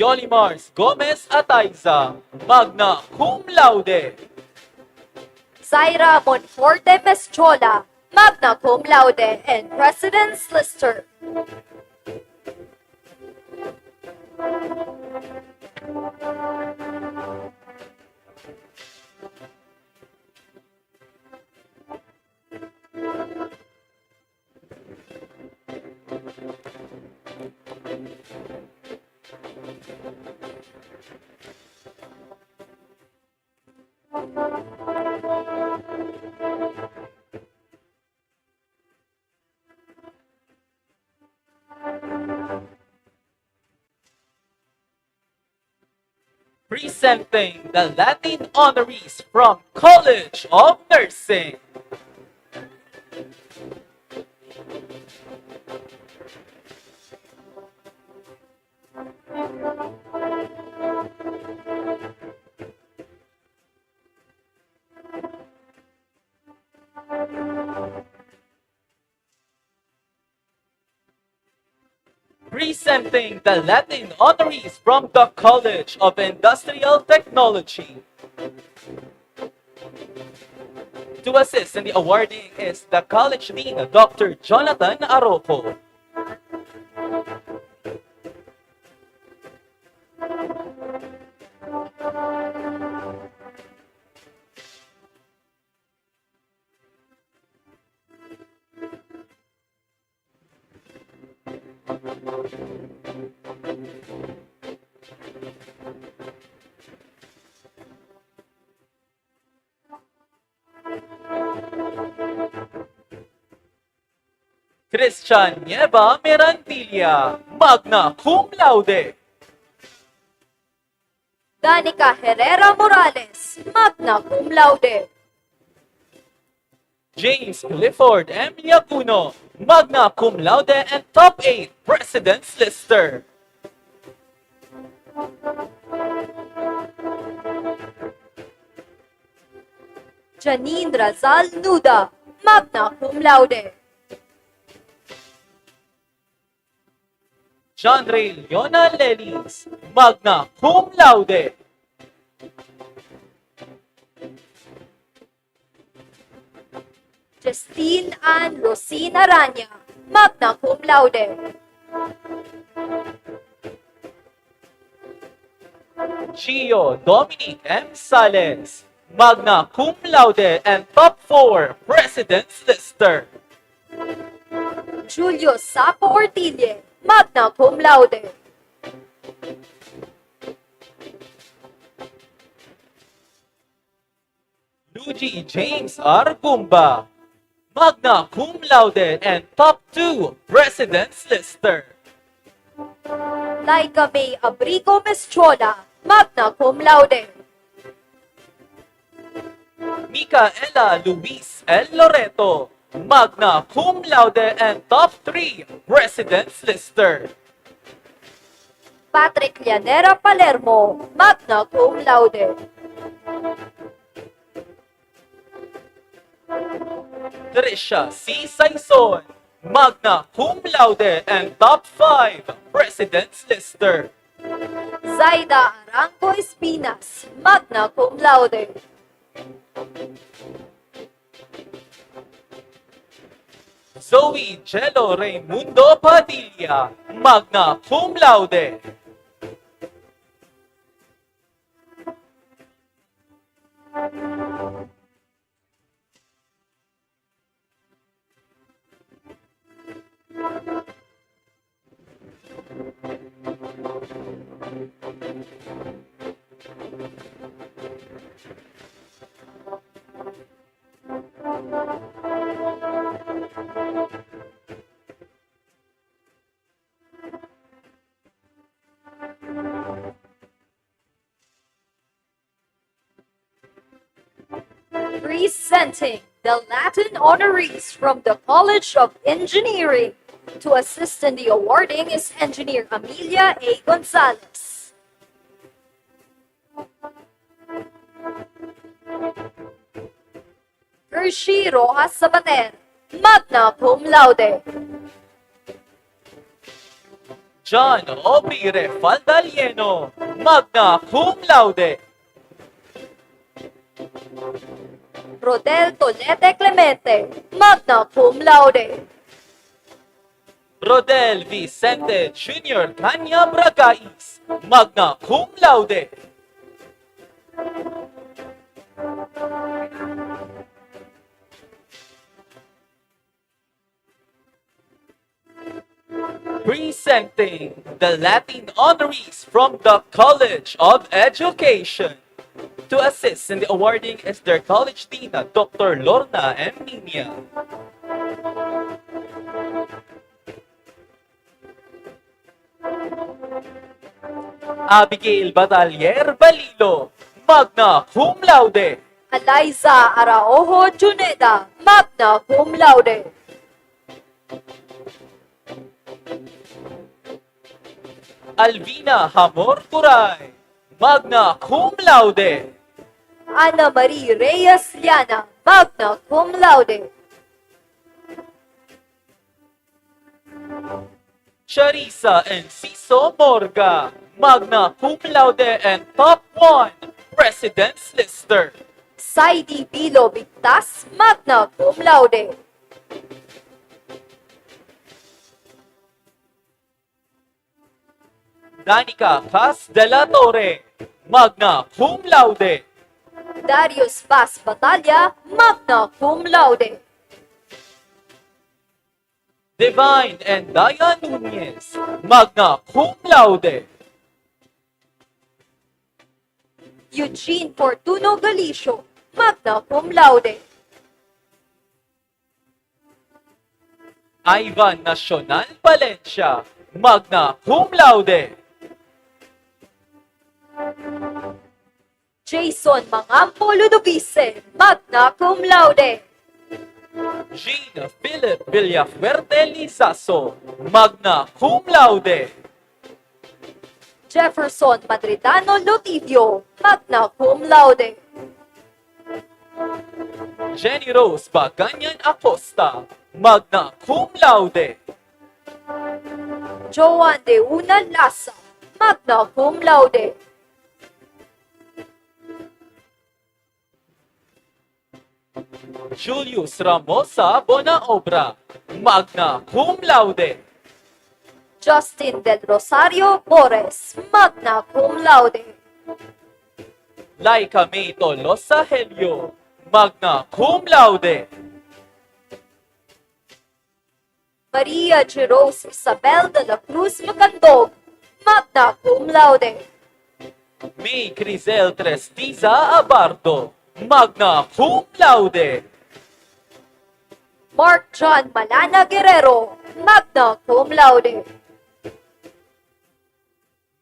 Yolimars Gomez Ataiza, magna cum laude. Zaira Monforte Meschola, magna cum laude and President's Lister. Presenting the Latin honorees from College of Nursing. Presenting the Latin honorees from the College of Industrial Technology. To assist in the awarding is the College Dean, Dr. Jonathan Arrojo. Christian Nieva Mirandilla, magna cum laude. Danica Herrera Morales, magna cum laude. James Clifford M. Yaguno, magna cum laude and top 8 President's Lister. Janine Razal Nuda, magna cum laude. John Ray Leona Lelis, magna cum laude. Justine Ann Rosina Aranya, magna cum laude. Gio Dominic M. Sales, magna cum laude and top 4 President's Lister. Julio Sapo Ortille, magna cum laude. Luigi James Argumba, magna cum laude and top 2 President's Lister. Laika May Abrigo Meschola, magna cum laude. Micaela Luis L. Loreto, magna cum laude and top 3 President's Lister. Patrick Llanera Palermo, magna cum laude. Trisha C. Saison, magna cum laude and top 5 President's Lister. Zaida Arango Espinas, magna cum laude. Zoe Jello Raimundo Padilla, magna cum laude. Presenting the Latin honorees from the College of Engineering. To assist in the awarding is Engineer Amelia A. Gonzalez. Hershey Rojas Sabater, magna cum laude. John Aubrey Refaldalieno, magna cum laude. Rodel Tolete Clemente, magna cum laude. Rodel Vicente Jr. Canya Bragais, magna cum laude. Presenting the Latin honorees from the College of Education. To assist in the awarding is their college dean, Dr. Lorna M. Nina. Abigail Batalier Balilo, magna cum laude. Eliza Araojo Juneda, magna cum laude. Alvina Hamor Turay, magna cum laude. Ana Marie Reyes Liana, magna cum laude. Charissa Enciso Morga, magna cum laude and top 1, President's Lister. Saidi Bilo Bigtas, magna cum laude. Danica Cas de la Torre, magna cum laude. Darius Vaz Batalla, magna cum laude. Divine and Diane Nunez, magna cum laude. Eugene Fortuno Galicio, magna cum laude. Ivan Nacional Valencia, magna cum laude. Jason Mangampo Ludovice, magna cum laude. Jean Philip Villafuerte Lizaso, magna cum laude. Jefferson Madridano Lotidio, magna cum laude. Jenny Rose Baganyan Acosta, magna cum laude. Joan de Una Lasa, magna cum laude. Julius Ramosa Bonaobra, magna cum laude. Justin Del Rosario Bores, magna cum laude. Laika May Tolosa Helio, magna cum laude. Maria Jerose Isabel de la Cruz Macandog, magna cum laude. May Crisel Trestiza Abardo, magna cum laude. Mark John Malana Guerrero, magna cum laude.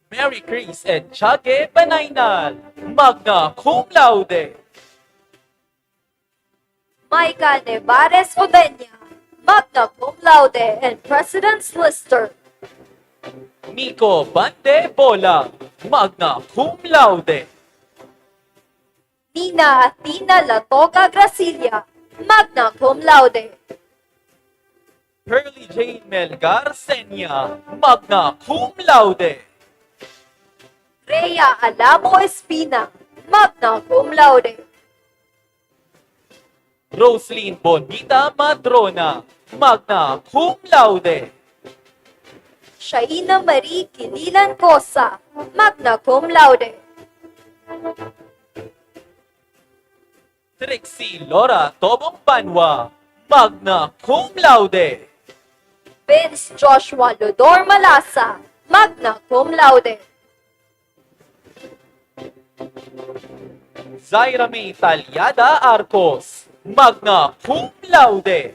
Mary Chris and Chage Banaynal, magna cum laude. Micah Nevares Odeña, magna cum laude and President's Lister. Nico Bande Bola, magna cum laude. Nina Athena Latoga Gracilia, magna cum laude. Pearly Jane Melgar Senya, magna cum laude. Rhea Alamo Espina, magna cum laude. Roslyn Bonita Madrona, magna cum laude. Shaina Marie Kililan Cosa, magna cum laude. Trixie Laura Tobong Panwa, magna cum laude. Vince Joshua Lodor Malasa, magna cum laude. Zaira May Talyada Arcos, magna cum laude.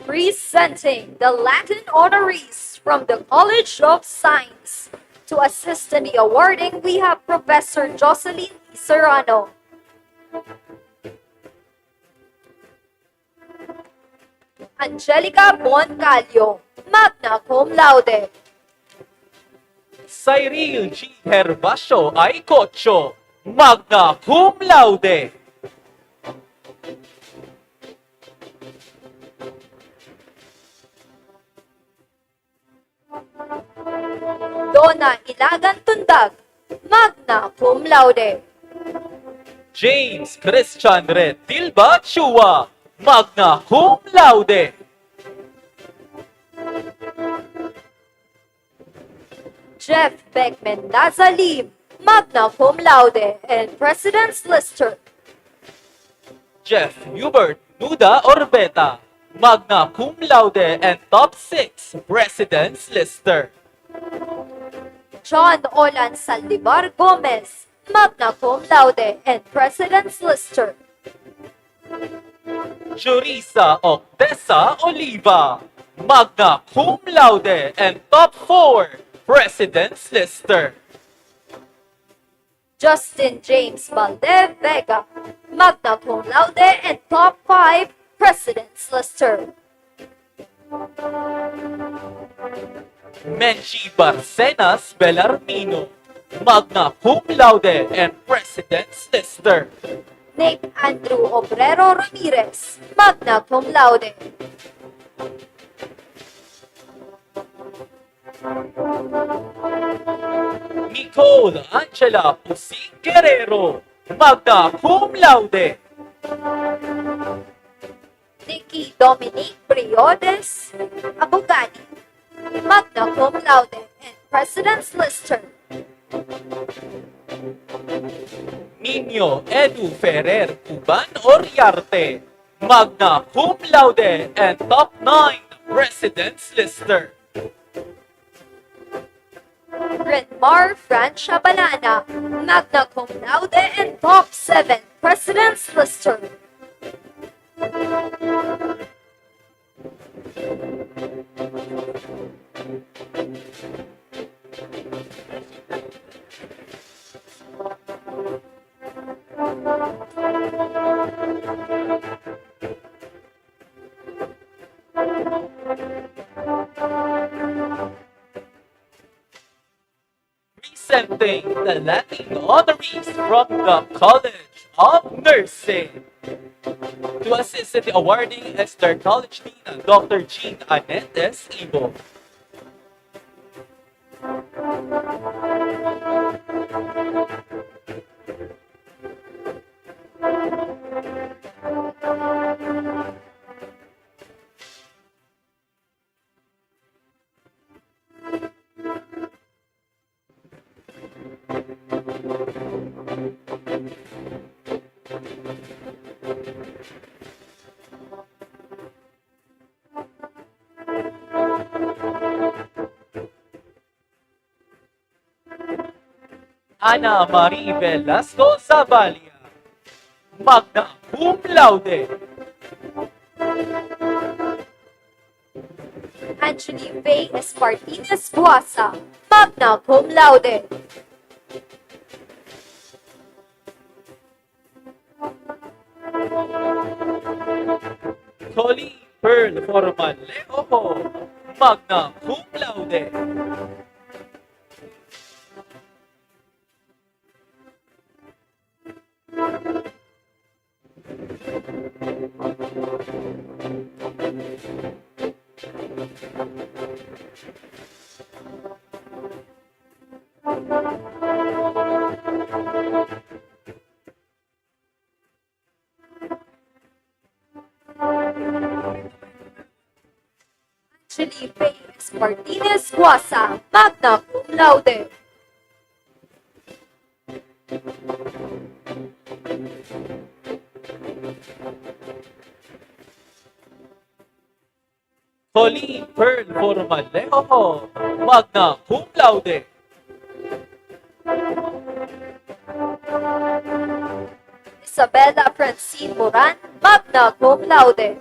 Presenting the Latin honorees from the College of Science. To assist in the awarding, we have Professor Jocelyn Serrano. Angelica Boncalio, magna cum laude. Cyril G. Herbacio Aicocho, magna cum laude. Donna Ilagan Tundag, magna cum laude. James Christian Retilba Chua, magna cum laude. Jeff Beckman Nazalim, magna cum laude and President's Lister. Jeff Hubert Nuda Orbeta, magna cum laude and top 6 President's Lister. John Olan Saldivar Gomez, magna cum laude and President's Lister. Jurisa Octesa Oliva, magna cum laude and top 4 President's Lister. Justin James Valde Vega, magna cum laude and top 5 President's Lister. Menchi Barcenas Bellarmino, magna cum laude and President's Lister. Nick Andrew Obrero Ramirez, magna cum laude. Nicole Angela Pusing Guerrero, magna cum laude. Nikki Dominique Briones Abogani, magna cum laude and President's Lister. Nino Edu Ferrer Cuban Oriarte, magna cum laude and top 9 President's Lister. Renmar Francia Banana, magna cum laude and top 7 President's Lister. Presenting the Latin honorees from the College of Nursing. To assist in the awarding is their College Dean, Dr. Jean Anetes Ibo. Ana Marie Velasco Zavalia, magna cum laude. Anthony Faye Espartines Guasa, magna cum laude. Colleen Pearl Forman Leoho, magna cum laude. laude. Angeli Reyes Martinez Guasa, magna cum laude. Colleen Pearl Formalejo, magna cum laude. Isabella Francine Moran, magna cum laude.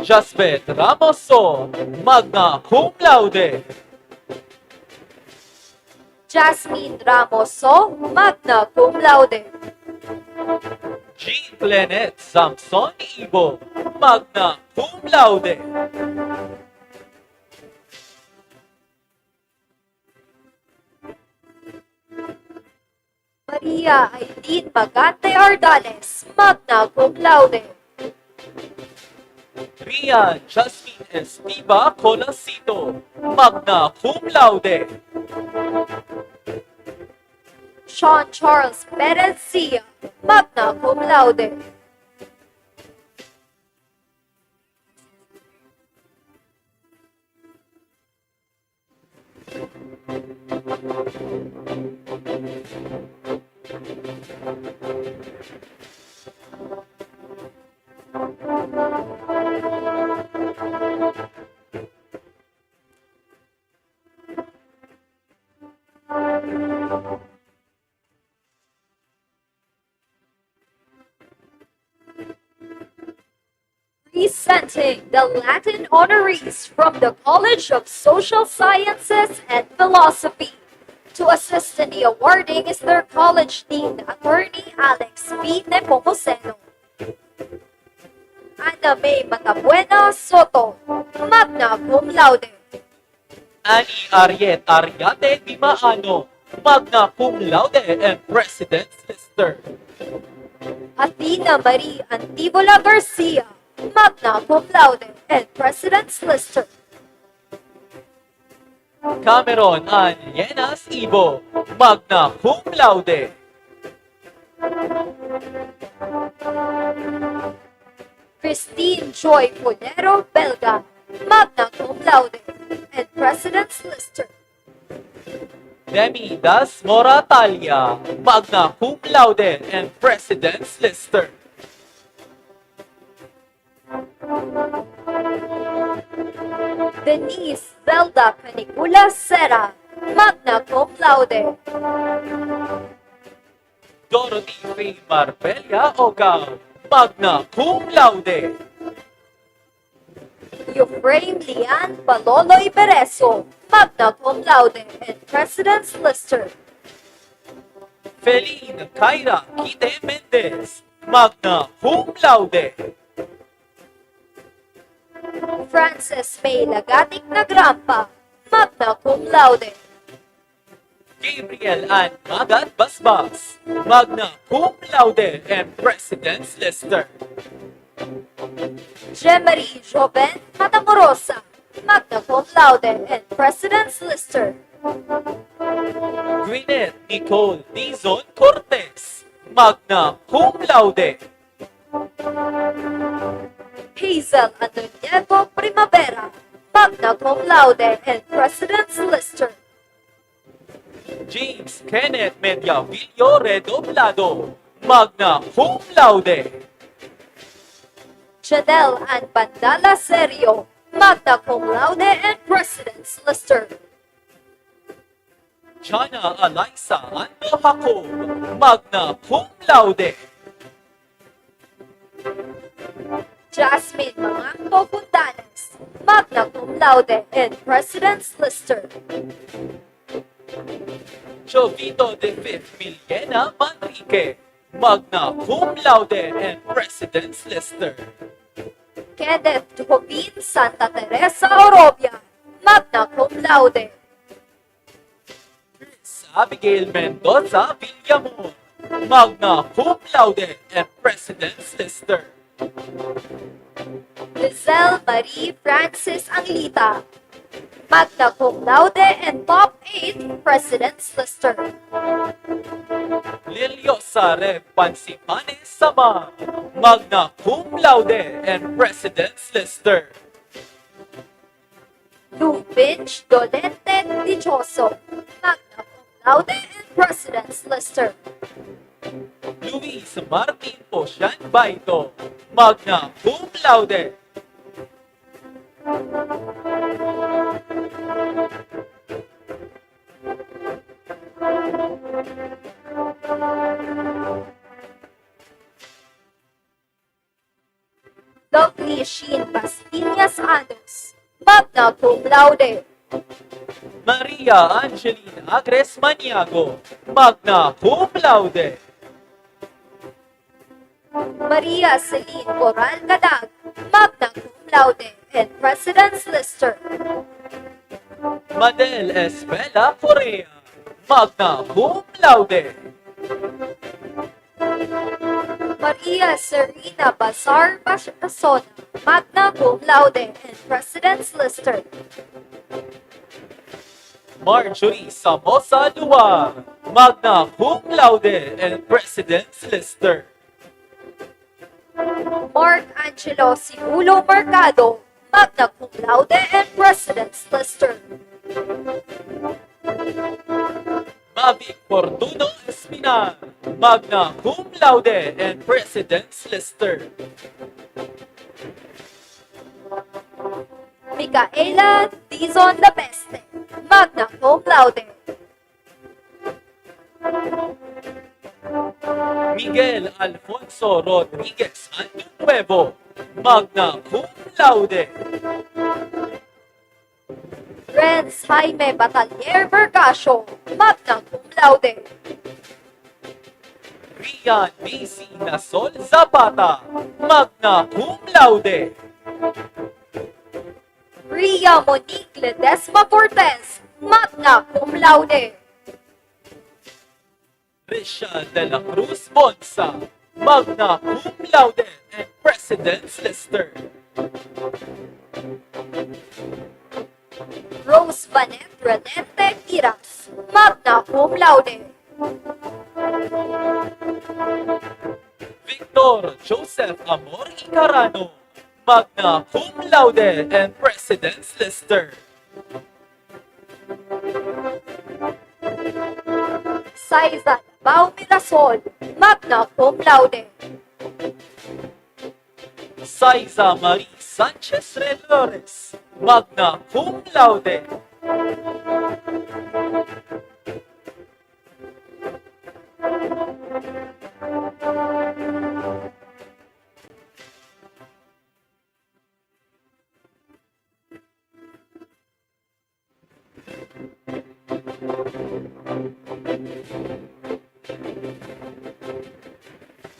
Jasbet Ramoso, magna cum laude. Jasmine Ramoso, magna cum laude. Jean Plenet Samson Ibo, magna cum laude. Maria Aileen Magante Ardales, magna cum laude. Rian Jasmine Estiva Colacito, magna cum laude. Sean Charles Perez Zia, magna cum laude. Presenting the Latin honorees from the College of Social Sciences and Philosophy. To assist in the awarding is their college dean, Attorney Alex B. Nepomuceno. Ana May Matabuena Soto, magna cum laude. Annie Ariet Ariate Di Maano, magna cum laude and President's Lister. Athena Marie Antivola Garcia, magna cum laude and President's Lister. Cameron Ann Llenas Ibo, magna cum laude. Christine Joy Polero Belga, magna cum laude and President's Lister. Demi Das Moratalia, magna cum laude and President's Lister. Denise Zelda Canicula Serra, magna cum laude. Dorothy Faye Marbella Oga, magna cum laude. Euphraim Lian Paloloy Bereso, magna cum laude and President's Lister. Feline Kyra Kite Mendez, magna cum laude. Frances May Lagatic Nagrampa, magna cum laude. Gabriel Ann Magat Basbas, magna cum laude and President's Lister. Jemarie Joven Matamorosa, magna cum laude and President's Lister. Gwyneth Nicole Dizon Cortez, magna cum laude. Hazel Antonieto Primavera, magna cum laude and President's Lister. James Kenneth Mediavillo Redoblado, magna cum laude. Janelle Ann Bandala Serio, magna cum laude and President's Lister. Chana Eliza Ando Jacob, magna cum laude. Jasmine Manganto Puntanes, magna cum laude and President's Lister. Jovito de Fifth Millena Manrique, magna cum laude and President's Lister. Kenneth Jovin Santa Teresa Orobia, magna cum laude. Abigail Mendoza Villamor, magna cum laude and President's Lister. Lizelle Marie Francis Anglita, magna cum laude and top 8 President's Lister. Lilio Sare Pansipane Samar, magna cum laude and President's Lister. Luvinch Dolente Dichoso, magna cum laude and President's Lister. Luis Martin Posyan Baito, magna cum laude. Lovely Sheen Pastillas Anos, magna cum laude. Maria Angelina Agres Maniago, magna cum laude. Maria Celine Coral Gadag, magna cum laude and President's Lister. Madel Esbela Correa, magna cum laude. Maria Serena Bazar Basona, magna cum laude and President's Lister. Marjorie Samosa Luar, magna cum laude and President's Lister. Mark Angelo Sibulo Mercado, magna cum laude and President's Lister. Mavic Fortuno Espinar, magna cum laude and President's Lister. Micaela Dizon Labeste, magna cum laude. Miguel Alfonso Rodriguez Nuevo, magna cum laude. Renz Jaime Batalier Mercasio, magna cum laude. Rian Macy Nasol Zapata, magna cum laude. Ria Monique Ledesma Cortez, magna cum laude. Risha de la Cruz Bonsa, magna cum laude and President's Lister. Rose Vanet Renente Giras, magna cum laude. Victor Joseph Amor Icarano, magna cum laude and President's Lister. Saiza Bao Mirasol, magna cum laude. Saiza Marie Sanchez Redores, magna cum laude.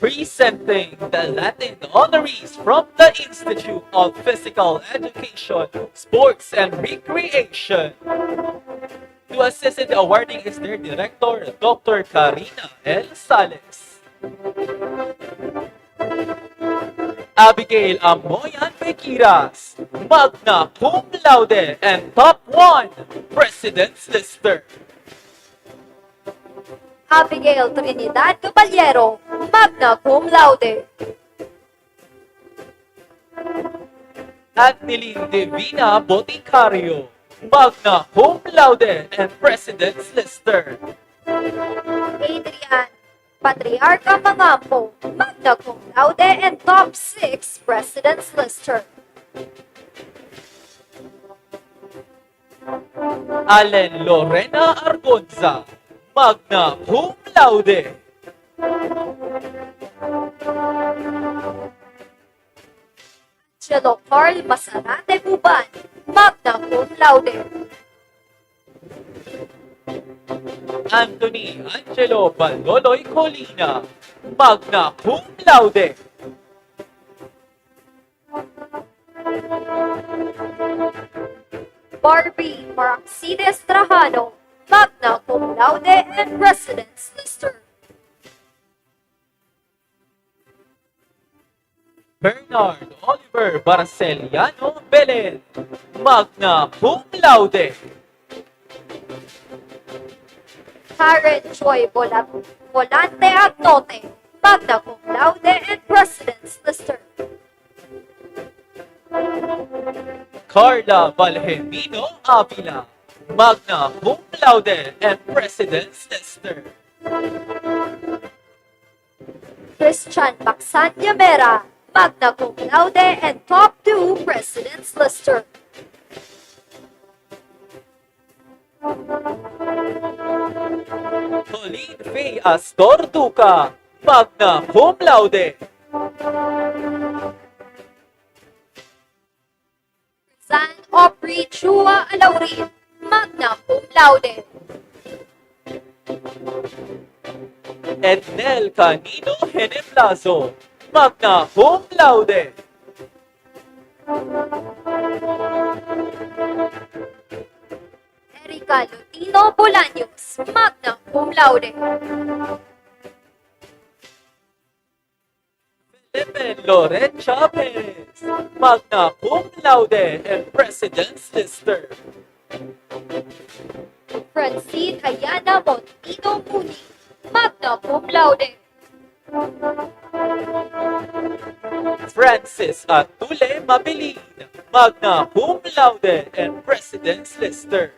Presenting the Latin honorees from the Institute of Physical Education, Sports and Recreation. To assist in the awarding is their director, Dr. Karina L. Sales. Abigail Amoyan Bequiras, magna cum laude and top 1, President's Lister. Abigail Trinidad Caballero, magna cum laude. Adnilin Divina Boticario, magna cum laude and President's Lister. Adrian Patriarca Mangampo, magna cum laude and top 6 President's Lister. Allen Lorena Argonza, magna cum laude. Angelo Carl Masarate Buban, magna cum laude. Anthony Angelo Baloloy Colina, magna cum laude. Barbie Maraxides Trajano, magna cum laude and President's Lister. Bernard Oliver Barceliano Belen, magna cum laude. Karen Joy Volante Agnote, magna cum laude and President's Lister. Carla Valentino Avila, magna cum laude and President's Lister. Christian Baksan Yamera, magna cum laude and top 2 President's Lister. Colleen Faye Astor Duca, magna cum laude. San Opry Chua Alaurin, magna cum laude. Ednel Canino Heneblazo, magna cum laude. Erika Lutino Bolaños, magna cum laude. Felipe Lorencia Perez, magna cum laude and President's Lister. Francine Ayana Montino Muni, magna cum laude. Francis Atule Mabilin, magna cum laude and President's Lister.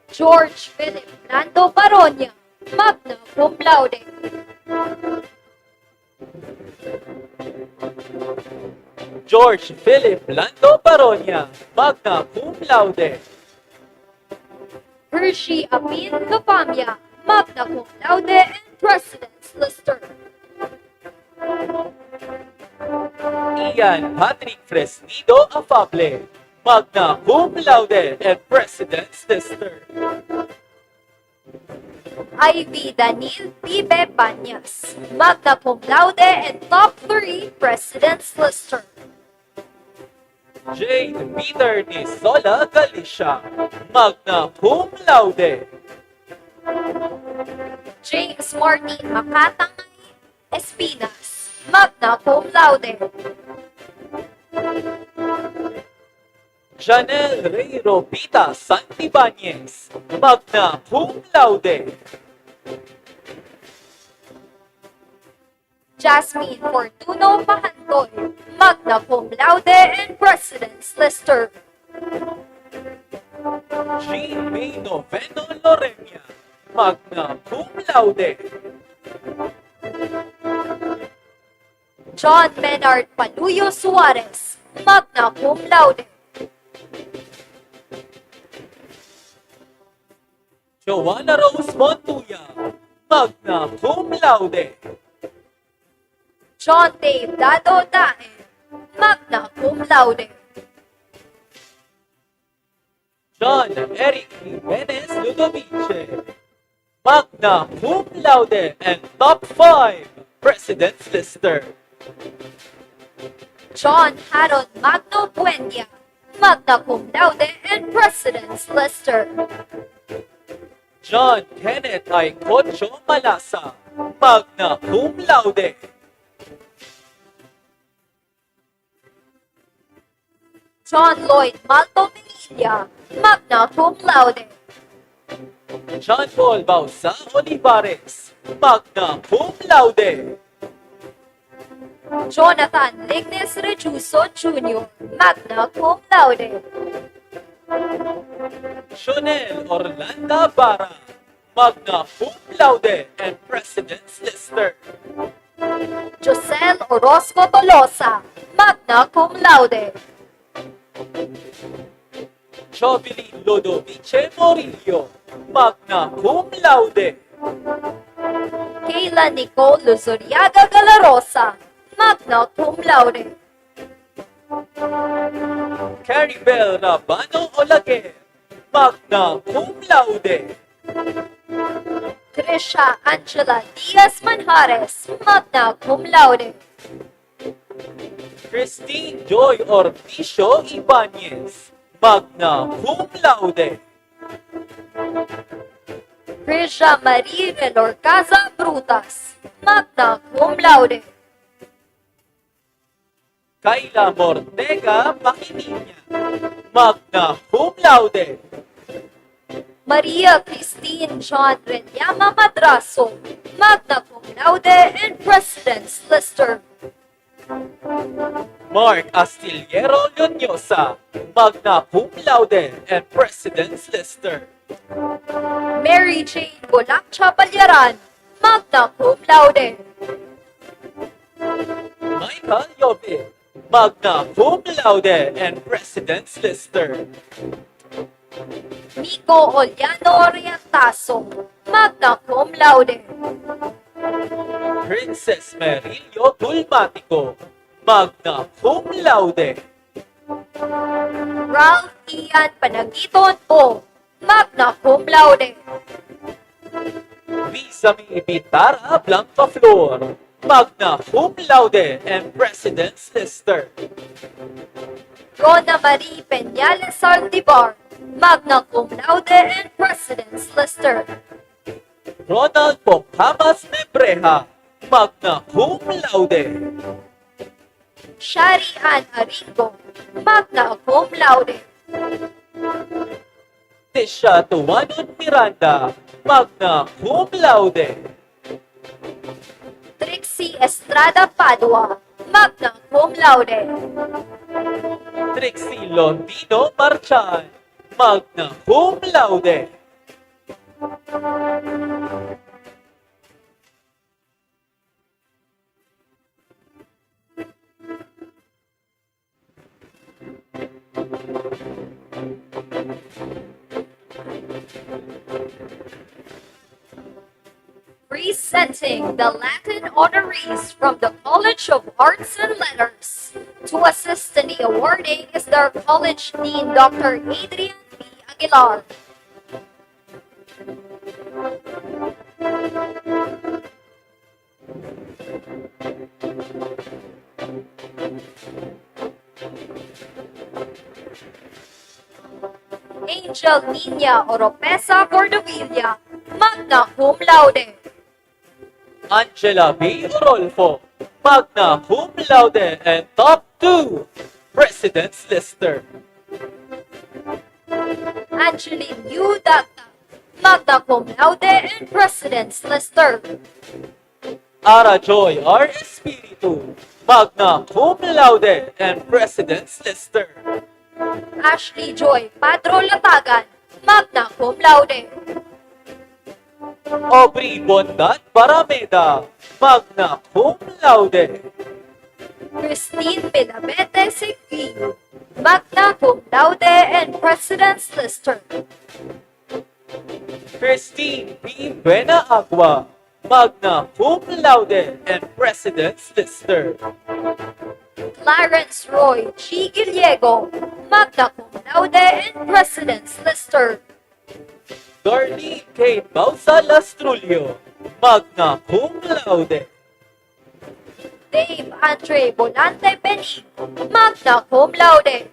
George Philip Nando Baronia, magna cum laude. George Philip Lando Baronia, magna cum laude. Hershey Apin Lupamia, magna cum laude and President's Lister. Ian Patrick Fresnido Afable, magna cum laude and President's Lister. Ivy Daniel Pibe Banyas, magna cum laude and top 3 President's Lister. Jade Peter Nisola Galicia, magna cum laude. James Martin Makatangay Espinas, magna cum laude. Janelle Rey Robita Santibanez, magna cum laude. Jasmine Fortuno Pahantoy, magna cum laude and President's Lister. Jean May Noveno Lorenia, magna cum laude. John Menard Paluyo Suarez, magna cum laude. Joanna Rose Montuya, magna cum laude. John Dave Dado Dae, magna cum laude. John Eric Jimenez Ludovice, magna cum laude and top 5 President's Lister. John Harold Magno Bueño, magna cum laude and President's Lister. John Kenneth Aicocho Malasa, magna cum laude. John Lloyd Malto Melilla, magna cum laude. John Paul Bausa Olivares, magna cum laude. Jonathan Lignes Rejuso Jr., magna cum laude. Shonel Orlando Barra, magna cum laude and President's Lister. Josel Orozco Tolosa, magna cum laude. Jovelyn Lodovice Morillo, magna cum laude. Kayla Nicole Luzuriaga Galarosa, magna cum laude. Caribel Rabano Olaguer, magna cum laude. Trisha Angela Diaz Manjares, magna cum laude. Christine Joy Orticio Ibanez, magna cum laude. Krisha Marie Lorcaza Brutas, magna cum laude. Kayla Mortega Maquinilla, magna cum laude. Maria Christine John Renyama Madraso, magna cum laude and President's Lister. Mark Astillero Lloñosa, magna cum laude and President's Lister. Mary Jane Bolaccha Balyaran, magna cum laude. Michael Yobe, magna cum laude and President's Lister. Nico Oliano Orientaso, magna cum laude. Princess Merillo Dulmatico, magna cum laude. Ralph Ian Panagiton O, magna cum laude. Visami Bitara Blanca Flor, magna cum laude and President's Lister. Rona Marie Peñales Saldivar, magna cum laude and President's Lister. Ronald Ponghamas Nebreja, magna cum laude. Shari Ann Aringo, magna cum laude. Tisha Tuwanon Miranda, magna cum laude. Trixie Estrada Padua, magna cum laude. Trixie Londino Marchan, magna cum laude. Presenting the Latin honorees from the College of Arts and Letters. To assist in the awarding is their College Dean, Dr. Adrian B. Aguilar. Angel Nina Oropesa Cordovilla, magna cum laude. Angela B. Rolfo, magna cum laude and top 2, President's Lister. Angeline U. Dagda, magna cum laude and President's Lister. Ara Joy R. Espiritu, magna cum laude and President's Lister. Ashley Joy Padro Latagan, magna cum laude. Aubrey Bondat Parameda, magna cum laude. Christine Pinabete Seguin, magna cum laude and President's Lister. Christine P. Buena Agua, magna cum laude and President's Lister. Clarence Roy G. Gallego, magna cum laude and President's Lister. Darlene K. Bausa Lastrulio, magna cum laude. Dave Andre Volante Benig, magna cum laude.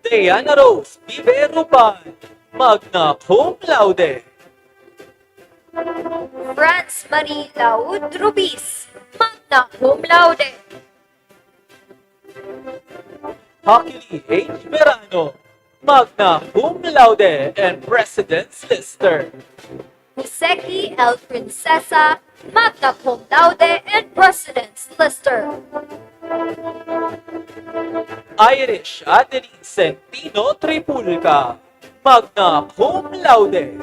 Diana Rose Vive Ruban, magna cum laude. Franz Marie Laud Rubis, magna cum laude. Hakili H. Verano, magna cum laude and President's Lister. Joseki L. Princesa, magna cum laude and President's Lister. Irish Adeline Centino Tripulca, magna cum laude.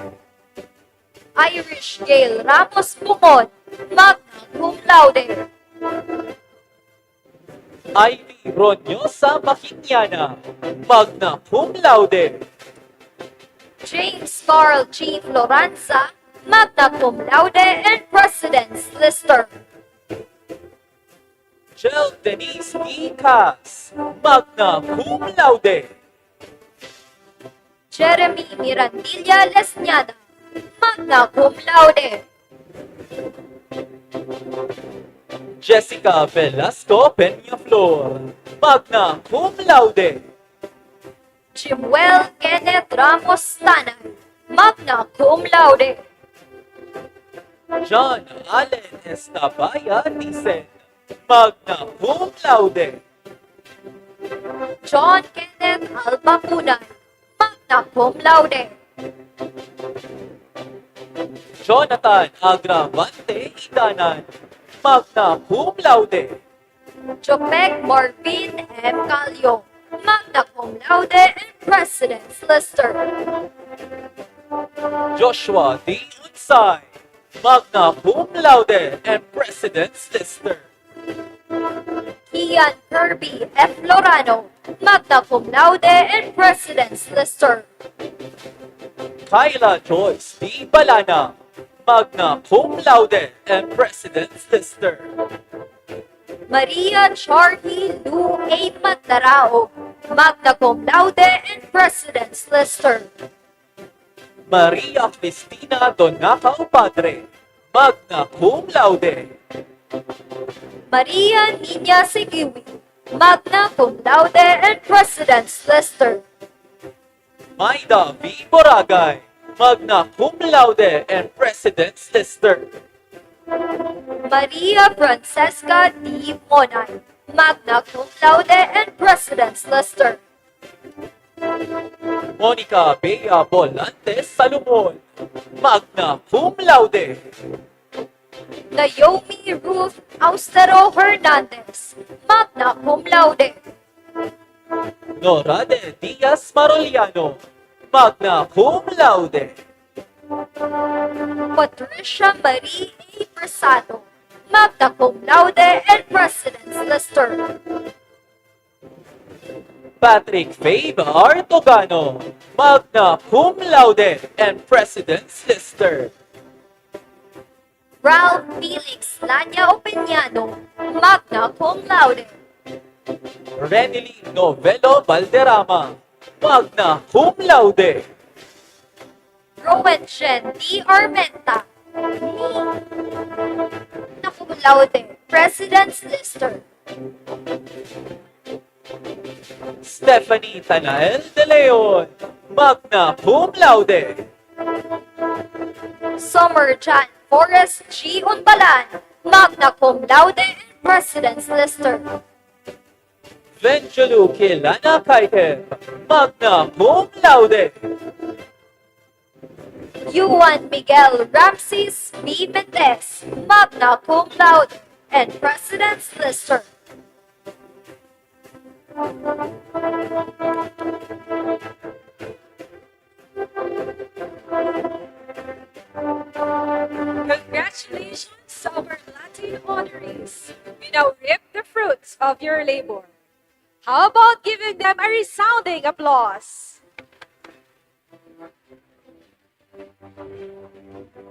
Irish Gail Ramos Bumon, magna cum laude. Ivy Ronyosa Maquiniana, magna cum laude. James Carl G. Floranza, magna cum laude and President's Lister. Jill Denise D. Cas, magna cum laude. Jeremy Mirandilla Lesñada, magna cum laude. Jessica Velasco Peñaflor, magna cum laude. Jimuel Kenneth Ramos Tanay, magna cum laude. John Allen Estabaya Dicen, magna cum laude. John Kenneth Albapunay, magna cum laude. Jonathan Agravante Idanan, magna cum laude. Jopek Marvin M. Calio, magna cum laude and President's Lister. Joshua D. Unsay, magna cum laude and President's Lister. Ian Kirby F. Lorano, magna cum laude and President's Lister. Kyla Joyce D. Balana, magna cum laude and President's Lister. Maria Charlie Lou A. Matarao, magna cum laude and President's Lister. Maria Cristina Donaca Padre, magna cum laude. Maria Nina Sigiwi, magna cum laude and President's Lister. Maida V. Boragay, magna cum laude and President's Lister. Maria Francesca D. Monay, magna cum laude and President's Lister. Monica Bea Bolantes Salomon, magna cum laude. Naomi Ruth Austero Hernandez, magna cum laude. Norade Diaz Maroliano, magna cum laude. Patricia Marie A. Persado, magna cum laude and President's Lister. Patrick Fabe Artogano, magna cum laude and President's Lister. Ralph Felix Lanya Opeñano, magna cum laude. Renily Novelo Valderrama, magna cum laude. Rowan Jen D. Armenta, magna cum laude, President's Lister. Stephanie Tanael de Leon, magna cum laude. Summer Jan Forrest G. Unbalan, magna cum laude and President's Lister. Venjulu Kilana Kaiteb, magna cum laude. Juan Miguel Ramses B. Mendez, magna cum laude and President's Lister. Congratulations, our Latin honorees. You now reap the fruits of your labor. How about giving them a resounding applause?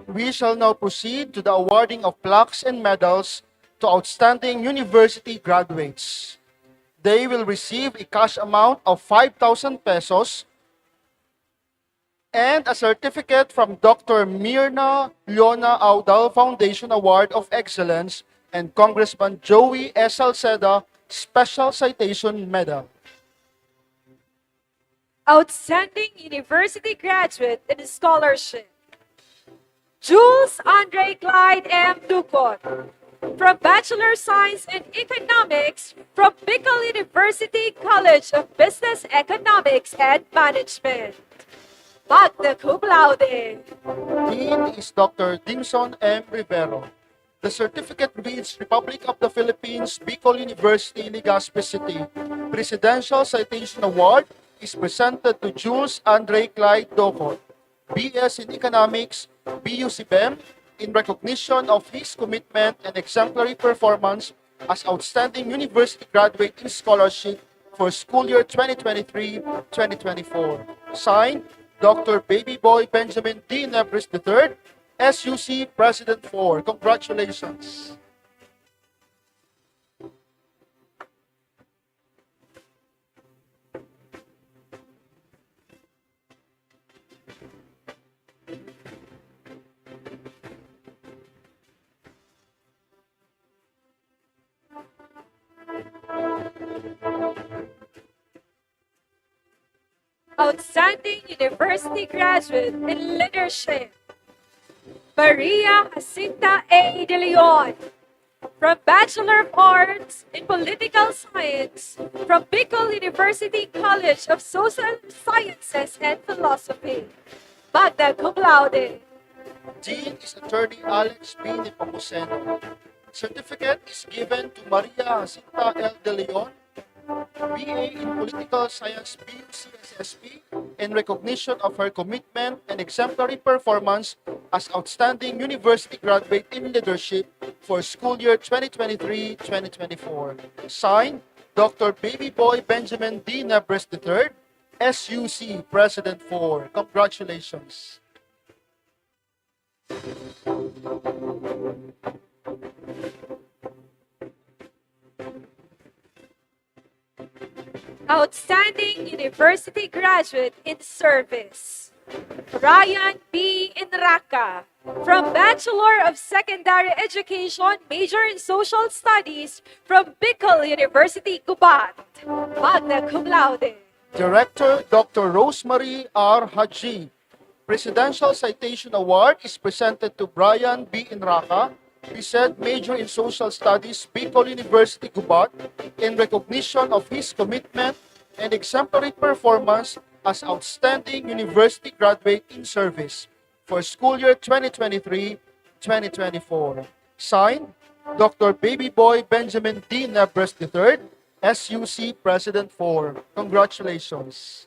We shall now proceed to the awarding of plaques and medals to outstanding university graduates. They will receive a cash amount of 5,000 pesos and a certificate from Dr. Mirna Leona Audal Foundation Award of Excellence and Congressman Joey S. Salceda Special Citation Medal. Outstanding University Graduate in Scholarship. Jules Andre Clyde M. Ducot, from Bachelor of Science in Economics from Bicol University College of Business Economics and Management. Magna cum laude. Dean is Dr. Dimson M. Rivero. The certificate reads Republic of the Philippines, Bicol University, Legazpi City. Presidential Citation Award is presented to Jules Andre Clyde Ducot, BS in Economics, BUCBEM, in recognition of his commitment and exemplary performance as outstanding university graduate in scholarship for school year 2023-2024. Signed, Dr. Baby Boy Benjamin D. Nebris III, SUC President 4. Congratulations. Outstanding University Graduate in Leadership, Maria Jacinta A. De Leon, from Bachelor of Arts in Political Science from Bicol University College of Social Sciences and Philosophy, magna cum laude. Dean is Attorney Alex B. Nepomuceno. Certificate is given to Maria Jacinta L. De Leon, BA in Political Science BUCSSP, in recognition of her commitment and exemplary performance as outstanding university graduate in leadership for school year 2023-2024. Signed, Dr. Baby Boy Benjamin D. Nebres III, SUC President 4. Congratulations. Outstanding University Graduate in Service, Ryan B. Inraca, from Bachelor of Secondary Education, major in Social Studies from Bicol University, Gawad, magna cum laude. Director Dr. Rosemary R. Haji. Presidential Citation Award is presented to Brian B. Inraca, said major in Social Studies, Bicol University, Gawad, in recognition of his commitment and exemplary performance as outstanding university graduate in service for school year 2023-2024. Signed, Dr. Baby Boy Benjamin D. Nebres III, SUC President 4. Congratulations.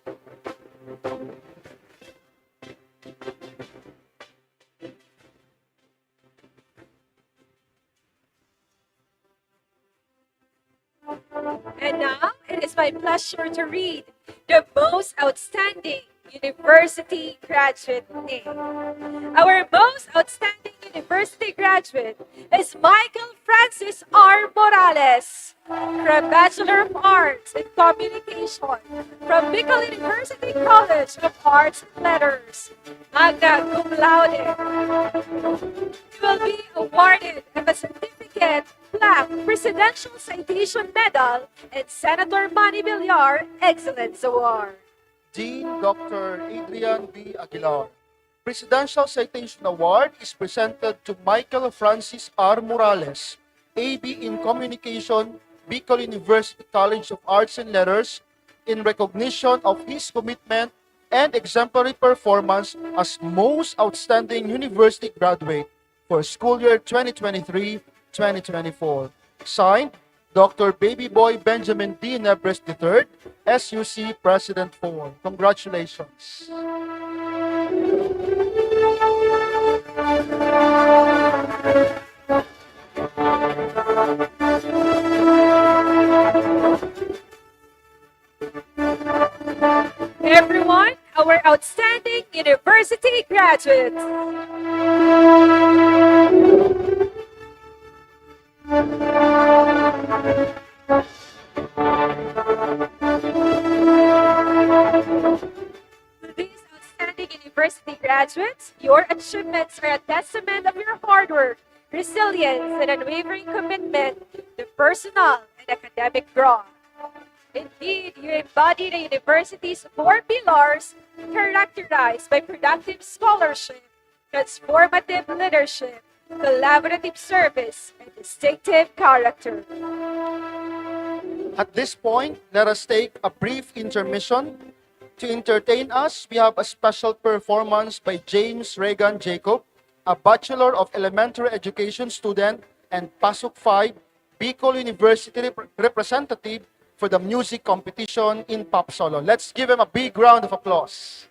And now, it is my pleasure to read the most outstanding university graduate name. Our most outstanding university graduate is Michael Francis R. Morales, from Bachelor of Arts in Communication from Bicol University College of Arts and Letters, magna cum laude. He will be awarded a certificate, plaque, Presidential Citation Medal, and Senator Manny Villar Excellence Award. Dean Dr. Adrian B. Aguilar. Presidential Citation Award is presented to Michael Francis R. Morales, AB in Communication, Bicol University College of Arts and Letters, in recognition of his commitment and exemplary performance as most outstanding university graduate for school year 2023-2024. Signed, Dr. Baby Boy Benjamin D. Nebres III, SUC President 4. Congratulations. Everyone, our outstanding university graduates. To these outstanding university graduates, your achievements are a testament of your hard work, resilience, and unwavering commitment to personal and academic growth. Indeed, you embody the university's four pillars, characterized by productive scholarship, transformative leadership, collaborative service, and distinctive character. At this point, let us take a brief intermission. To entertain us, we have a special performance by James Reagan Jacob, a Bachelor of Elementary Education student and PASUK 5 Bicol University representative for the music competition in pop solo. Let's give him a big round of applause.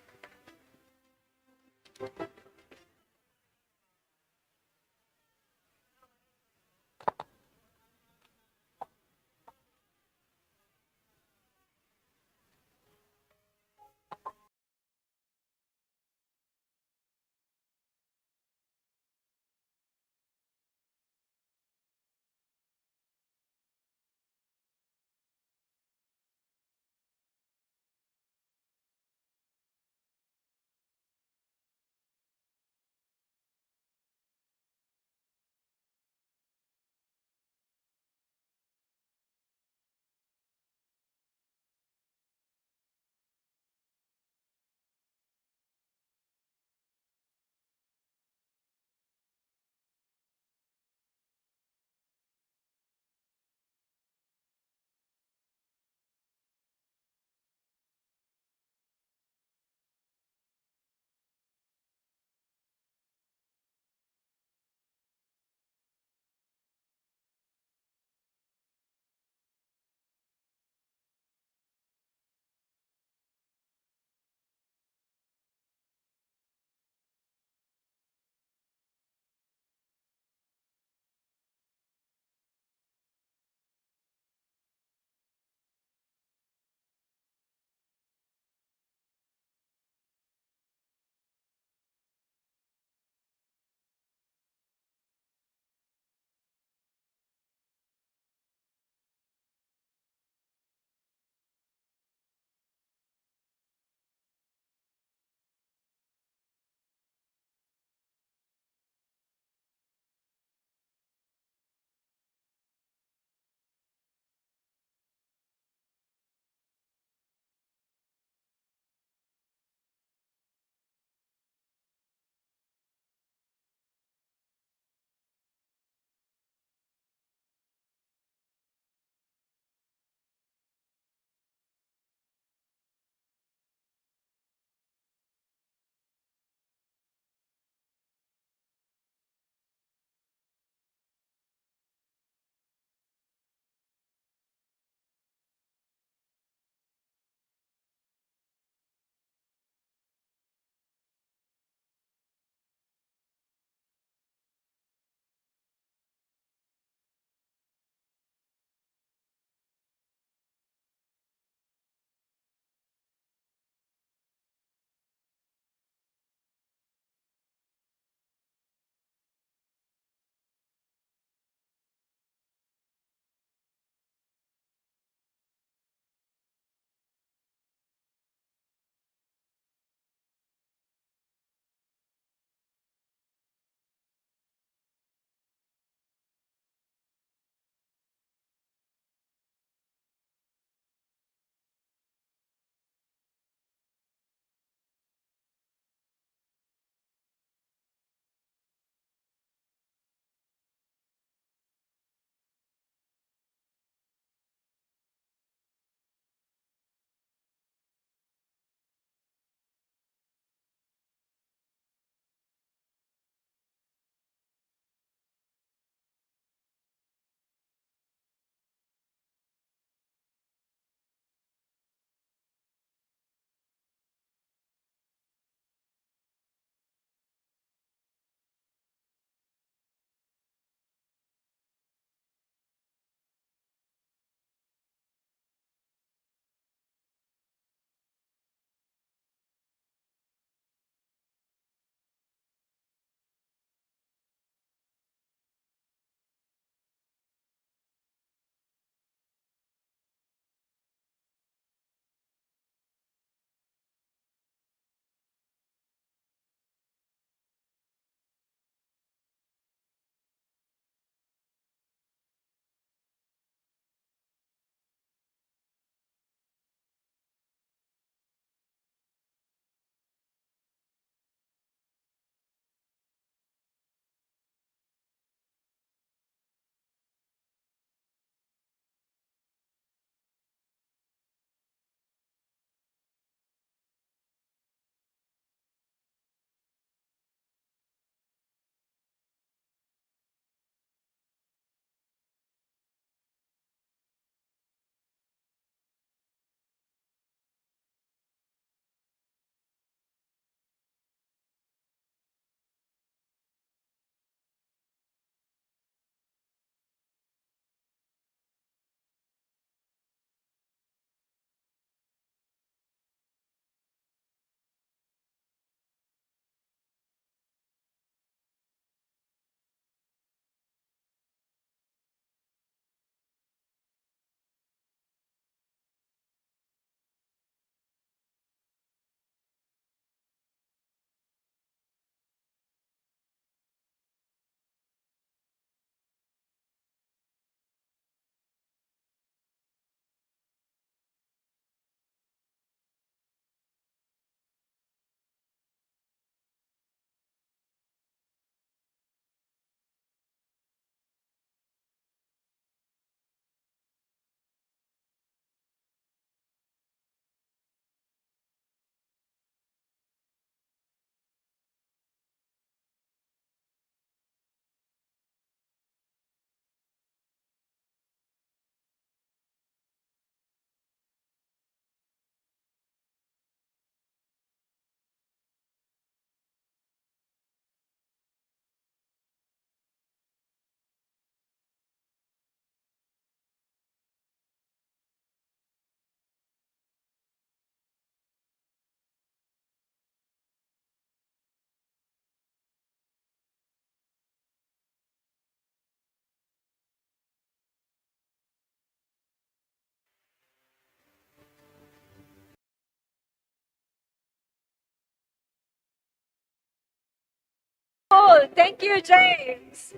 Thank you, James.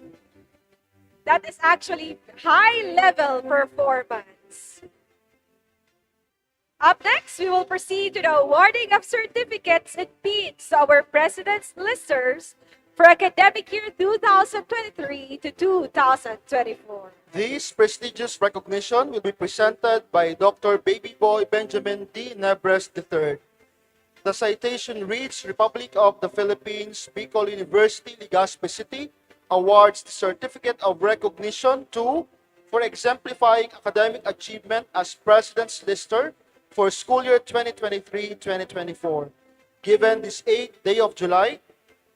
That is actually high-level performance. Up next, we will proceed to the awarding of certificates and pins to our President's Listers for academic year 2023 to 2024. This prestigious recognition will be presented by Dr. Baby Boy Benjamin D. Nebres III. The citation reads, Republic of the Philippines, Bicol University, Legazpi City, awards the Certificate of Recognition to, for exemplifying academic achievement as President's Lister for school year 2023-2024, given this 8th day of July,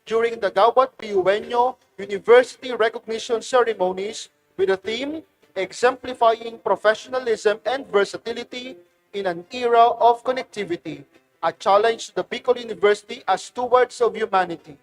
during the Gawad Bueño University Recognition Ceremonies with the theme, Exemplifying Professionalism and Versatility in an Era of Connectivity, a challenge to the Bicol University as stewards of humanity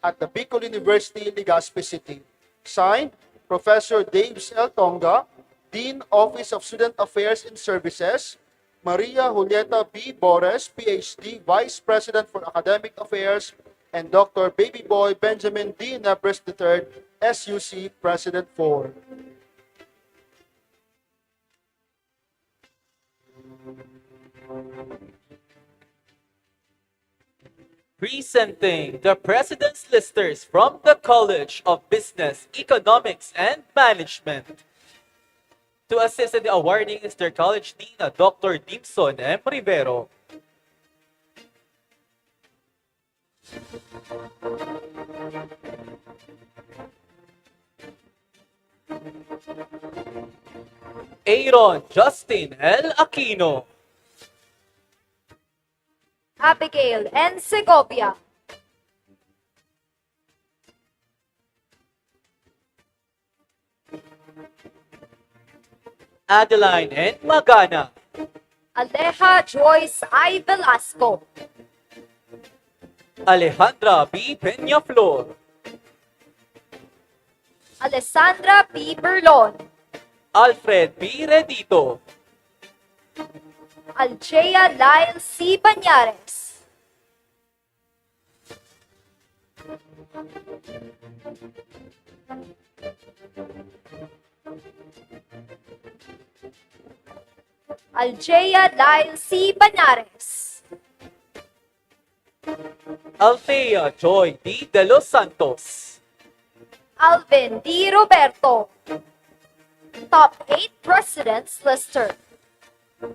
at the Bicol University, Legazpi City. Signed, Professor Dave L. Tonga, Dean, Office of Student Affairs and Services, Maria Julieta B. Bores, PhD, Vice President for Academic Affairs, and Dr. Baby Boy Benjamin D. Nebres III, SUC President 4. Presenting the President's Listers from the College of Business, Economics, and Management. To assist in the awarding is their College Dean, Dr. Dimson M. Rivero. Aaron Justin L. Aquino. Abigail N. Segovia. Adeline N. Magana. Aleja Joyce I. Velasco. Alejandra B. Peñaflor. Alessandra P. Berlon. Alfred B. Redito. Aljea Lyle C. Banyares. Aljea Lyle C. Banyares. Althea Joy D. De Los Santos. Alvin D. Roberto. Top 8 Presidents Lister.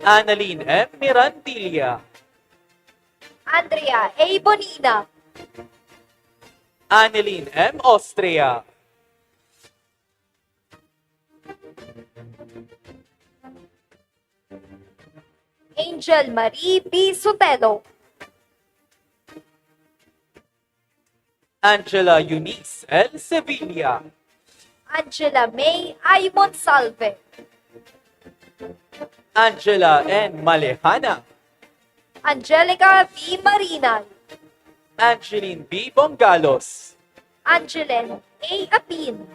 Annalyn M. Mirandilla. Andrea A. Bonina. Annalyn M. Austria. Angel Marie B. Sotelo. Angela Eunice L. Sevilla. Angela May I. Monsalve. Angela N. Malejana. Angelica V. Marinal. Angeline B. Bongalos. Angelen A. Apin.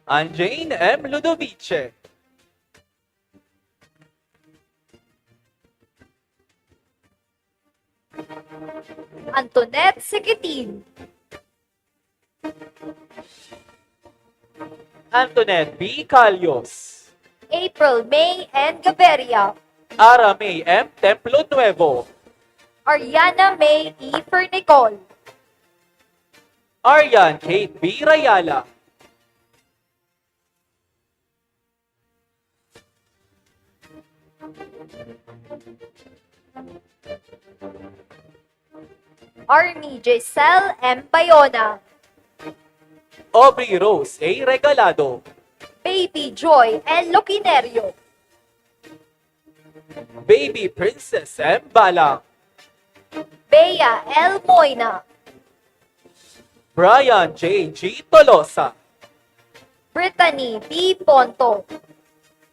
Anjane M. Ludovice. Antoinette Sequitin. Antoinette B. Calios. April May N. Gaviria. Ara May M. Templo Nuevo. Ariana May E. Fernicol. Aryan Kate B. Rayala. Arnie Giselle M. Bayona. Aubrey Rose A. Regalado. Baby Joy L. Loquinerio. Baby Princess M. Balang. Bea L. Moina. Brian J. G. Tolosa. Brittany B. Ponto.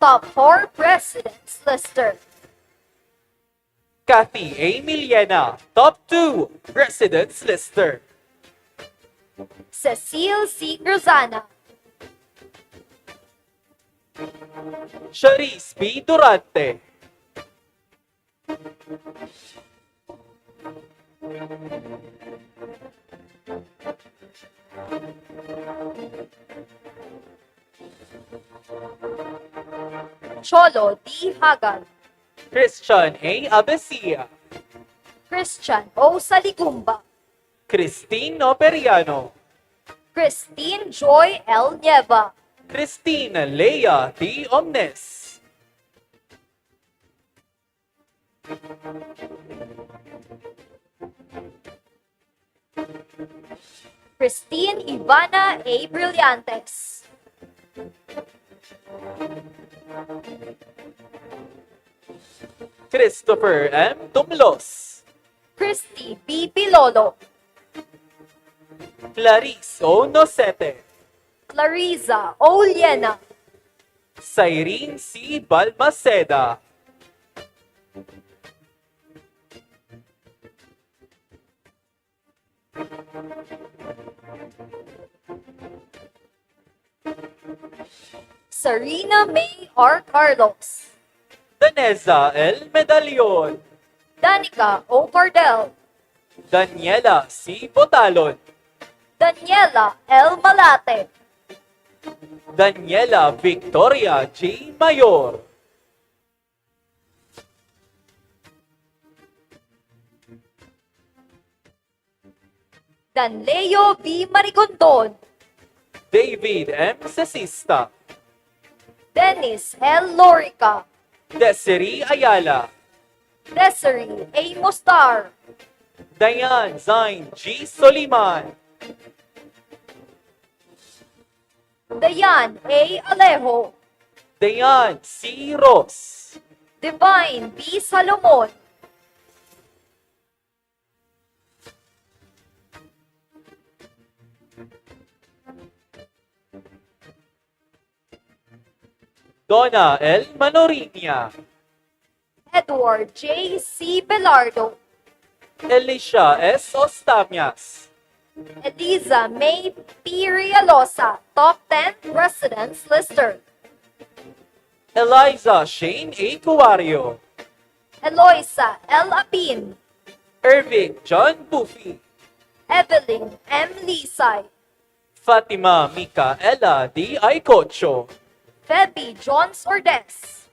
Top 4 Presidents Lister. Kathy A. Miliena. Top 2 Presidents Lister. Cecile C. Grazana. Charisse B. Durante. Cholo D. Hagal, Christian A. Abesia, Christian O. Saligumba, Christine Operiano, Christine Joy L. Nieva, Christine Leia D. Omnes, Christine Ivana A. Brillantes, Christopher M. Tumlos, Christy B. Pilolo, Clarice O. Nosete, Clarissa O. Liena, Cyrene C. Balmaceda, Sarina May R. Carlos, Daneza L. Medallion, Danica O. Cordell, Daniela C. Potalon, Daniela L. Malate, Daniela Victoria J. Mayor, Danleo V. Marigondon, David M. Cesista, Dennis L. Lorica, Desiree Ayala, Desiree A. Mostar, Diane Zain G. Soliman, Dayan A. Alejo, Diane C. Ross, Divine B. Salomon, Donna L. Manorinia, Edward J. C. Belardo, Elisha S. Ostamias, Eliza May P. Rialosa, Top 10 Residence Lister, Eliza Shane A. Cuario, Eloisa L. Apin, Irving John Buffy, Evelyn M. Lisay, Fatima Micaela D. Aicocho, Feby Jones Ordes,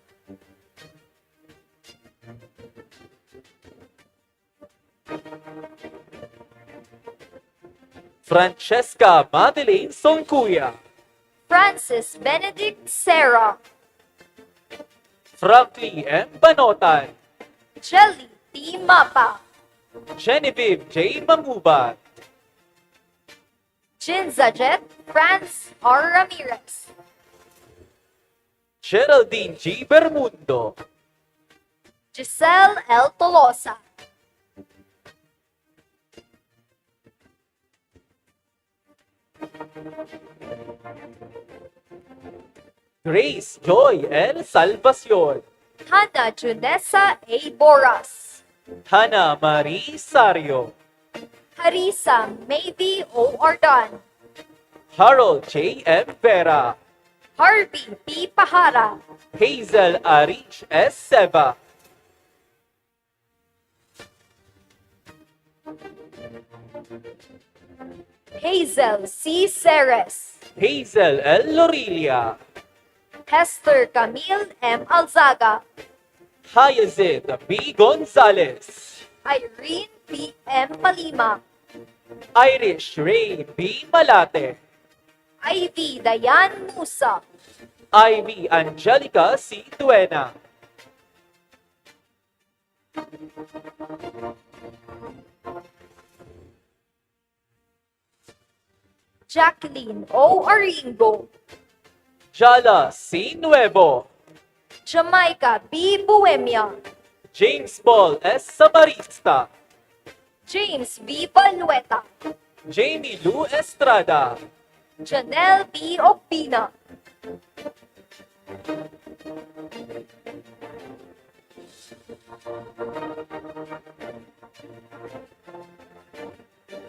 Francesca Madeleine Soncuya, Francis Benedict Serra, Franklin M. Banotan, Jelly T. Mapa, Genevieve J. Mamubat, Jinzajet Franz R. Ramirez, Geraldine G. Bermundo, Giselle L. Tolosa, Grace Joy L. Salvacion, Hannah Junessa A. Boras, Hannah Marie Sario, Harisa Maybe O. Ardan, Harold J. M. Vera, Harvey P. Pahara, Hazel Arich S. Seva, Hazel C. Ceres, Hazel L. Lorilia, Hester Camille M. Alzaga, Hyacinth B. Gonzalez, Irene P. M. Palima, Irish Ray B. Malate, Ivy Dayan Musa, Ivy Angelica C. Duena, Jacqueline O. Aringo, Jala C. Nuevo, Jamaica B. Bohemia, James Paul S. Samarista, James B. Balueta, Jamie Lou Estrada, Janelle B. Opina,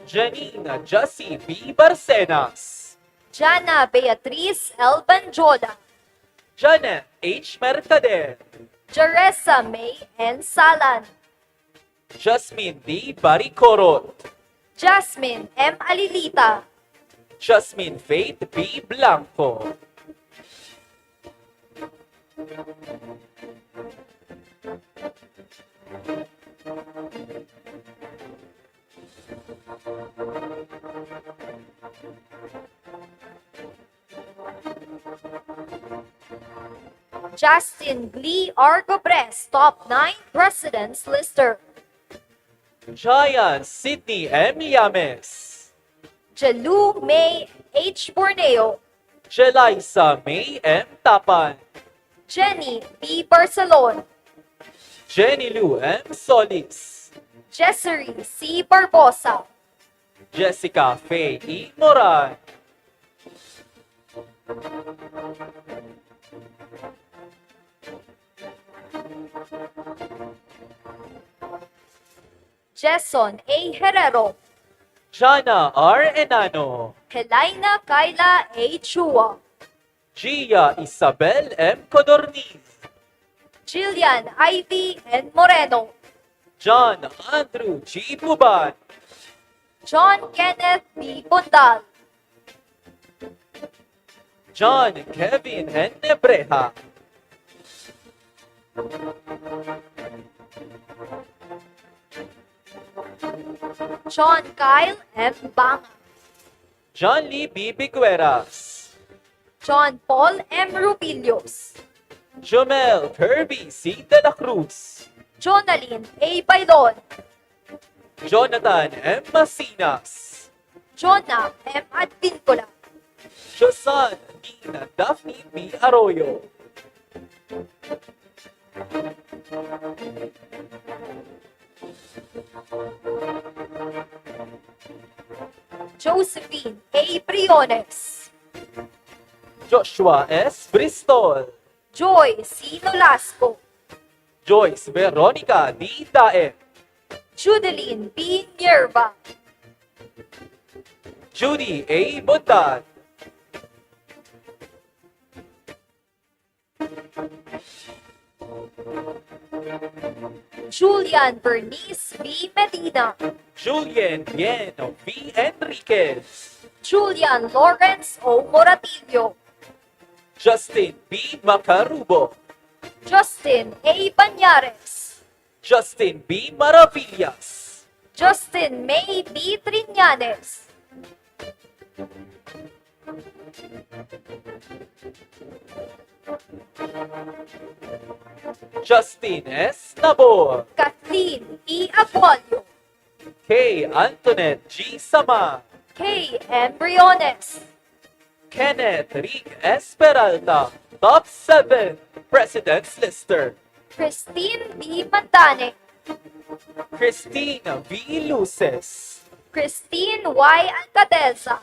Janina Jassy B. Barcenas, Jana Beatriz L. Banjola, Janet H. Mercader, Jaressa May N. Salan, Jasmine D. Baricorot, Jasmine M. Alilita, Jasmine Faith B. Blanco, Justin Glee Argobres, Top 9 President's Lister, Giant Sydney M. Yames, Jalu May H. Borneo, Jelisa May M. Tapan, Jenny B. Barcelon, Jenny Lou M. Solis, Jessery C. Barbosa, Jessica Faye E. Moran, Jason A. Herrero, Jana R. Enano, Helena Kyla A. Chua, Gia Isabel M. Codorniz, Jillian Ivy N. Moreno, John Andrew G. Buban, John Kenneth B. Bundal, John Kevin N. Nebreja, John Kyle M. Banga, John Lee B. Bigueras, John Paul M. Rubilios, Jomel Kirby C. De La Cruz, Jonaline A. Bailon, Jonathan M. Masinas, Jonah M. Advincola, Josan Dina Daphne B. Arroyo, Josephine A. Briones, Joshua S. Bristol, Joy C. Nolasco, Joyce Veronica D. Daem, Judeline B. Nierva, Judy A. Bundan, Julian Bernice B. Medina, Julian Bieno V. Enriquez, Julian Lawrence O. Moratillo, Justin B. Macarubo, Justin A. Banyares, Justin B. Maravillas, Justin May B. Triñanes, Justin S. Nabor, Kathleen E. Aguayo, K. Antoinette G. Sama, K. M. Briones, Kenneth Rick S. Peralta, Top 7 President's Lister, Christine B. Mantane, Christina V. Luces, Christine Y. Alcadelsa,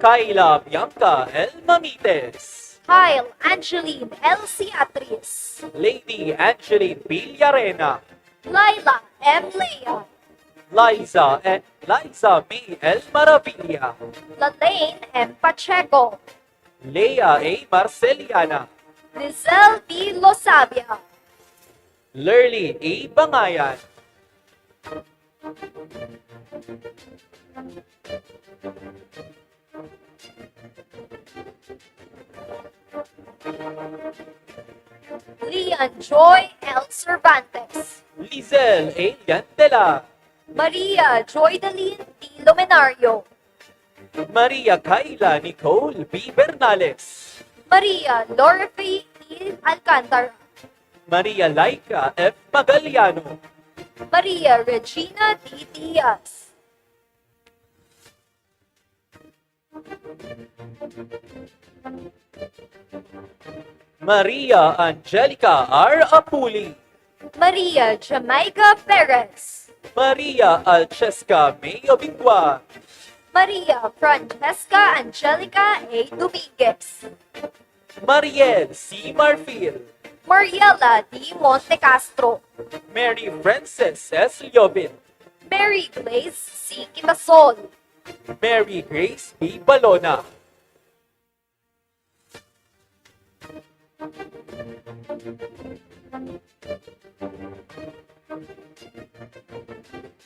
Kayla Bianca L. Mamites, Kyle Angeline L. Ciatris, Lady Angeline Villarena, Laila M. Lea, Liza May L. Maravilla, Lalaine M. Pacheco, Leah A. Marceliana, Lizelle B. Losabia, Lurly A. Bangayan, Leon Joy L. Cervantes, Lizelle A. Yandela, Maria Joydeline D. Luminario, Maria Kayla Nicole B. Bernales, Maria Lorfe E. Alcantara, Maria Laika F. Magaliano, Maria Regina D. Diaz, Maria Angelica R. Apuli, Maria Jamaica Perez, Maria Alchesca May Obingwa, Maria Francesca Angelica A. Dominguez, Mariel C. Marfil, Mariela D. Montecastro, Mary Frances S. Liobin, Mary Glaze C. Kitasol, Mary Grace B. Balona.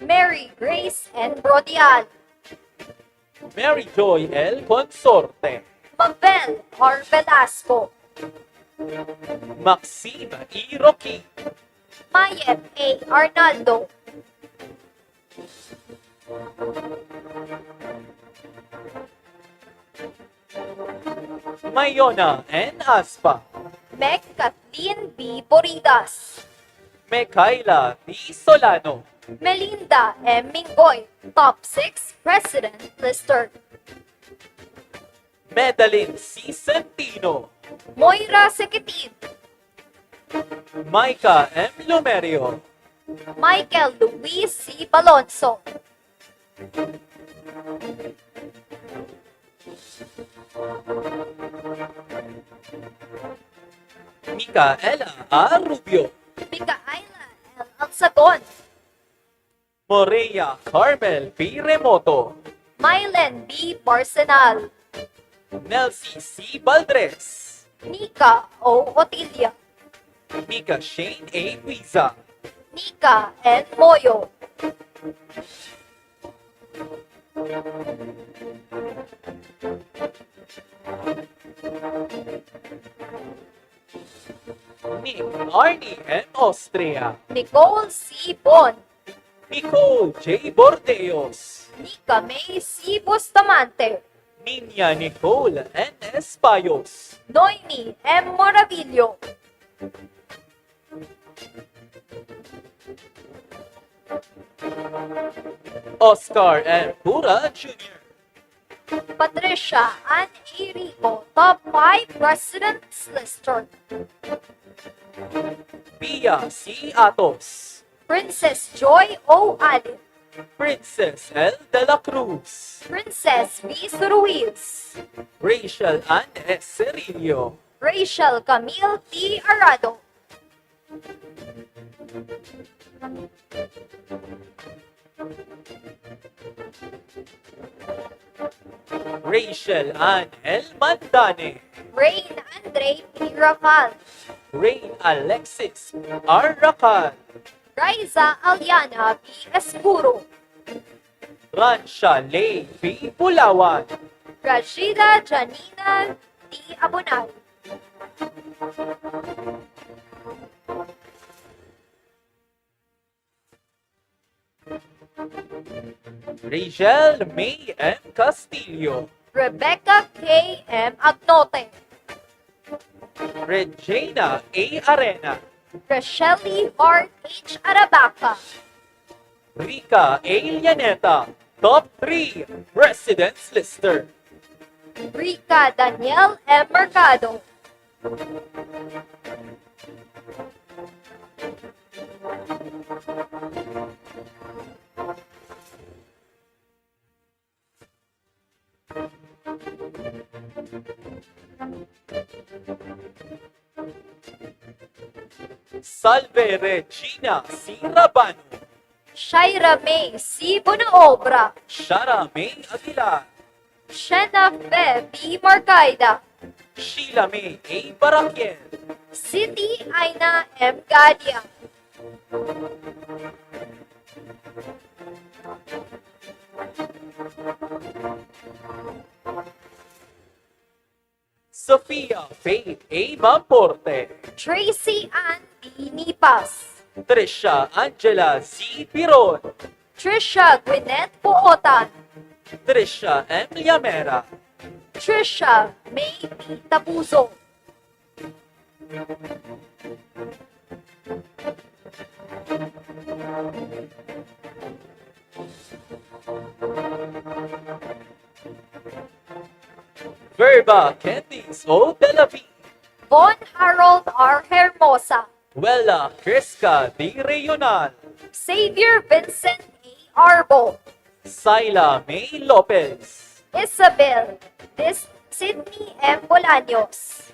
Mary Grace N. Brodial. Mary Joy L. Consorte. Mabel R. Velasco. Maxine E. Rocky. Mayet A. Arnaldo. Mayona N. Aspa. Meg Kathleen B. Boridas. Mekaila D. Solano. Melinda M. Mingoy. Top 6 President Lister. Medalyn C. Centino. Moira Sequitin. Micah M. Lumerio. Michael Luis C. Balonso. Micaela A. Rubio. Micaela L. Alsagon. Morea Carmel P. Remoto. Mylen B. Barsenal. Nelsie C. Baldres. Nika O. Otilia. Mika Shane A. Piza. Nika N. Moyo. Nick Arnie M. Austria. Nicole C. Bon. Nicole J. Bordeos. Nika May C. Bustamante. Niña Nicole N. Espayos. Noemi M. Moravillo. Oscar M. Pura Jr. Patricia Ann A. Rico. Top 5 President's Lister. Pia C. Atos. Princess Joy O. Allen. Princess L. De La Cruz. Princess V. Ruiz. Rachel Ann S. Cerillo. Rachel Camille T. Arado. Rachel Ann L. Mandane. Rain Andre P. Raval. Rain Alexis R. Racal. Riza Aliana B. Escuro. Ransha Lay P. Pulawan. Rashida Janina T. Abunal. Rachel May M. Castillo. Rebecca K. M. Agnote. Regina A. Arena. Racheli Hart H. Arabaca. Rica A. Llaneta. Top 3 Residence Lister. Rica Daniel M. Mercado. Salve Regina C. Rabano. Shaira May C. Bunaobra. Shara May Aguilar. Shena Fe B. Marcaida. Sheila May A. Baraquiel. City Aina M. Gadia. Sofia Faith A. Mamporte. Tracy Ann B. Nipas. Trisha Angela Z. Piron. Trisha Gwyneth Puotan. Trisha M. Llamera. Trisha May B. Tabuzo. Verba Candice O. Delavi. Von Harold R. Hermosa. Wella Crisca D. Reyonal. Xavier Vincent A. Arbo. Syla May Lopez. Isabel Sydney M. Bolaños.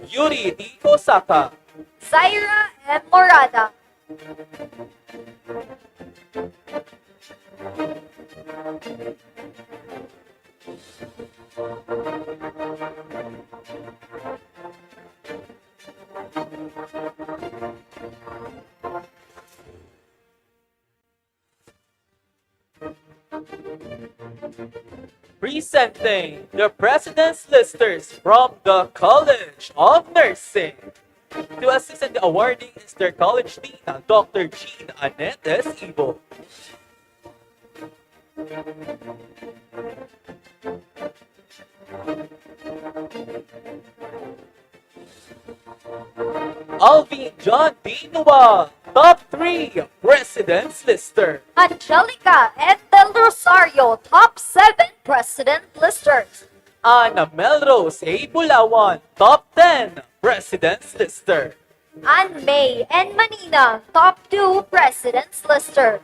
Yuri D. Kosaka. Zaira M. Morada. Presenting the President's Listers from the College of Nursing. To assist in the awarding is their college dean, Dr. Jean Annette S. Ibo. Alvin John D. Nual, Top 3 President's Lister. Angelica and Del Rosario, Top 7 President Listers. Ana Melrose A. Bulawan, Top 10 President's Lister. Ann May and Manina, Top 2 President's Lister.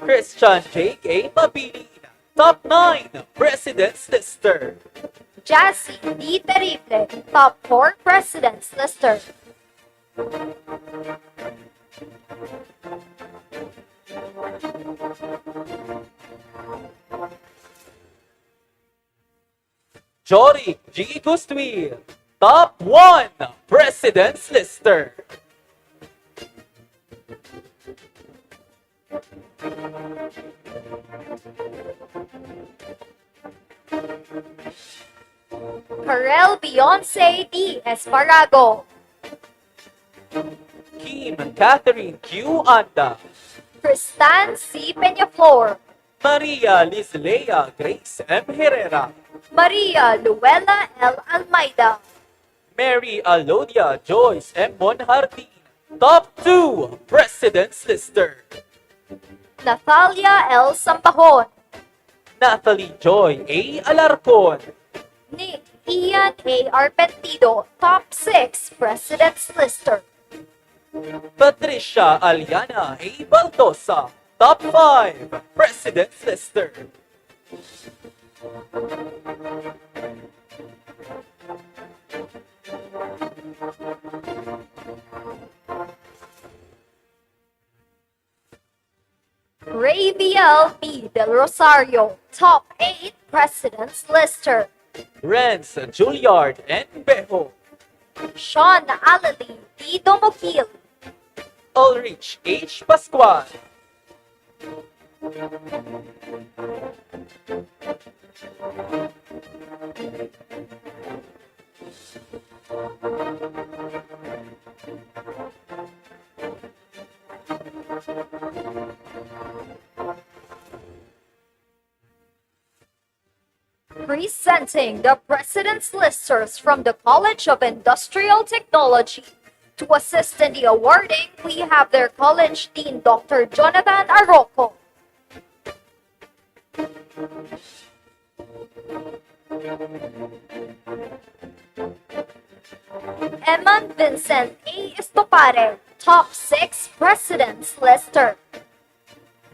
Christian Jake A. Mabilin, Top 9 President's Lister. Jassy D. Terrible, Top 4 President's Lister. Jory G. Gustuil, Top 1 President's Lister. Karel Beyonce D. Esparago. Kim Catherine Q. Anda. Tristan C. Peñaflor. Maria Lislea Grace M. Herrera. Maria Luella L. Almeida. Mary Alodia Joyce M. Monjardin. Top 2 President's Lister. Natalia L. Sampahon. Natalie Joy A. Alarcon. Nick Ian A. Arpentido, Top 6 President's Lister. Patricia Aliana A. Baldosa. Top 5 President's Lister. Ray BL B. Del Rosario, Top 8 President's Lister. Renz Juilliard and Bejo. Sean Alali D. Domokil. Ulrich H. Pascual. Presenting the President's Listers from the College of Industrial Technology. To assist in the awarding, we have their college dean, Dr. Jonathan Arroco. Eman Vincent A. Estopare, Top 6 President's Lister.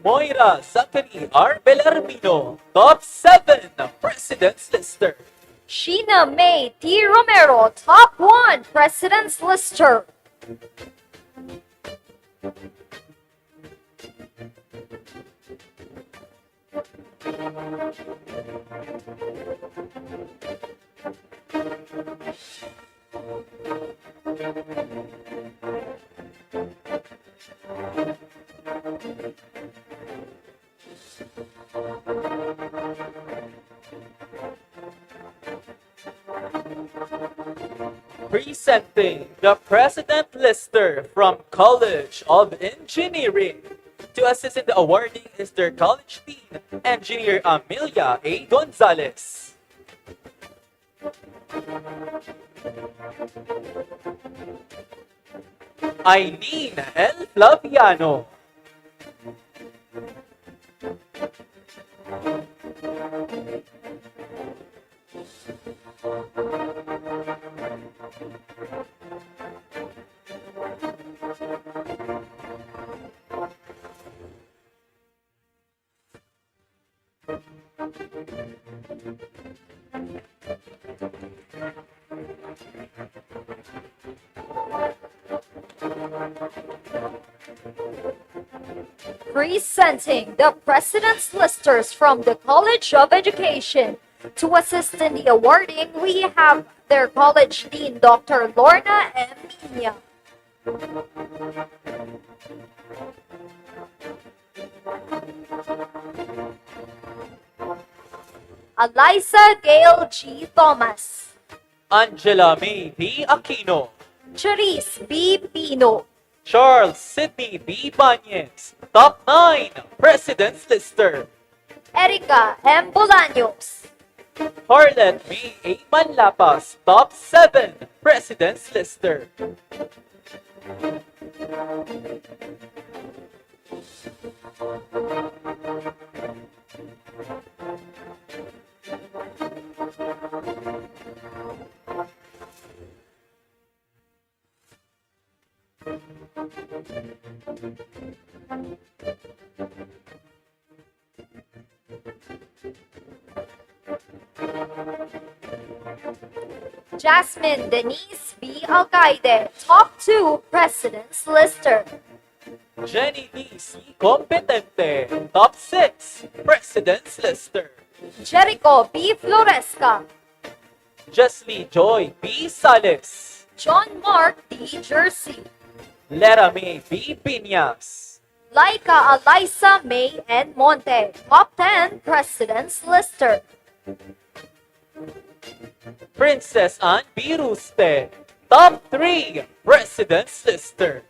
Moira Zachary R. Belarmino. Top 7 President's Lister. Sheena May T. Romero, Top 1 President's Lister. Presenting the President Lister from College of Engineering. To assist in the awarding is their college dean, Engineer Amelia A. Gonzalez. Eileen L. Flaviano. Presenting the President's Listers from the College of Education. To assist in the awarding, we have their College Dean, Dr. Lorna M. Minya. Eliza Gail G. Thomas. Angela May D. Aquino. Charisse B. Pino. Charles Sidney B. Banyes. Top 9, President's Lister. Erica M. Bolaños. Harlet May A. Manlapas. Top 7, President's Lister. Jasmine Denise B. Alcaide. Top 2, President's Lister. Jenny D. C. Competente. Top 6, President's Lister. Jericho B. Floresca. Jesly Joy B. Sales. John Mark D. Jersey. Lera May B. Piñas. Laika Eliza May N. Monte. Top 10, President's Lister. Princess Anne B. Ruste. Top 3, President's Lister.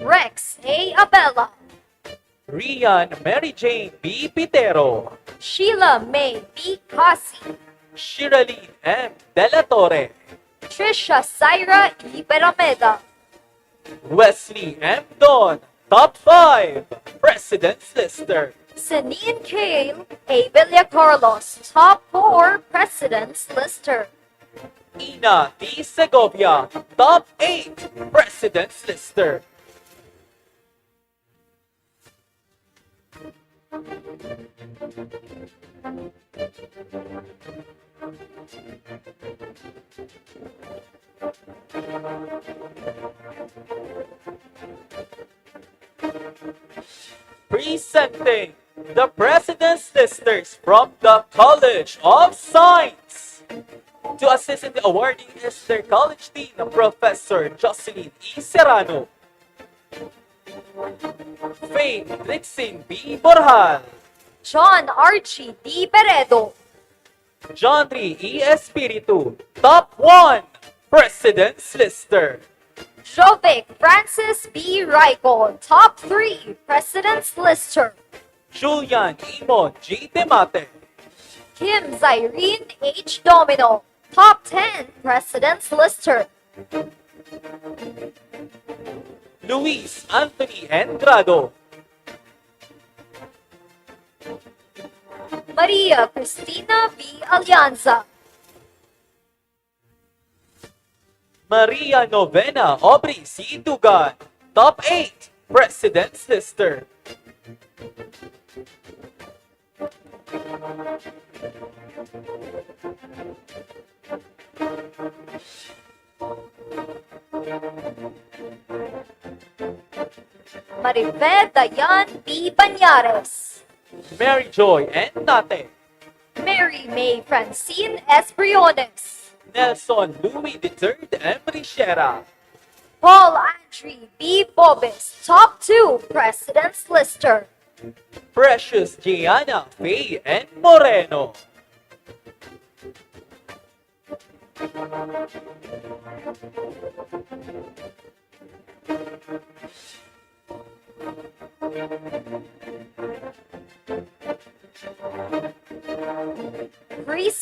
Rex A. Abella. Rian Mary Jane B. Pitero. Sheila May B. Casi. Shirley M. De La Torre. Trisha Syra E. Berameda. Wesley M. Don. Top 5, President's Lister. Senine Kale A. Villacarlos. Top 4, President's Lister. Ina T. Segovia. Top 8, President's Lister. Presenting the President's Listers from the College of Science. To assist in the awarding is their College Dean, Professor Jocelyn E. Serrano. Faith Trixin B. Borjal. John Archie D. Peredo. John Ri E. Espiritu. Top 1, President's Lister. Jovic Francis B. Rico. Top 3, President's Lister. Julian Imo G. Demate. Kim Zyrene H. Domino. Top 10, President's Lister. Luis Anthony N. Grado. Maria Cristina V. Alianza. Maria Novena Aubrey C. Dugan. Top 8, President's Lister. Marife Dayan B. Banyares. Mary Joy N. Nate. Mary May Francine S. Briones. Nelson Louis III M. Richera. Paul Andre B. Bobis. Top 2, President's Lister. Precious Gianna Faye N. Moreno.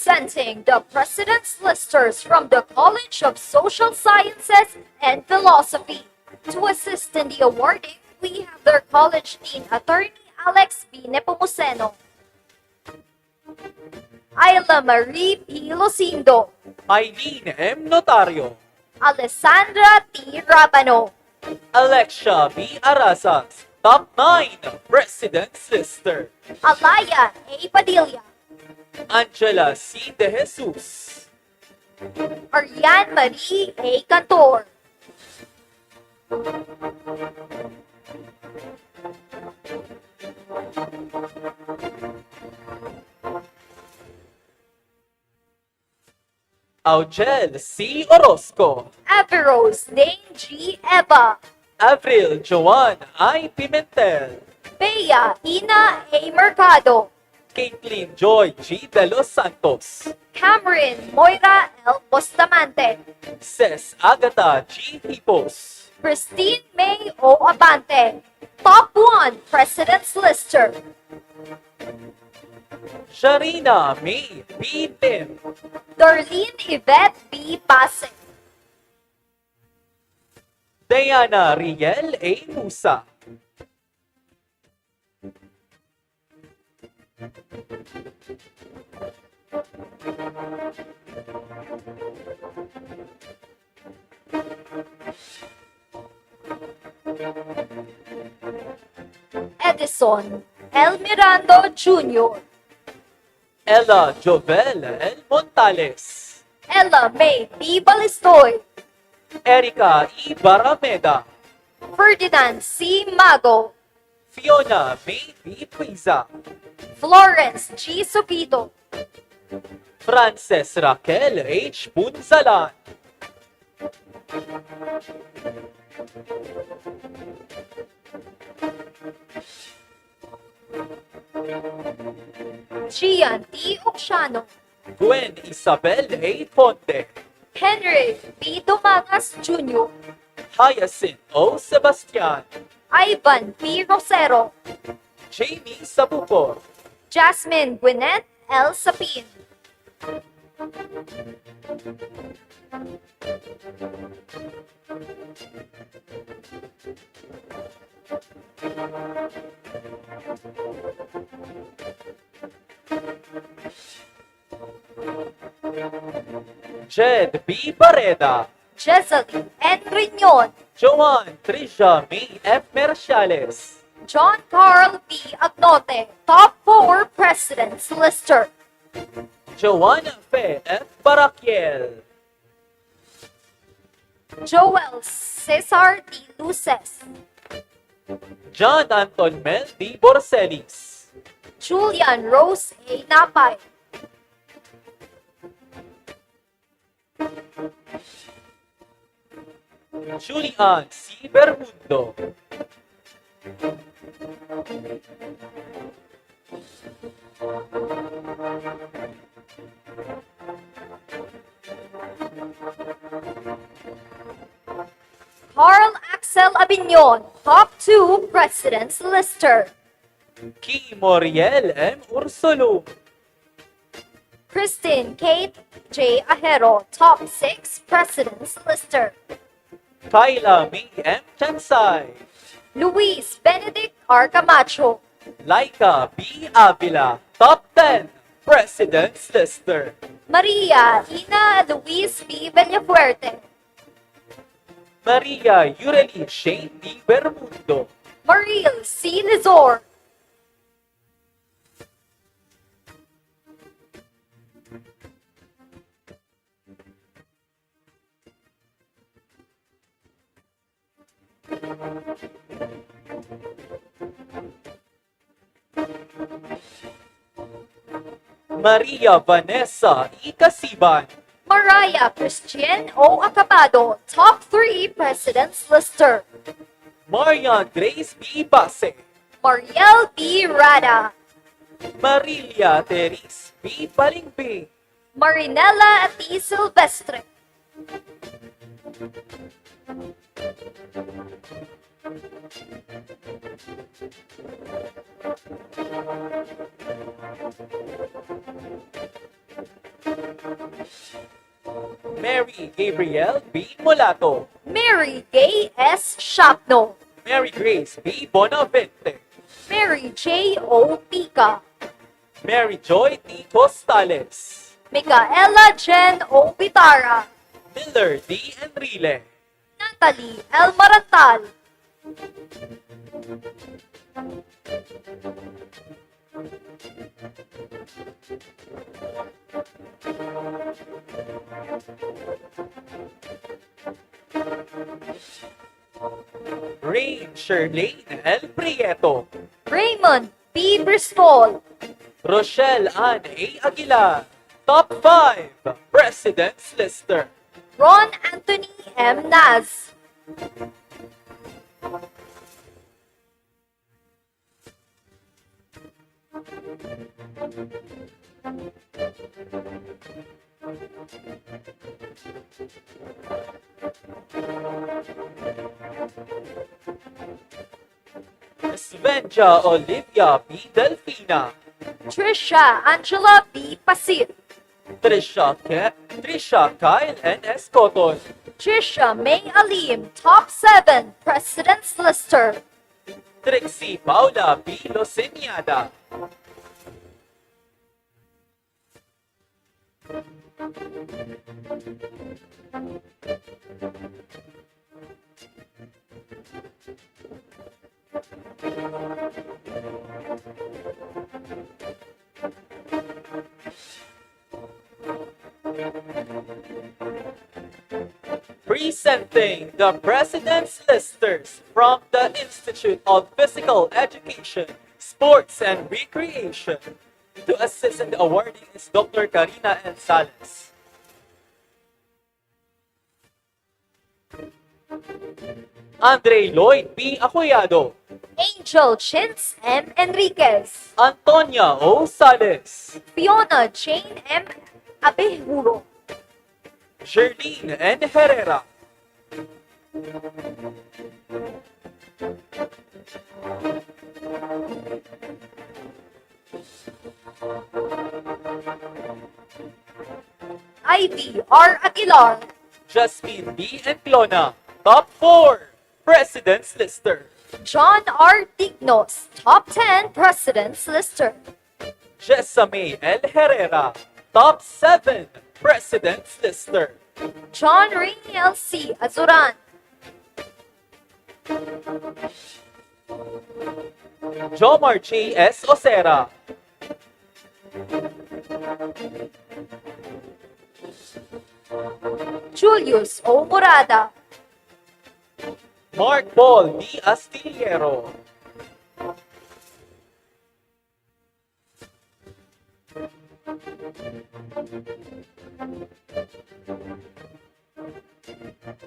Presenting the President's Listers from the College of Social Sciences and Philosophy. To assist in the awarding, we have their College Dean, Attorney Alex B. Nepomuceno, Ayla Marie P. Losindo, Eileen M. Notario, Alessandra T. Rabano, Alexia B. Arasas, Top 9 President's Lister, Alaya A. Padilla, Angela C. De Jesus, Ariane Marie A. Cantor, Augel C. Orozco, Averose Dane G. Eva, Avril Joan I. Pimentel, Bea Ina A. Mercado, Caitlin Joy G. De Los Santos, Cameron Moira L. Bustamante, Ces Agata G. Hipos, Christine May O. Abante, Top 1 President's Lister, Sharina May B. Lim, Darlene Yvette B. Base, Diana Riel A. Musa, Edison L. Mirando Jr., Ella Jovel L. Montales, Ella May B. Balistoy, Erica E. Barameda, Ferdinand C. Mago, Fiona May B. Puiza, Florence G. Sopito, Frances Raquel H. Punzalan, Gian T. Oxiano, Gwen Isabel A. Ponte, Henry B. Dumagas Jr., Hyacinth O. Sebastian, Ivan P. Rosero, Jamie Sabucor, Jasmine Gwyneth L. Sapin, Jed B. Barreda, Jezalie N. Riñon, Joanne Trisha May F. Merciales, John Carl B. Agnote, Top 4 President's Lister, Joanne Fe F. Barakiel, Joel Cesar D. Luces, John Anton Mel D. Borselis, Julian Rose A. Napay, Julian C. Bermundo, Carl Axel Abignon, Top 2 President's Lister, Key Moriel M. Ursulum, Christine Kate J. Ajero, Top 6 President's Lister, Kyla May M. Chansay, Luis Benedict R. Camacho, Laika B. Avila, Top 10 President's Lister, Maria Ina Luis B. Villafuerte, Maria Yureli Shane D. Bermundo, Mariel C. Lizor, Maria Vanessa E. Casiban, Mariah Christian O. Acabado, Top 3 President's Lister, Marian Grace B. Base, Mariel B. Rada, Marilia Teris B. Palingbing, Marinella T. Silvestre, Mary Gabriel B. Mulato. Mary Gay S. Shapno. Mary Grace B. Bonavente. Mary J. O. Pica. Mary Joy T. Costales. Micaela Jen O. Pitara. Miller D. Enrile. Natalie L. Marantal. Rain Shirlane L. Prieto. Raymond P. Bristol. Rochelle Ann A. Aguilar. Top 5 President's Lister. Ron Anthony M. Naz. Svenja Olivia B. Delfina. Trisha Angela B. Pasir. Trisha Kyle N. Escoton. Trisha May Alim, Top 7 President's Lister. Trixie Paula B. Losiniada. Presenting the President's Listers from the Institute of Physical Education, Sports and Recreation. To assist in the awarding is Dr. Karina N. Sales. Andre Lloyd B. Acoyado. Angel Chintz M. Enriquez. Antonia O. Sales. Fiona Jane M. Abejuro. Jerlene N. Herrera. Ivy R. Aguilar. Jasmine B. Enclona. Top 4 President's Lister. John R. Dignos, Top 10 President's Lister. Jessamy L. Herrera. Top 7 President's Lister. John Rainiel C. Azuran. Jomar J. S. Osera. Julius O. Murada. Mark Paul D. Astillero.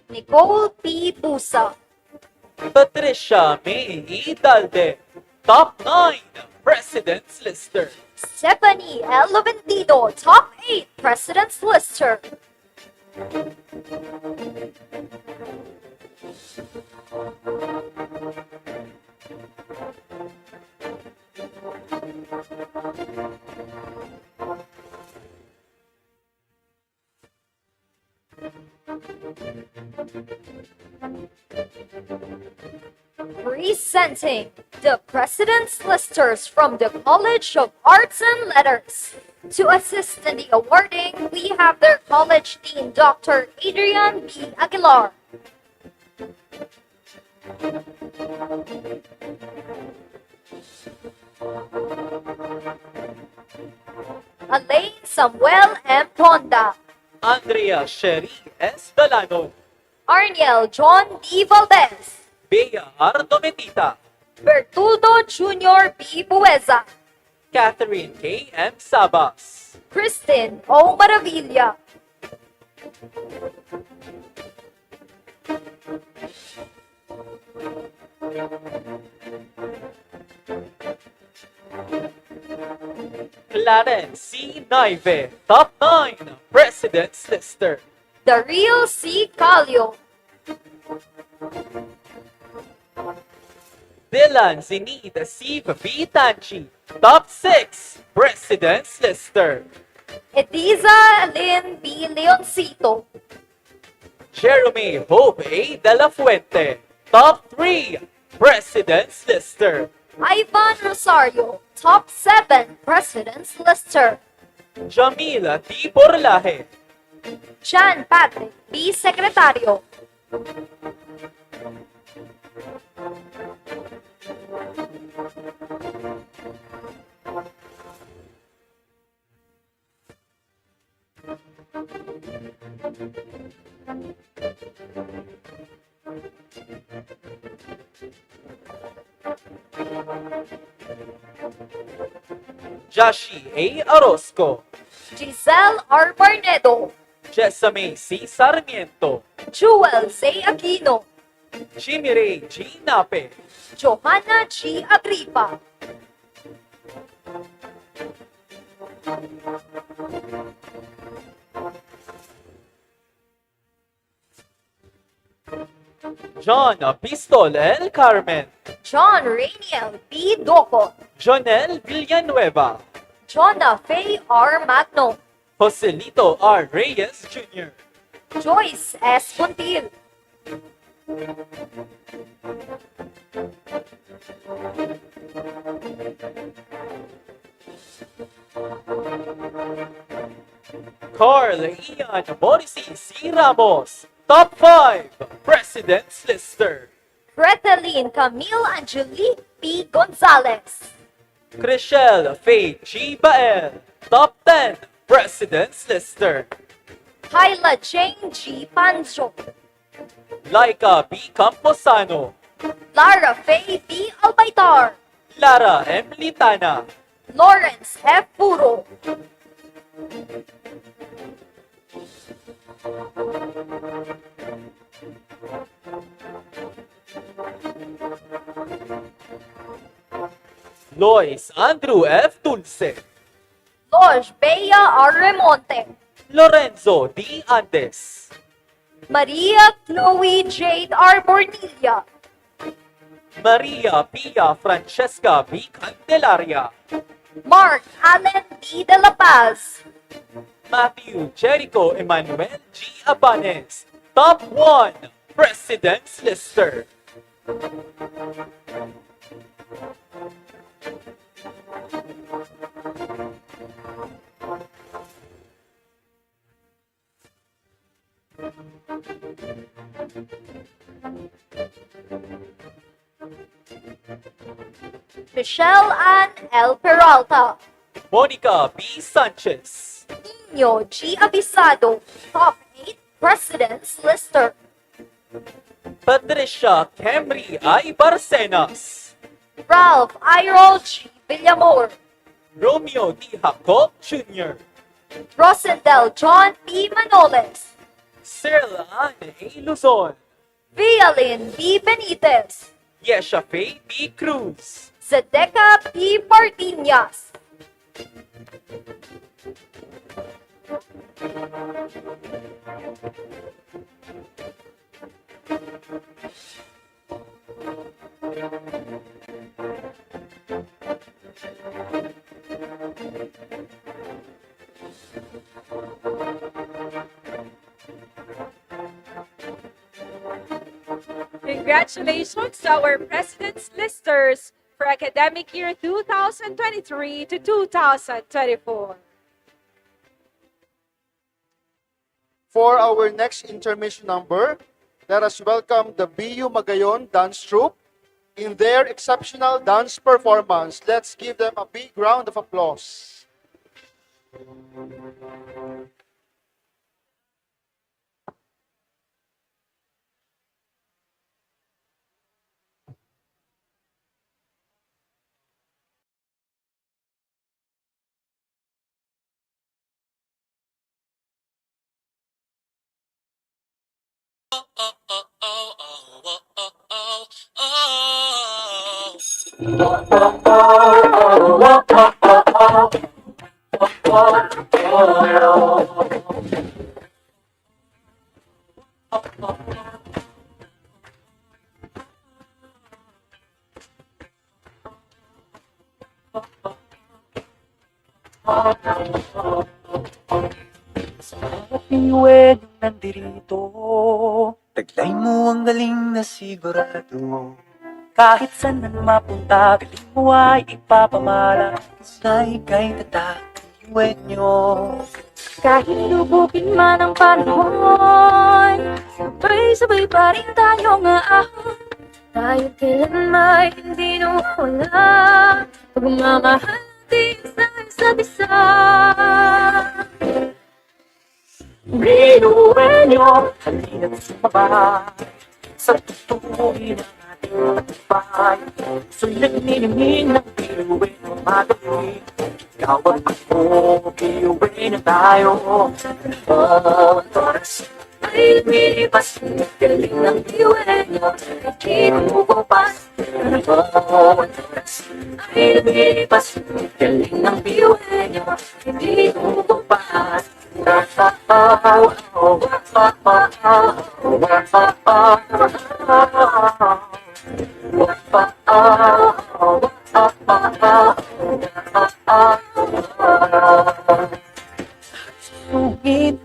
Nicole P. Busa. Patricia May E. Dalde. Top 9 President's Lister. Stephanie L. Lovendido, Top 8 President's Lister. Presenting the President's Listers from the College of Arts and Letters. To assist in the awarding, we have their College Dean, Dr. Adrian B. Aguilar. Alain Samuel M. Ponda. Andrea Sherry S. Dalano. Arniel John D. Valdez. Bea Ardometita. Bertuldo Jr. B. Bueza. Catherine K. M. Sabas. Kristen O. Maravilla. Clarence C. Naive. Top 9 President's Lister. The Real C. Calio. Dylan Zinid C. B. Tanchi. Top 6 President's Lister. Ediza Lynn B. Leoncito. Jeremy Hope A. De La Fuente. Top 3 President's Lister. Ivan Rosario, Top 7 President's Lister. Jamila T. Borlaje. John Patrick B. Secretario. Jashi A. Orozco. Giselle R. Barnedo. Jessamy C. Sarmiento. Jewel Z. Aquino. Jimmy Ray G. Nape. Johanna G. Agripa. John Pistol L. Carmen. John Rainiel B. Doco. Jonel Villanueva. Jonna Faye R. Magno. Joselito R. Reyes Jr. Joyce S. Puntil. Carl Ian Morrissey C. Ramos. Top 5 President's Lister. Greteline Camille Angelique P. Gonzalez. Chriselle Faye G. Bael. Top 10 President's Lister. Hyla Jane G. Panjo. Laika B. Camposano. Lara Faye B. Albaitar. Lara M. Litana. Lawrence F. Puro. Lois Andrew F. Dulce. Loj Bea R. Remonte. Lorenzo D. Andes. Maria Chloe Jade R. Bornilla. Maria Pia Francesca B. Candelaria. Mark Allen D. De La Paz. Matthew Jericho Emmanuel G. Abanes. Top 1 President's Lister. Michelle Ann L. Peralta. Monica B. Sanchez. Nino G. Abisado. Top 8 President's Lister. Patricia Camry I. Barcenas. Ralph Iro G. Villamor. Romeo D. Jacob Jr. Rosendel John P. Manoles. Cyril Ann A. Luzon. Vialin B. Benitez. Yesha Faye B. Cruz. Zedeca P. Pardinas. Congratulations to our President's Listers for academic year 2023 to 2024. For our next intermission number, let us welcome the BU Magayon Dance Troupe in their exceptional dance performance. Let's give them a big round of applause. Pinuwedong nandirito, taglay mo ang galing na sigurado. Kahit saan man mapunta, galing mo ay ipapamala sa ika'y tatak, Bueño. Kahit lubukin man ang panahon, sabay-sabay pa rin tayong aahon. Tayo kailanman hindi nawawala, pagmamahal natin sa isa't isa. Bueño, halina't sumabay sa tutuloy ng ating matibay. So'y nagniningning ng Bueño magaling. Ikaw at ako, Bueño tayo. Panahon, oras ay lumilipas, galing ng Bueño, hindi kumukupas. Panahon, oras ay lumilipas, galing ng Bueño, hindi kumukupas. Sugit,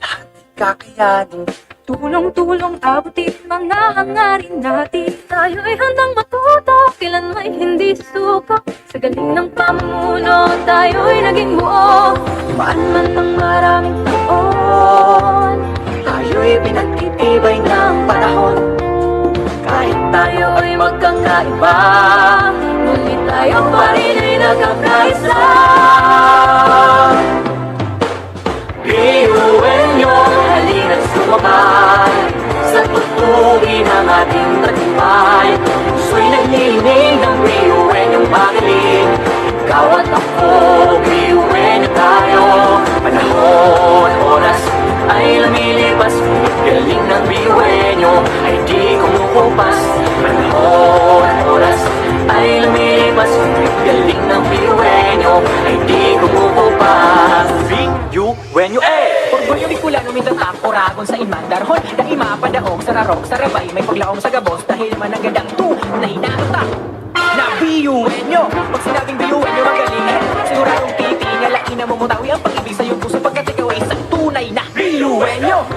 lahat kakayanin. Tulong-tulong abutin mga hangarin natin. Tayo ay handang matuto, kailan may hindi susuko. Sa galing ng pamumuno, tayo ay naging buo. Maan man ang maraming taon, Tayo'y pinagtitibay ng panahon. kahit tayo ay magkakaiba, ngunit tayo pa rin ay nagkakaisa. Bueño, halina't sumabay sa tutuloy ng ating tagumpay. So'y naglilinig ng Bueño magaling. Ikaw at ako, Bueño tayo. Panahon, oras ay lumilipas, galing ng Bueño ay di kumukupas. Panahon, oras ay lumilipas, galing ng Bueño ay di kumukupas. Bueño, Orgulyo Bicolano, Mindanao, Oragon sa Imandarhon. Daima padaog sa rarok, sa rabay, may paglaong sa gabos. Dahil managandang tunay na utak na Bueño. Pag sinabing Bueño, magaling siguradong titingalain na mamutawi ang pag-ibig sa iyong puso, pagkat ikaw ay isang tunay na Bueño.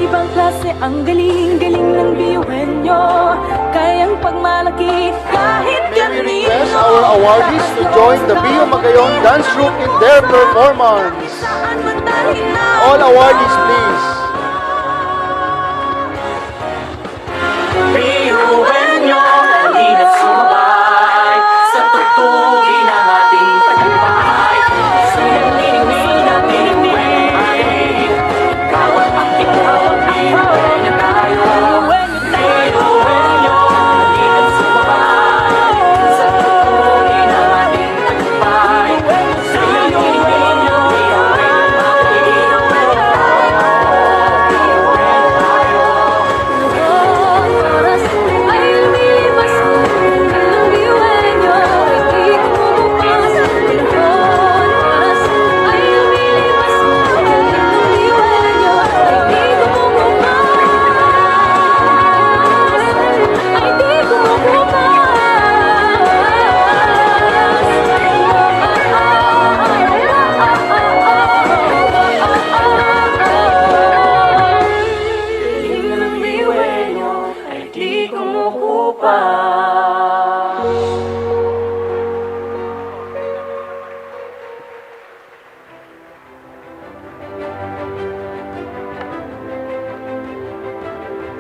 Ibang klase ang galing-galing ng Bueño, kayang pagmalaki kahit May we ganito. request our awardees to join the Bio Magayon dance troupe in their performance. Saan man dahil na All awardees, please. Bueño, halina't sumabay sa tutuloy ng ating tagumpay. So'y naglilinig ng Bueño. Ikaw at ako, Bueño tayo. Bueño, halina't sumabay sa tutuloy ng ating tagumpay. So'y naglilinig ng oras ay lumilipas, galing ng Bueño ay di kumukupas. Oras ay lumilipas, galing ng Bueño ay di kumukupas. Ay di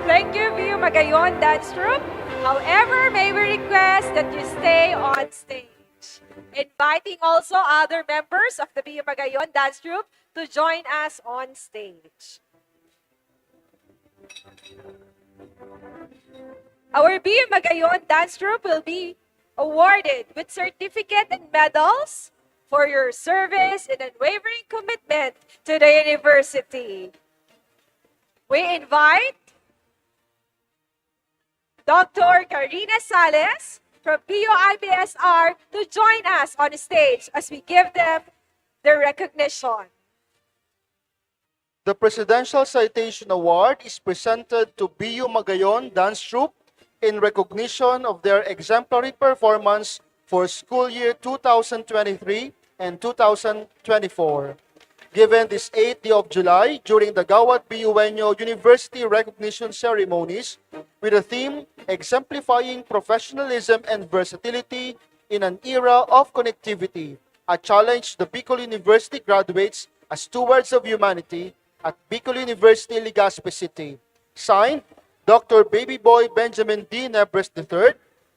Thank you, View Magayon Dance Troupe. However, may we request that you stay on stage. Inviting also other members of the View Magayon Dance Troupe to join us on stage. Our View Magayon Dance Troupe will be awarded with certificate and medals for your service and unwavering commitment to the university. We invite Dr. Karina Sales from PUIBSR to join us on stage as we give them their recognition. The Presidential Citation Award is presented to BU Magayon Dance Troupe in recognition of their exemplary performance for school year 2023 and 2024. given this 8th day of July during the Gawad Bueño University recognition ceremonies with the theme Exemplifying Professionalism and Versatility in an Era of Connectivity, a challenge to the Bicol University graduates as stewards of humanity at Bicol University, Legazpi City. Signed, Dr. Baby Boy Benjamin D. Nebres III,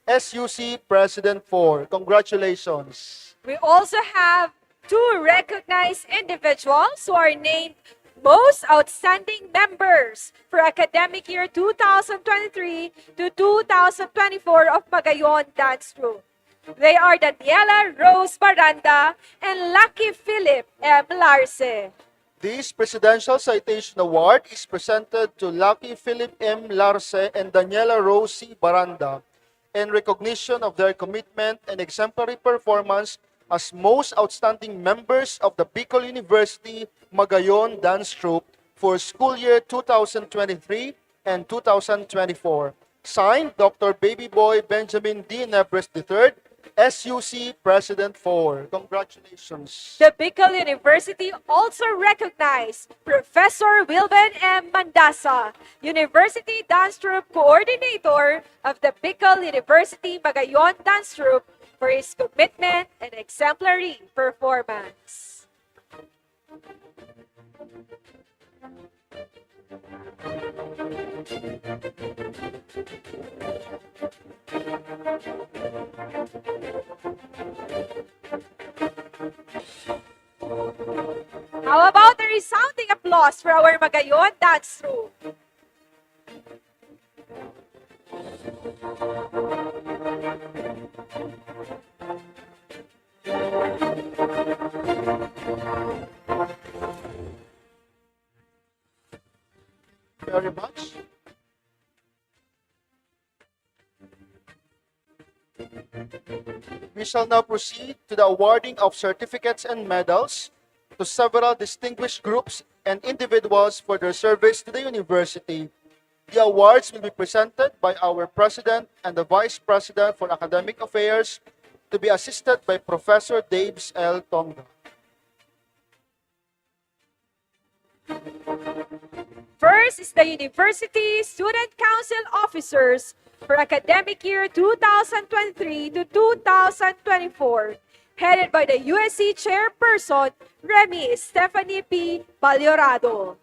SUC President 4. Congratulations. We also have two recognized individuals who are named Most Outstanding Members for academic year 2023 to 2024 of Magayon Dance Troupe. They are Daniela Rose Baranda and Lucky Philip M. Larce. This Presidential Citation Award is presented to Lucky Philip M. Larce and Daniela Rose C. Baranda in recognition of their commitment and exemplary performance as most outstanding members of the Bicol University Magayon Dance Troupe for school year 2023 and 2024. Signed, Dr. Baby Boy Benjamin D. Nebres III, SUC President 4. Congratulations. The Bicol University also recognized Professor Wilben M. Mandasa, University Dance Troupe Coordinator of the Bicol University Magayon Dance Troupe, for his commitment and exemplary performance. How about a resounding applause for our Magayon Dance Troupe? Very much. We shall now proceed to the awarding of certificates and medals to several distinguished groups and individuals for their service to the university. The awards will be presented by our President and the Vice President for Academic Affairs, to be assisted by Professor Daves L. Tonga. First is the University Student Council Officers for academic year 2023 to 2024, headed by the USC Chairperson, Remy Stephanie P. Baliorado.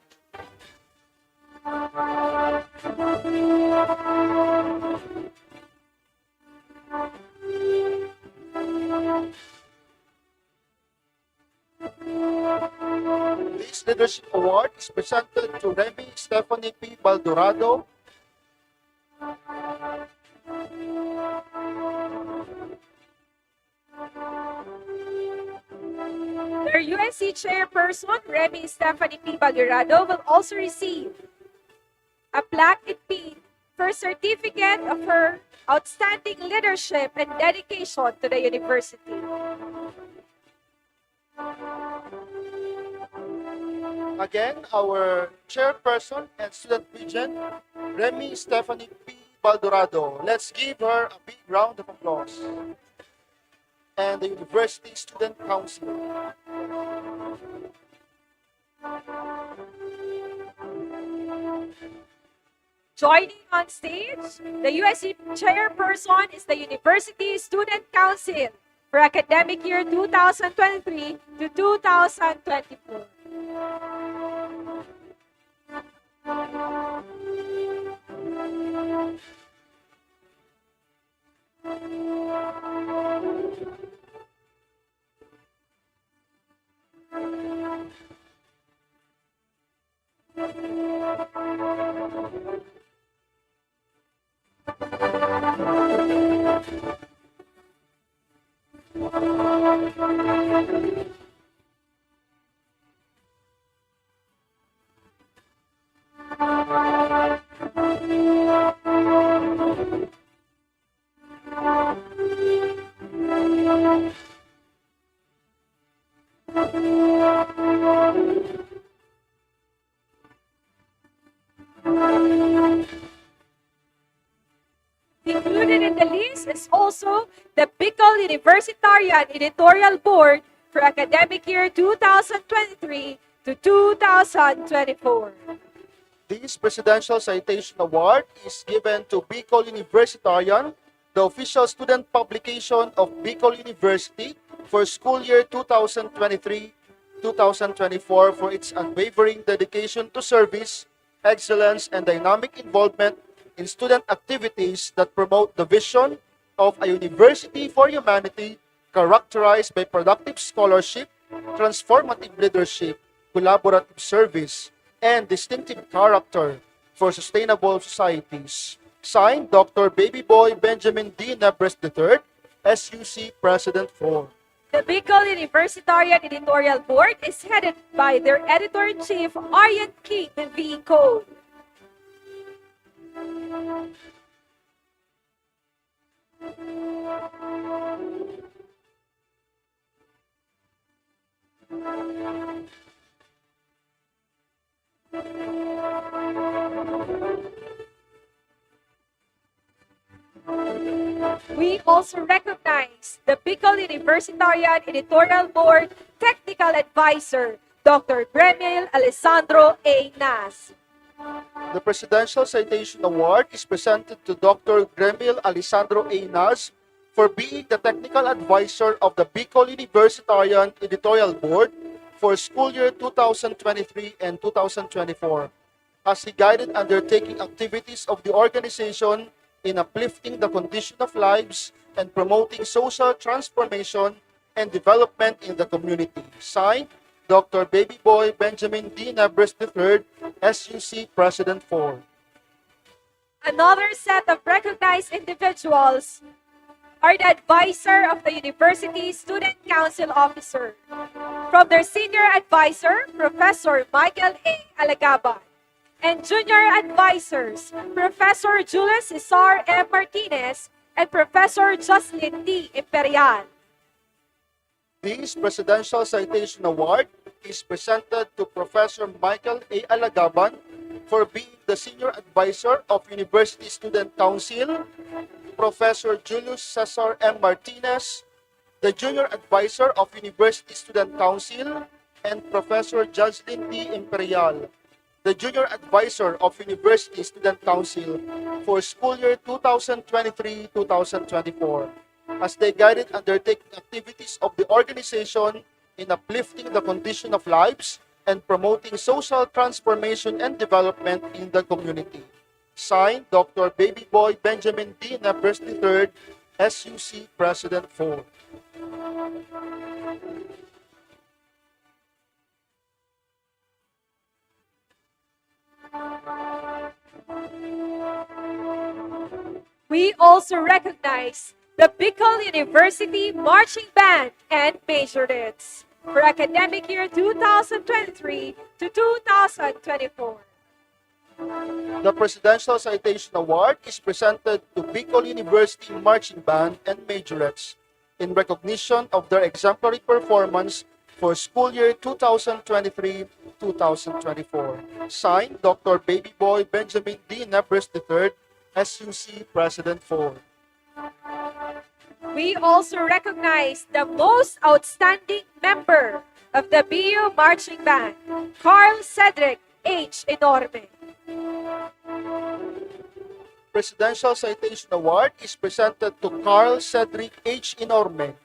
This Leadership Award is presented to Remy Stephanie P. Baldorado, Their USC Chairperson, Remy Stephanie P. Baliorado, will also receive a plaque in pin for a certificate of her outstanding leadership and dedication to the university. again, our chairperson and student regent, Remy Stephanie P. Baldorado. Let's give her a big round of applause. And the University Student Council. Joining on stage, the USC chairperson is the University Student Council for academic year 2023 to 2024. Included in the list is also the Bicol Universitarian Editorial Board for academic year 2023 to 2024. This Presidential Citation Award is given to Bicol Universitarian, the official student publication of Bicol University for school year 2023-2024 for its unwavering dedication to service, excellence, and dynamic involvement in student activities that promote the vision of a university for humanity characterized by productive scholarship, transformative leadership, collaborative service, and distinctive character for sustainable societies. Signed, Dr. Baby Boy Benjamin D. Nebres III, SUC President 4. The Bicol Universitarian Editorial Board is headed by their Editor-in-Chief, Aryan King V. Cole. We also recognize the Bicol Universitarian Editorial Board Technical Advisor, Dr. Gremil Alessandro A. Nas. The Presidential Citation Award is presented to Dr. Gremil Alessandro A. Nas for being the Technical Advisor of the Bicol Universitarian Editorial Board for school year 2023 and 2024, as he guided undertaking activities of the organization in uplifting the condition of lives and promoting social transformation and development in the community. Signed, Dr. Baby Boy Benjamin D. Nebres III, SUC President 4. Another set of recognized individuals are the advisor of the University Student Council Officer. From their senior advisor, Professor Michael A. Alagaban, and junior advisors, Professor Julius Cesar M. Martinez and Professor Jocelyn D. Imperial. This Presidential Citation Award is presented to Professor Michael A. Alagaban for being the Senior Advisor of University Student Council, Professor Julius Cesar M. Martinez, the Junior Advisor of University Student Council, and Professor Jocelyn D. Imperial, the Junior Advisor of University Student Council for school year 2023-2024, as they guided undertaking activities of the organization in uplifting the condition of lives and promoting social transformation and development in the community. Signed, Dr. Baby Boy Benjamin D. Nebres III, SUC President 4. We also recognize the Bicol University Marching Band and Majorettes for academic year 2023 to 2024. The Presidential Citation Award is presented to Bicol University Marching Band and Majorettes in recognition of their exemplary performance for school year 2023-2024. Signed, Dr. Baby Boy Benjamin D. Nebres III, SUC President 4. We also recognize the most outstanding member of the BU Marching Band, Carl Cedric H. Enorme. Presidential Citation Award is presented to Carl Cedric H. Enorme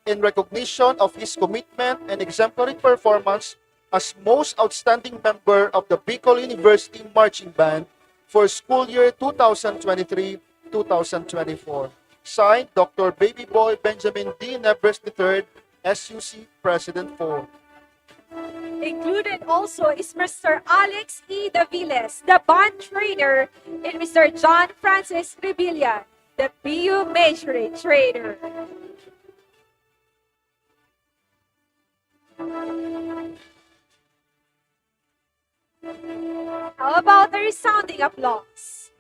in recognition of his commitment and exemplary performance as most outstanding member of the Bicol University Marching Band for school year 2023-2024. Signed, Dr. Baby Boy Benjamin D. Nebres III, SUC President 4. Included also is Mr. Alex E. Daviles, the band trainer, and Mr. John Francis Rebilla, the BU Majorate trainer. How about a resounding applause?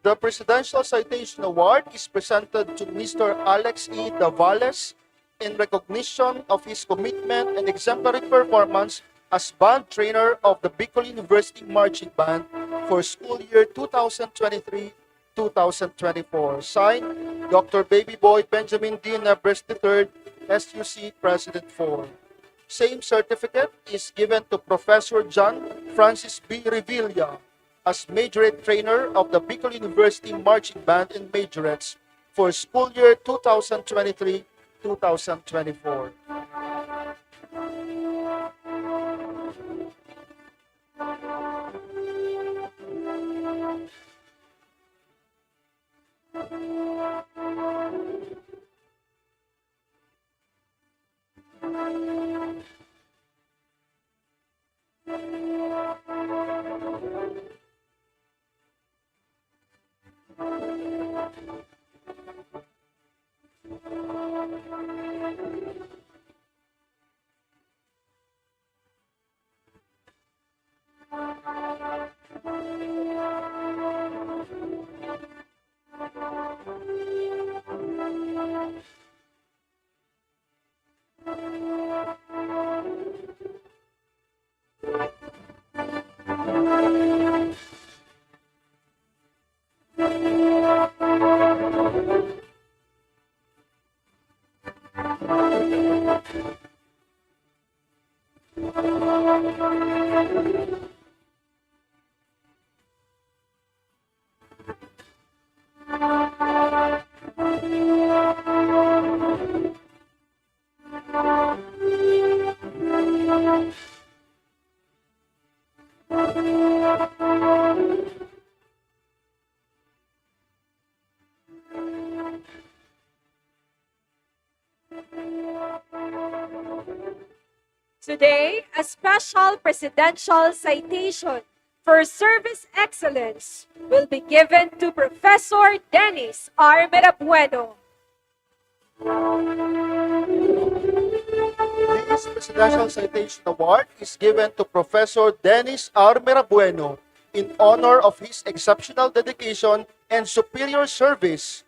The Presidential Citation Award is presented to Mr. Alex E. Davales in recognition of his commitment and exemplary performance as band trainer of the Bicol University Marching Band for school year 2023-2024. Signed, Dr. Baby Boy Benjamin D. Nebres III, SUC President 4. Same certificate is given to Professor John Francis B. Revilla as majorette trainer of the Bicol University Marching Band and Majorettes for school year 2023-2024. Today, a special presidential citation for service excellence will be given to Professor Dennis R. Mirabueno. This Presidential Citation Award is given to Professor Dennis R. Mirabueno in honor of his exceptional dedication and superior service.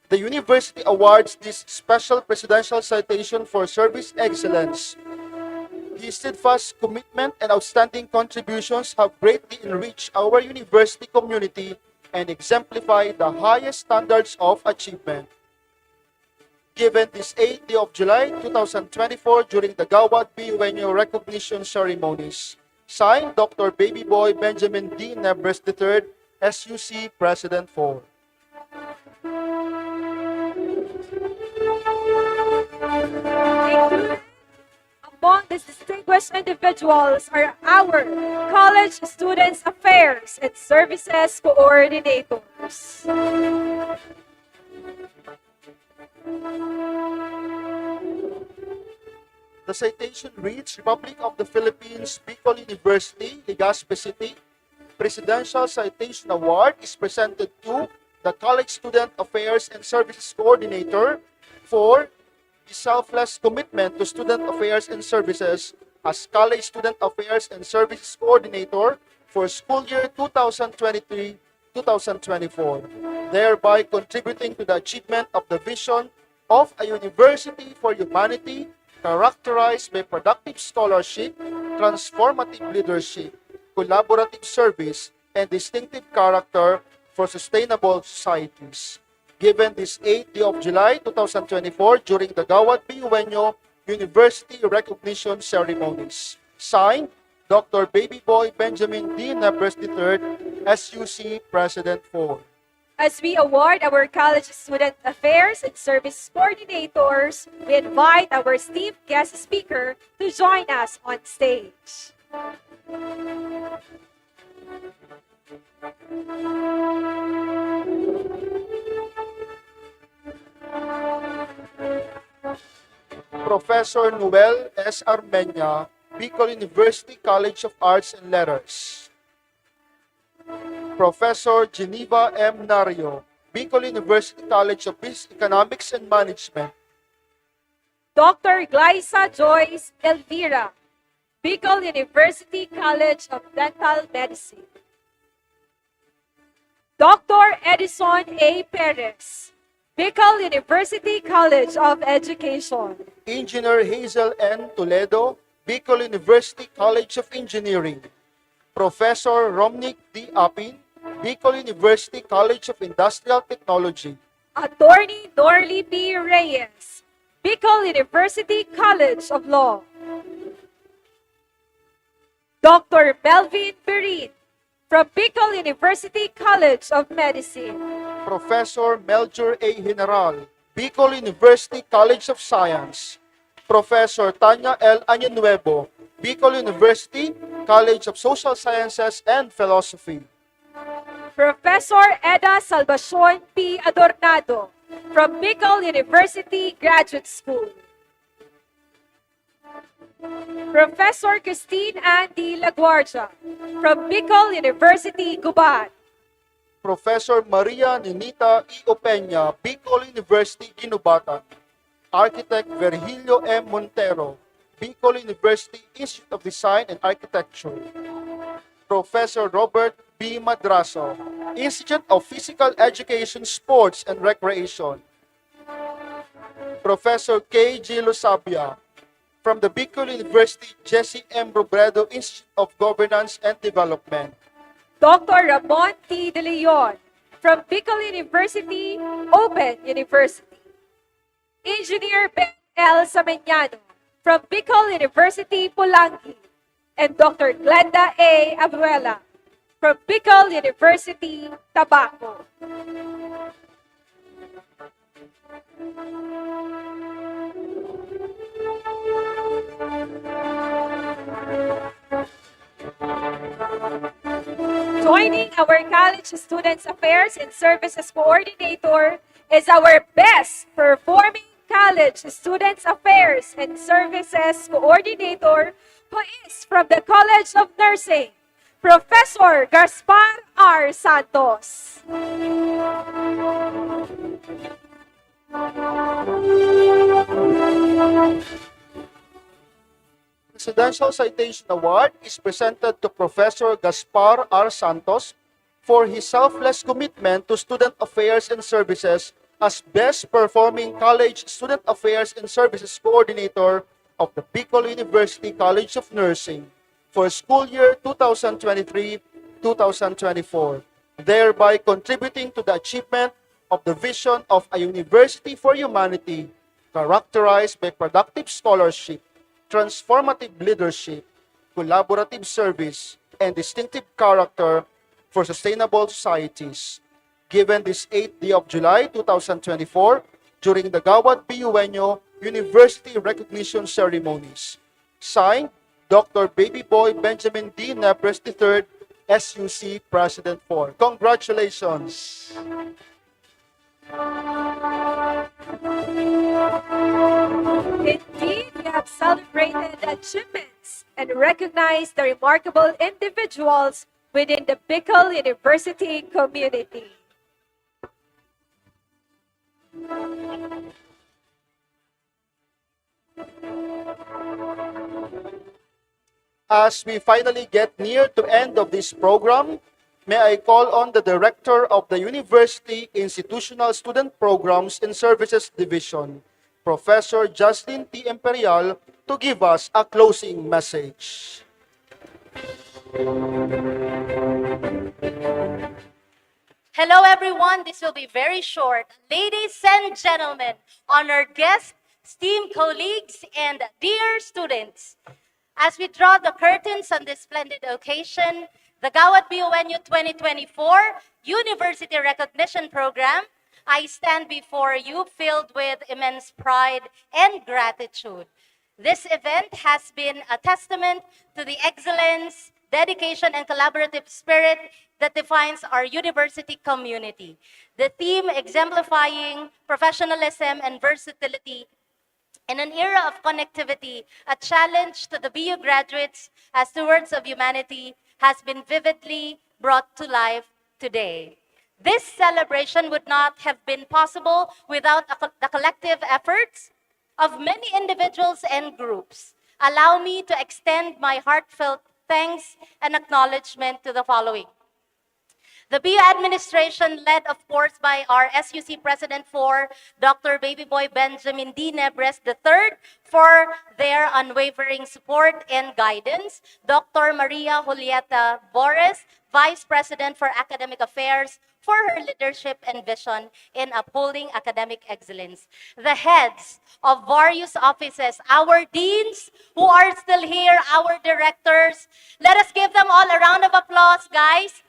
The university awards this special presidential citation for service excellence. His steadfast commitment and outstanding contributions have greatly enriched our university community and exemplify the highest standards of achievement. Given this 8th day of July 2024 during the Gawad Bueño recognition ceremonies. Signed, Dr. Baby Boy Benjamin D. Nebres III, SUC President 4. Among these distinguished individuals are our College Students Affairs and Services Coordinators. The citation reads, Republic of the Philippines, Bicol University, Legazpi City. Presidential Citation Award is presented to the College Student Affairs and Services Coordinator for his selfless commitment to student affairs and services as College Student Affairs and Services Coordinator for school year 2023-2024, thereby contributing to the achievement of the vision of a university for humanity characterized by productive scholarship, transformative leadership, collaborative service, and distinctive character for sustainable societies. Given this 8th day of July 2024 during the Gawad Bueño University recognition ceremonies. Signed, Dr. Baby Boy Benjamin D. Nebres III, SUC President 4. As we award our College Student Affairs and Service Coordinators, we invite our esteemed guest speaker to join us on stage. Professor Noel S. Armenia, Bicol University College of Arts and Letters. Professor Geneva M. Nario, Bicol University College of Business, Economics and Management. Dr. Glyza Joyce Elvira, Bicol University College of Dental Medicine. Dr. Edison A. Perez, Bicol University College of Education. Engineer Hazel N. Toledo, Bicol University College of Engineering. Professor Romnick D. Apin, Bicol University College of Industrial Technology. Attorney Norly P. Reyes, Bicol University College of Law. Dr. Melvin Berin, from Bicol University College of Medicine. Professor Melchor A. General, Bicol University College of Science. Professor Tanya L. Añanuevo, Bicol University College of Social Sciences and Philosophy. Professor Eda Salvacion P. Adornado, from Bicol University Graduate School. Professor Christine Andy Laguardia, from Bicol University Gawad. Professor Maria Ninita E. Opeña, Bicol University Ginubatan. Architect Virgilio M. Montero, Bicol University Institute of Design and Architecture. Professor Robert B. Madraso, Institute of Physical Education, Sports and Recreation. Professor K. G. Losabia, from the Bicol University Jesse M. Robredo Institute of Governance and Development. Dr. Ramon T. De Leon, from Bicol University Open University. Engineer Ben L. Samaniano, from Bicol University Pulangi. And Dr. Glenda A. Abuela, from Bicol University Tabaco. Joining our College Students Affairs and Services Coordinator is our best performing College Students Affairs and Services Coordinator who is from the College of Nursing, Professor Gaspar R. Santos. Presidential Citation Award is presented to Professor Gaspar R. Santos for his selfless commitment to student affairs and services as Best Performing College Student Affairs and Services Coordinator of the Bicol University College of Nursing for school year 2023-2024, thereby contributing to the achievement of the vision of a university for humanity characterized by productive scholarship, transformative leadership, collaborative service, and distinctive character for sustainable societies. Given this 8th day of July 2024 during the Gawad Bueño University Recognition Ceremonies. Signed, Dr. Baby Boy Benjamin D. Nepres III, SUC President 4. Congratulations! Indeed, we have celebrated achievements and recognized the remarkable individuals within the Bicol University community. As we finally get near to end of this program, may I call on the Director of the University Institutional Student Programs and Services Division, Professor Jocelyn T. Imperial, to give us a closing message. Hello everyone, this will be very short. Ladies and gentlemen, honored guests, esteemed colleagues, and dear students, as we draw the curtains on this splendid occasion, the Gawad Bueño 2024 University Recognition Program, I stand before you filled with immense pride and gratitude. This event has been a testament to the excellence, dedication, and collaborative spirit that defines our university community. The theme exemplifying professionalism and versatility in an era of connectivity, a challenge to the BU graduates as stewards of humanity has been vividly brought to life today. This celebration would not have been possible without the collective efforts of many individuals and groups. Allow me to extend my heartfelt thanks and acknowledgement to the following. The BU administration, led of course by our SUC President 4, Dr. Babyboy Benjamin D. Nebres III, for their unwavering support and guidance. Dr. Maria Julieta Boris, Vice President for Academic Affairs, for her leadership and vision in upholding academic excellence. The heads of various offices, our deans who are still here, our directors, let us give them all a round of applause, guys.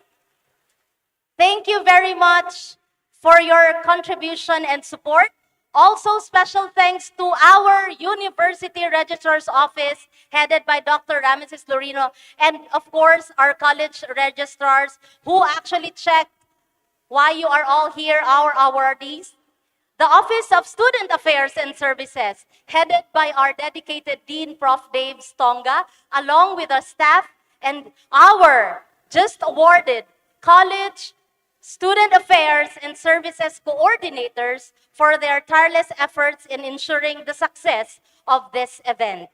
Thank you very much for your contribution and support. Also, special thanks to our University Registrar's Office, headed by Dr. Rameses Lorino, and of course, our college registrars who actually checked why you are all here, our awardees. The Office of Student Affairs and Services, headed by our dedicated Dean, Prof. Dave Stonga, along with our staff and our just awarded College Student Affairs and Services coordinators for their tireless efforts in ensuring the success of this event.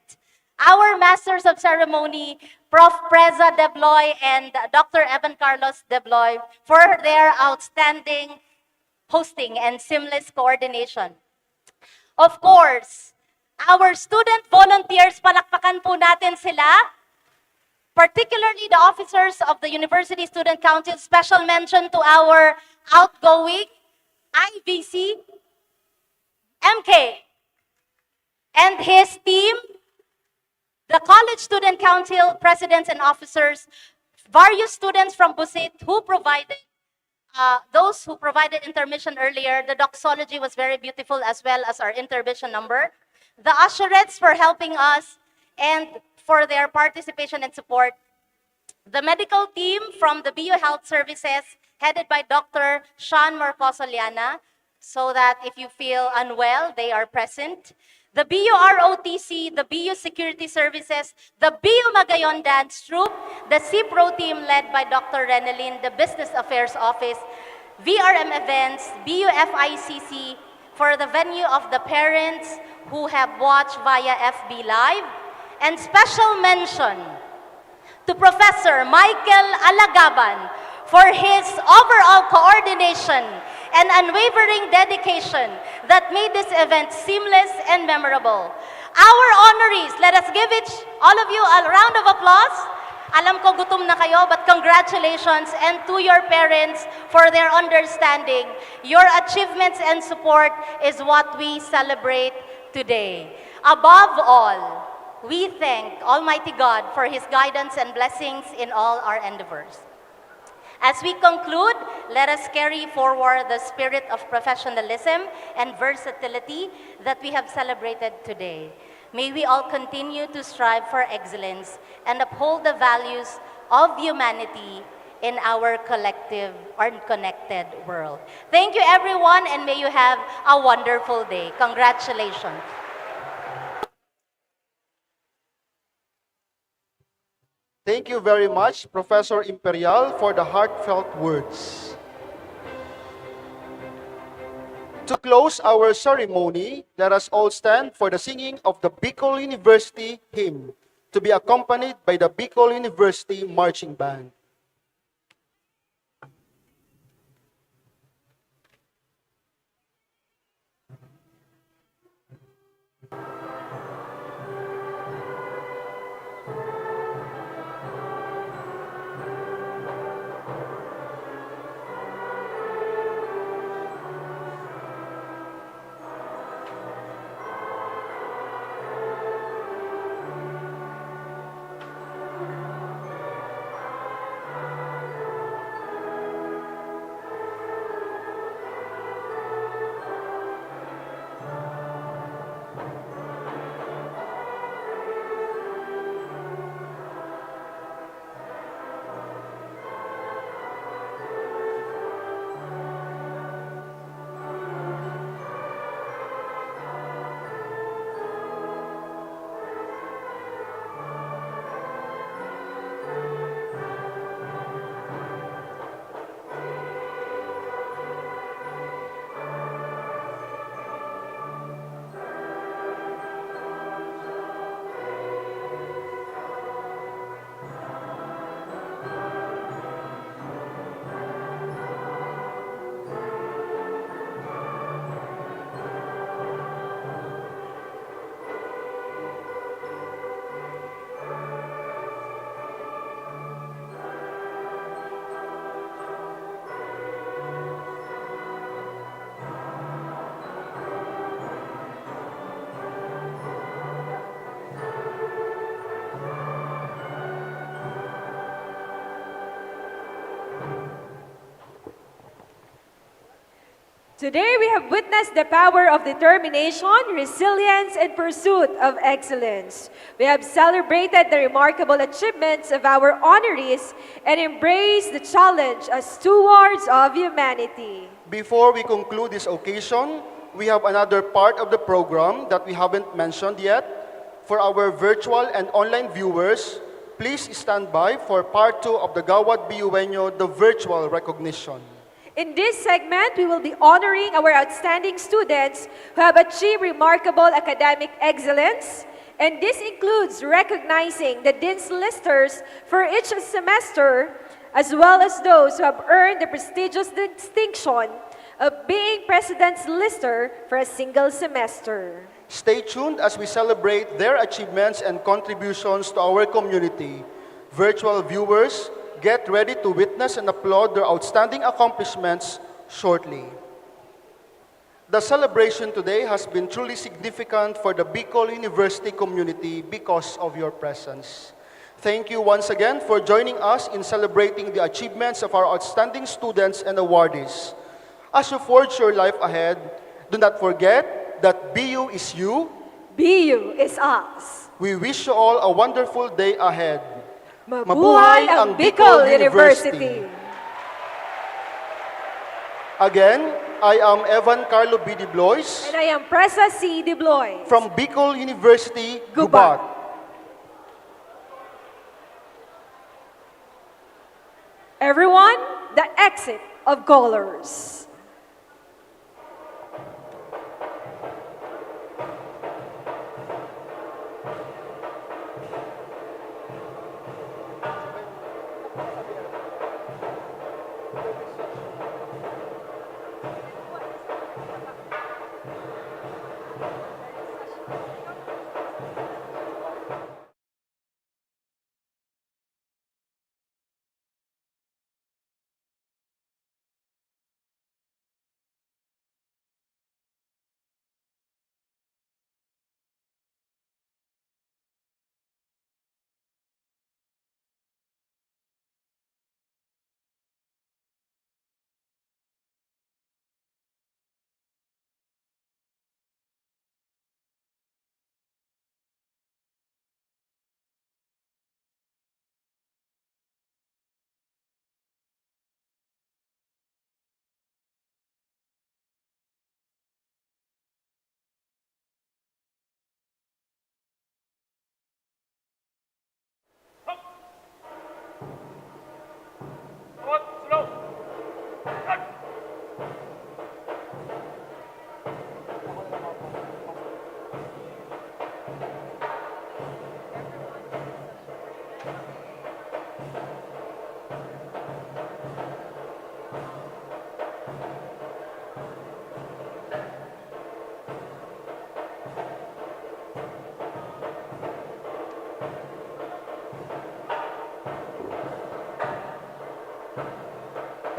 Our Masters of Ceremony, Prof. Preza Debloy and Dr. Evan Carlos Debloy, for their outstanding hosting and seamless coordination. Of course, our student volunteers, palakpakan po natin sila, particularly the officers of the University Student Council. Special mention to our outgoing IVC, MK, and his team, the College Student Council presidents and officers, various students from Busit who provided, those who provided intermission earlier. The doxology was very beautiful, as well as our intermission number. The usherettes for helping us and for their participation and support. The medical team from the BU Health Services, headed by Dr. Sean Marcosoliana, so that if you feel unwell, they are present. The BU ROTC, the BU Security Services, the BU Magayon Dance Troupe, the CPRO team led by Dr. Renelin, the Business Affairs Office, VRM Events, BU FICC, for the venue of the parents who have watched via FB Live, and special mention to Professor Michael Alagaban for his overall coordination and unwavering dedication that made this event seamless and memorable. Our honorees, let us give all of you a round of applause. Alam ko gutom na kayo, but congratulations, and to your parents for their understanding. Your achievements and support is what we celebrate today. Above all, we thank Almighty God for His guidance and blessings in all our endeavors. As we conclude, let us carry forward the spirit of professionalism and versatility that we have celebrated today. May we all continue to strive for excellence and uphold the values of humanity in our collective or connected world. Thank you, everyone, and may you have a wonderful day. Congratulations. Thank you very much, Professor Imperial, for the heartfelt words. To close our ceremony, let us all stand for the singing of the Bicol University hymn, to be accompanied by the Bicol University Marching Band. Today, we have witnessed the power of determination, resilience, and pursuit of excellence. We have celebrated the remarkable achievements of our honorees and embraced the challenge as stewards of humanity. Before we conclude this occasion, we have another part of the program that we haven't mentioned yet. For our virtual and online viewers, please stand by for part 2 of the Gawad Bueño, the virtual recognition. In this segment, we will be honoring our outstanding students who have achieved remarkable academic excellence, and this includes recognizing the Dean's Listers for each semester, as well as those who have earned the prestigious distinction of being President's Lister for a single semester. Stay tuned as we celebrate their achievements and contributions to our community. Virtual viewers, get ready to witness and applaud their outstanding accomplishments shortly. The celebration today has been truly significant for the Bicol University community because of your presence. Thank you once again for joining us in celebrating the achievements of our outstanding students and awardees. As you forge your life ahead, do not forget that BU is you. BU is us. We wish you all a wonderful day ahead. Mabuhay ang Bicol University! Again, I am Evan Carlo B. De Blois And I am Presa C. De Blois from Bicol University, Gawad. Gawad. Everyone, the exit of colors.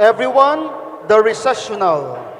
Everyone, the recessional.